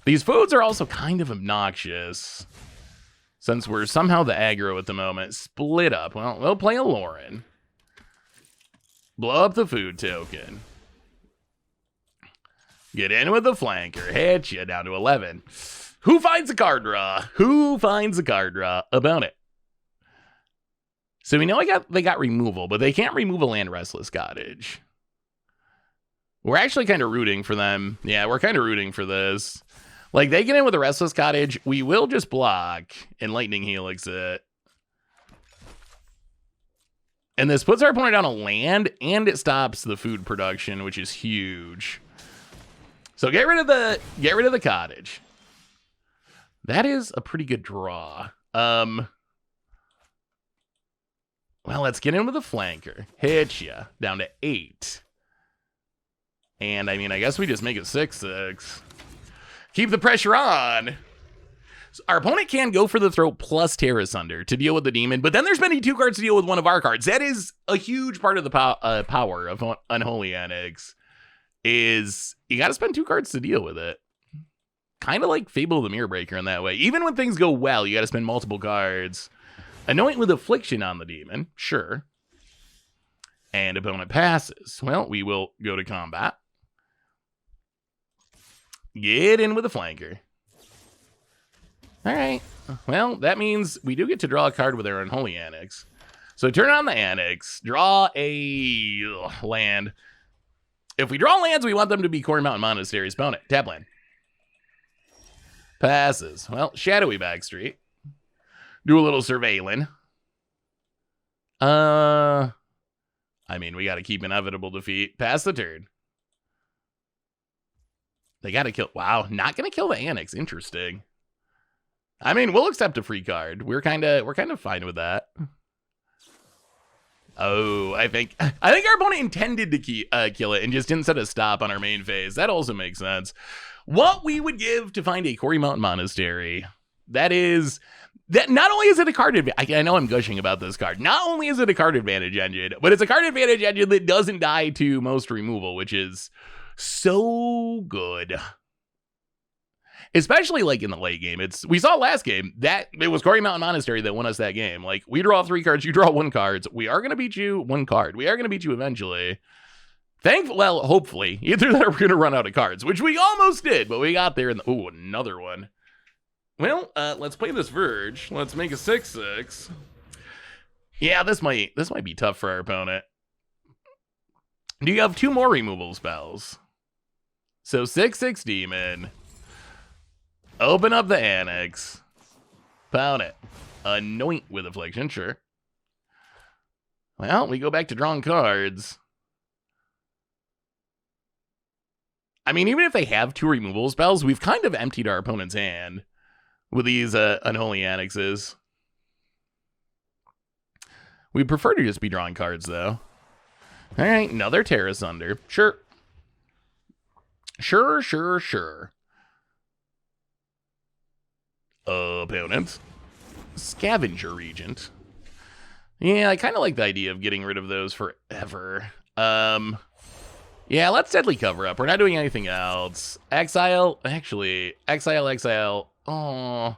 These foods are also kind of obnoxious, since we're somehow the aggro at the moment. Split up. Well, we'll play a Lauren. Blow up the food token. Get in with the Flanker. Hit you down to 11. Who finds a card draw? Who finds a card draw? About it. So we know they got removal, but they can't remove a land Restless Cottage. We're actually kind of rooting for them. Yeah, we're kind of rooting for this. Like, they get in with the Restless Cottage, we will just block and Lightning Helix it. And this puts our opponent down a land, and it stops the food production, which is huge. So get rid of the cottage. That is a pretty good draw. Well, let's get in with the Flanker. Hit ya down to 8. And I mean, I guess we just make it 6/6. Keep the pressure on. So our opponent can go for the throw plus Terra Sunder to deal with the demon, but then there's many 2 cards to deal with one of our cards. That is a huge part of the power of Unholy Annex. Is you got to spend 2 cards to deal with it. Kind of like Fable of the Mirror Breaker in that way. Even when things go well, you got to spend multiple cards. Anoint with Affliction on the demon, sure. And opponent passes. Well, we will go to combat. Get in with the Flanker. All right. Well, that means we do get to draw a card with our Unholy Annex. So turn on the Annex, draw a land. If we draw lands, we want them to be Corn Mountain Monasteries. Opponent, tap land. Passes. Well, Shadowy Backstreet. Do a little surveilling. I mean, we got to keep Inevitable Defeat. Pass the turn. They gotta kill. Wow, not gonna kill the Annex. Interesting. I mean, we'll accept a free card. We're kind of fine with that. Oh, I think our opponent intended to kill it and just didn't set a stop on our main phase. That also makes sense. What we would give to find a Quarry Mountain Monastery. That not only is it a card advantage, I know I'm gushing about this card. Not only is it a card advantage engine, but it's a card advantage engine that doesn't die to most removal, which is so good. Especially like in the late game. We saw last game that it was Quarry Mountain Monastery that won us that game. Like, we draw 3 cards, you draw 1 card. We are going to beat you 1 card. We are going to beat you eventually. Well, hopefully. Either that or we're going to run out of cards, which we almost did, but we got there. Ooh, another one. Well, let's play this Verge. Let's make a 6/6. Yeah, this might be tough for our opponent. Do you have 2 more removal spells? So 6/6 Demon. Open up the Annex. Pound it. Anoint with Affliction, sure. Well, we go back to drawing cards. I mean, even if they have 2 removal spells, we've kind of emptied our opponent's hand with these Unholy Annexes. We prefer to just be drawing cards, though. All right, another Terra Sunder. Sure. Sure. Opponent. Scavenger Regent. Yeah, I kind of like the idea of getting rid of those forever. Yeah, let's Deadly Cover Up. We're not doing anything else. Exile. Actually, exile. Oh,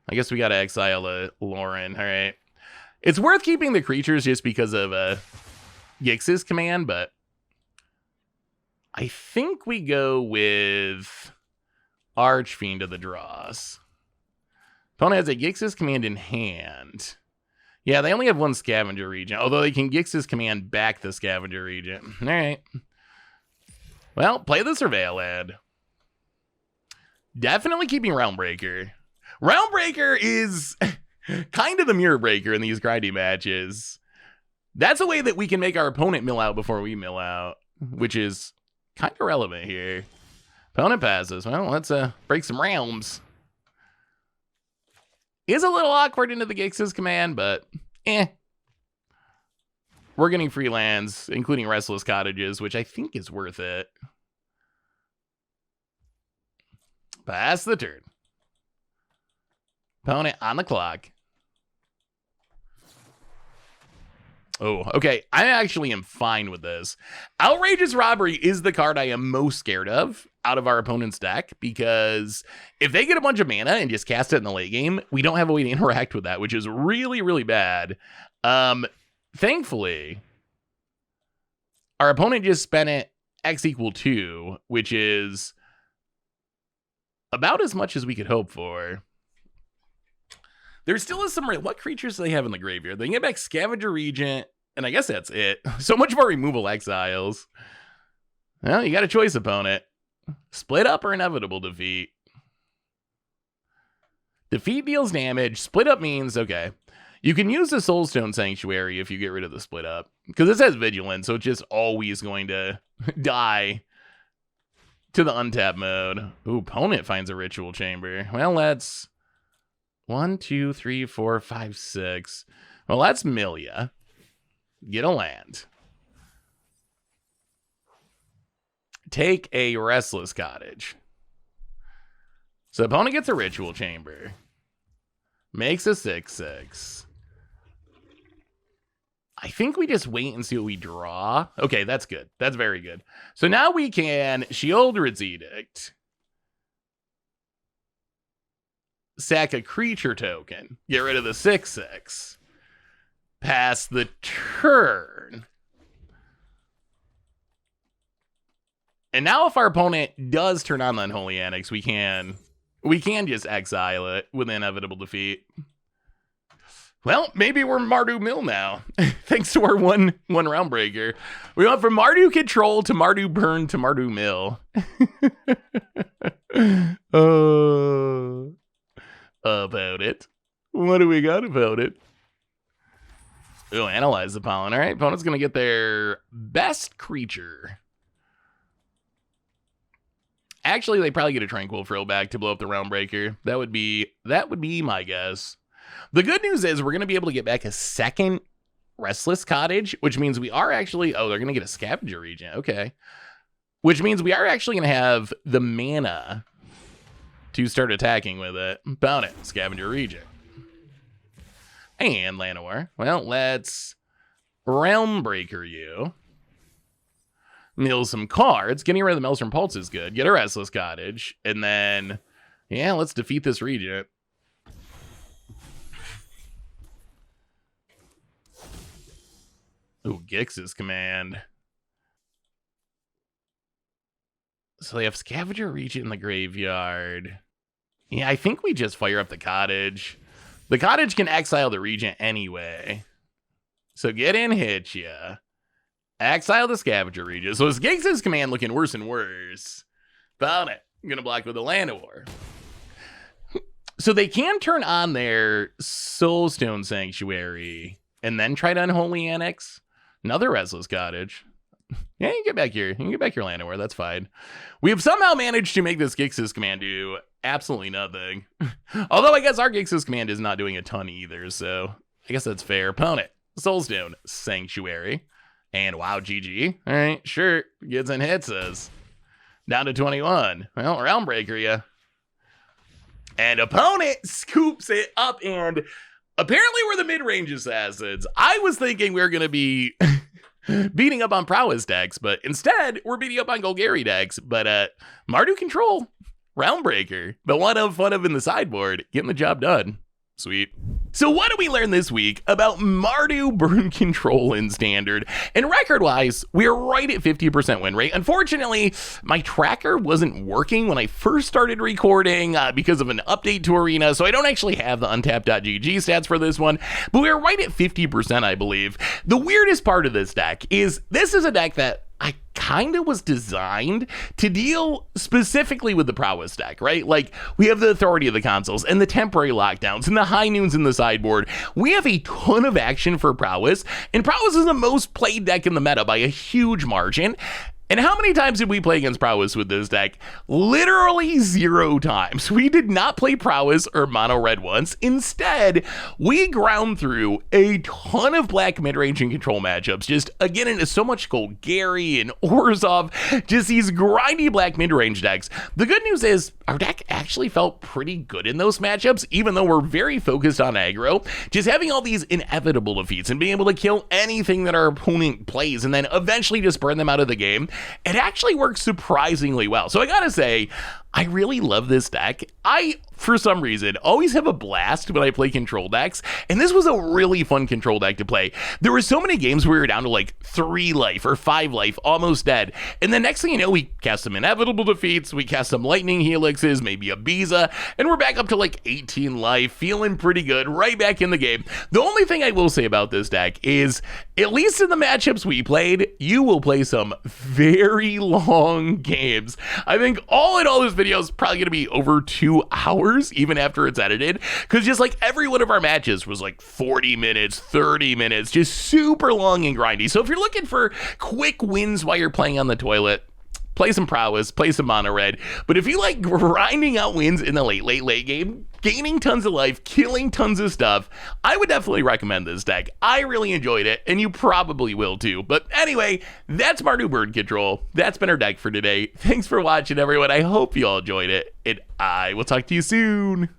I guess we gotta exile Lauren. All right. It's worth keeping the creatures just because of Gix's command, but I think we go with Archfiend of the Dross. Opponent has a Gix's command in hand. Yeah, they only have 1 Scavenger Regent, although they can Gix's command back the Scavenger Regent. All right. Well, play the Surveil ad. Definitely keeping Realmbreaker. Realmbreaker is kind of the mirror breaker in these grindy matches. That's a way that we can make our opponent mill out before we mill out, which is kind of relevant here. Opponent passes. Well, let's break some realms. Is a little awkward into the Gix's command, but We're getting free lands, including Restless Cottages, which I think is worth it. Pass the turn. Opponent on the clock. Oh, okay. I actually am fine with this. Outrageous Robbery is the card I am most scared of out of our opponent's deck, because if they get a bunch of mana and just cast it in the late game, we don't have a way to interact with that, which is really, really bad. Thankfully, our opponent just spent it X = 2, which is about as much as we could hope for. There still is some... What creatures do they have in the graveyard? They can get back Scavenger Regent, and I guess that's it. So much more removal exiles. Well, you got a choice, opponent. Split up or inevitable defeat. Defeat deals damage. Split up means, okay, you can use the Soulstone Sanctuary if you get rid of the split up, because this has Vigilance, so it's just always going to die to the untap mode. Ooh, opponent finds a Ritual Chamber. Well, let's... 1, 2, 3, 4, 5, 6. Well, that's Milia. Get a land. Take a Restless Cottage. So opponent gets a Ritual Chamber. Makes a 6/6. I think we just wait and see what we draw. Okay, that's good. That's very good. So now we can Sheoldred's Edict. Sack a creature token. Get rid of the 6/6. Pass the turn. And now if our opponent does turn on the Unholy Annex, we can just exile it with inevitable defeat. Well, maybe we're Mardu Mill now. Thanks to our one round breaker. We went from Mardu Control to Mardu Burn to Mardu Mill. About it. What do we got about it? Oh, analyze the pollen. All right, opponent's going to get their best creature. actually, they probably get a Tranquil Throwback to blow up the Realm Breaker. That would be my guess. The good news is we're going to be able to get back a second Restless Cottage, which means we are actually... Oh, they're going to get a Scavenger Regent. Okay. Which means we are actually going to have the mana to start attacking with it. Bound it. Scavenger Regent. And Llanowar. Well, let's Realm Breaker you. Mill some cards. Getting rid of the Maelstrom Pulse is good. Get a Restless Cottage. And then, yeah, let's defeat this Regent. Ooh, Gix's command. So they have Scavenger Regent in the graveyard. Yeah, I think we just fire up the Cottage. The Cottage can exile the Regent anyway. So get in, hit ya. Exile the Scavenger Regent. So his Gix's command looking worse and worse. Found it. I'm going to block with a Llanowar. So they can turn on their Soulstone Sanctuary and then try to Unholy Annex. Another Restless Cottage. Yeah, you can get back here. You can get back your Llanowar. That's fine. We have somehow managed to make this Gix's command do absolutely nothing. Although I guess our Gix's command is not doing a ton either, so I guess that's fair. Opponent. Soulstone Sanctuary. And wow, GG. All right, sure. Gets and hits us. Down to 21. Well, Realm Breaker, yeah. And opponent scoops it up, and apparently we're the mid-range assassins. I was thinking we were going to be beating up on prowess decks, but instead we're beating up on Golgari decks. But Mardu Control, Realm Breaker, the one of fun of in the sideboard, getting the job done. Sweet. So what did we learn this week about Mardu Burn Control in Standard? And record-wise, we're right at 50% win rate. Unfortunately, my tracker wasn't working when I first started recording because of an update to Arena, so I don't actually have the untapped.gg stats for this one, but we're right at 50%, I believe. The weirdest part of this deck is this is a deck that I kind of was designed to deal specifically with the prowess deck, right? Like, we have the authority of the consoles and the temporary lockdowns and the high noons in the sideboard. We have a ton of action for prowess, and prowess is the most played deck in the meta by a huge margin. And how many times did we play against prowess with this deck? Literally 0 times. We did not play prowess or mono red once. Instead, we ground through a ton of black mid-range and control matchups. Just again into so much Golgari and Orzhov, just these grindy black mid-range decks. The good news is our deck actually felt pretty good in those matchups, even though we're very focused on aggro. Just having all these inevitable defeats and being able to kill anything that our opponent plays and then eventually just burn them out of the game. It actually works surprisingly well. So I gotta say, I really love this deck. I, for some reason, always have a blast when I play control decks, and this was a really fun control deck to play. There were so many games where we were down to like 3 life or 5 life, almost dead, and the next thing you know, we cast some inevitable defeats, we cast some lightning helixes, maybe a Biza, and we're back up to like 18 life, feeling pretty good, right back in the game. The only thing I will say about this deck is, at least in the matchups we played, you will play some very long games. I think all in all, this video is probably going to be over 2 hours, even after it's edited, because just like every one of our matches was like 40 minutes, 30 minutes, just super long and grindy. So if you're looking for quick wins while you're playing on the toilet, play some prowess, play some mono red. But if you like grinding out wins in the late game, gaining tons of life, killing tons of stuff, I would definitely recommend this deck. I really enjoyed it, and you probably will too. But anyway, that's Mardu Burn Control. That's been our deck for today. Thanks for watching, everyone. I hope you all enjoyed it, and I will talk to you soon.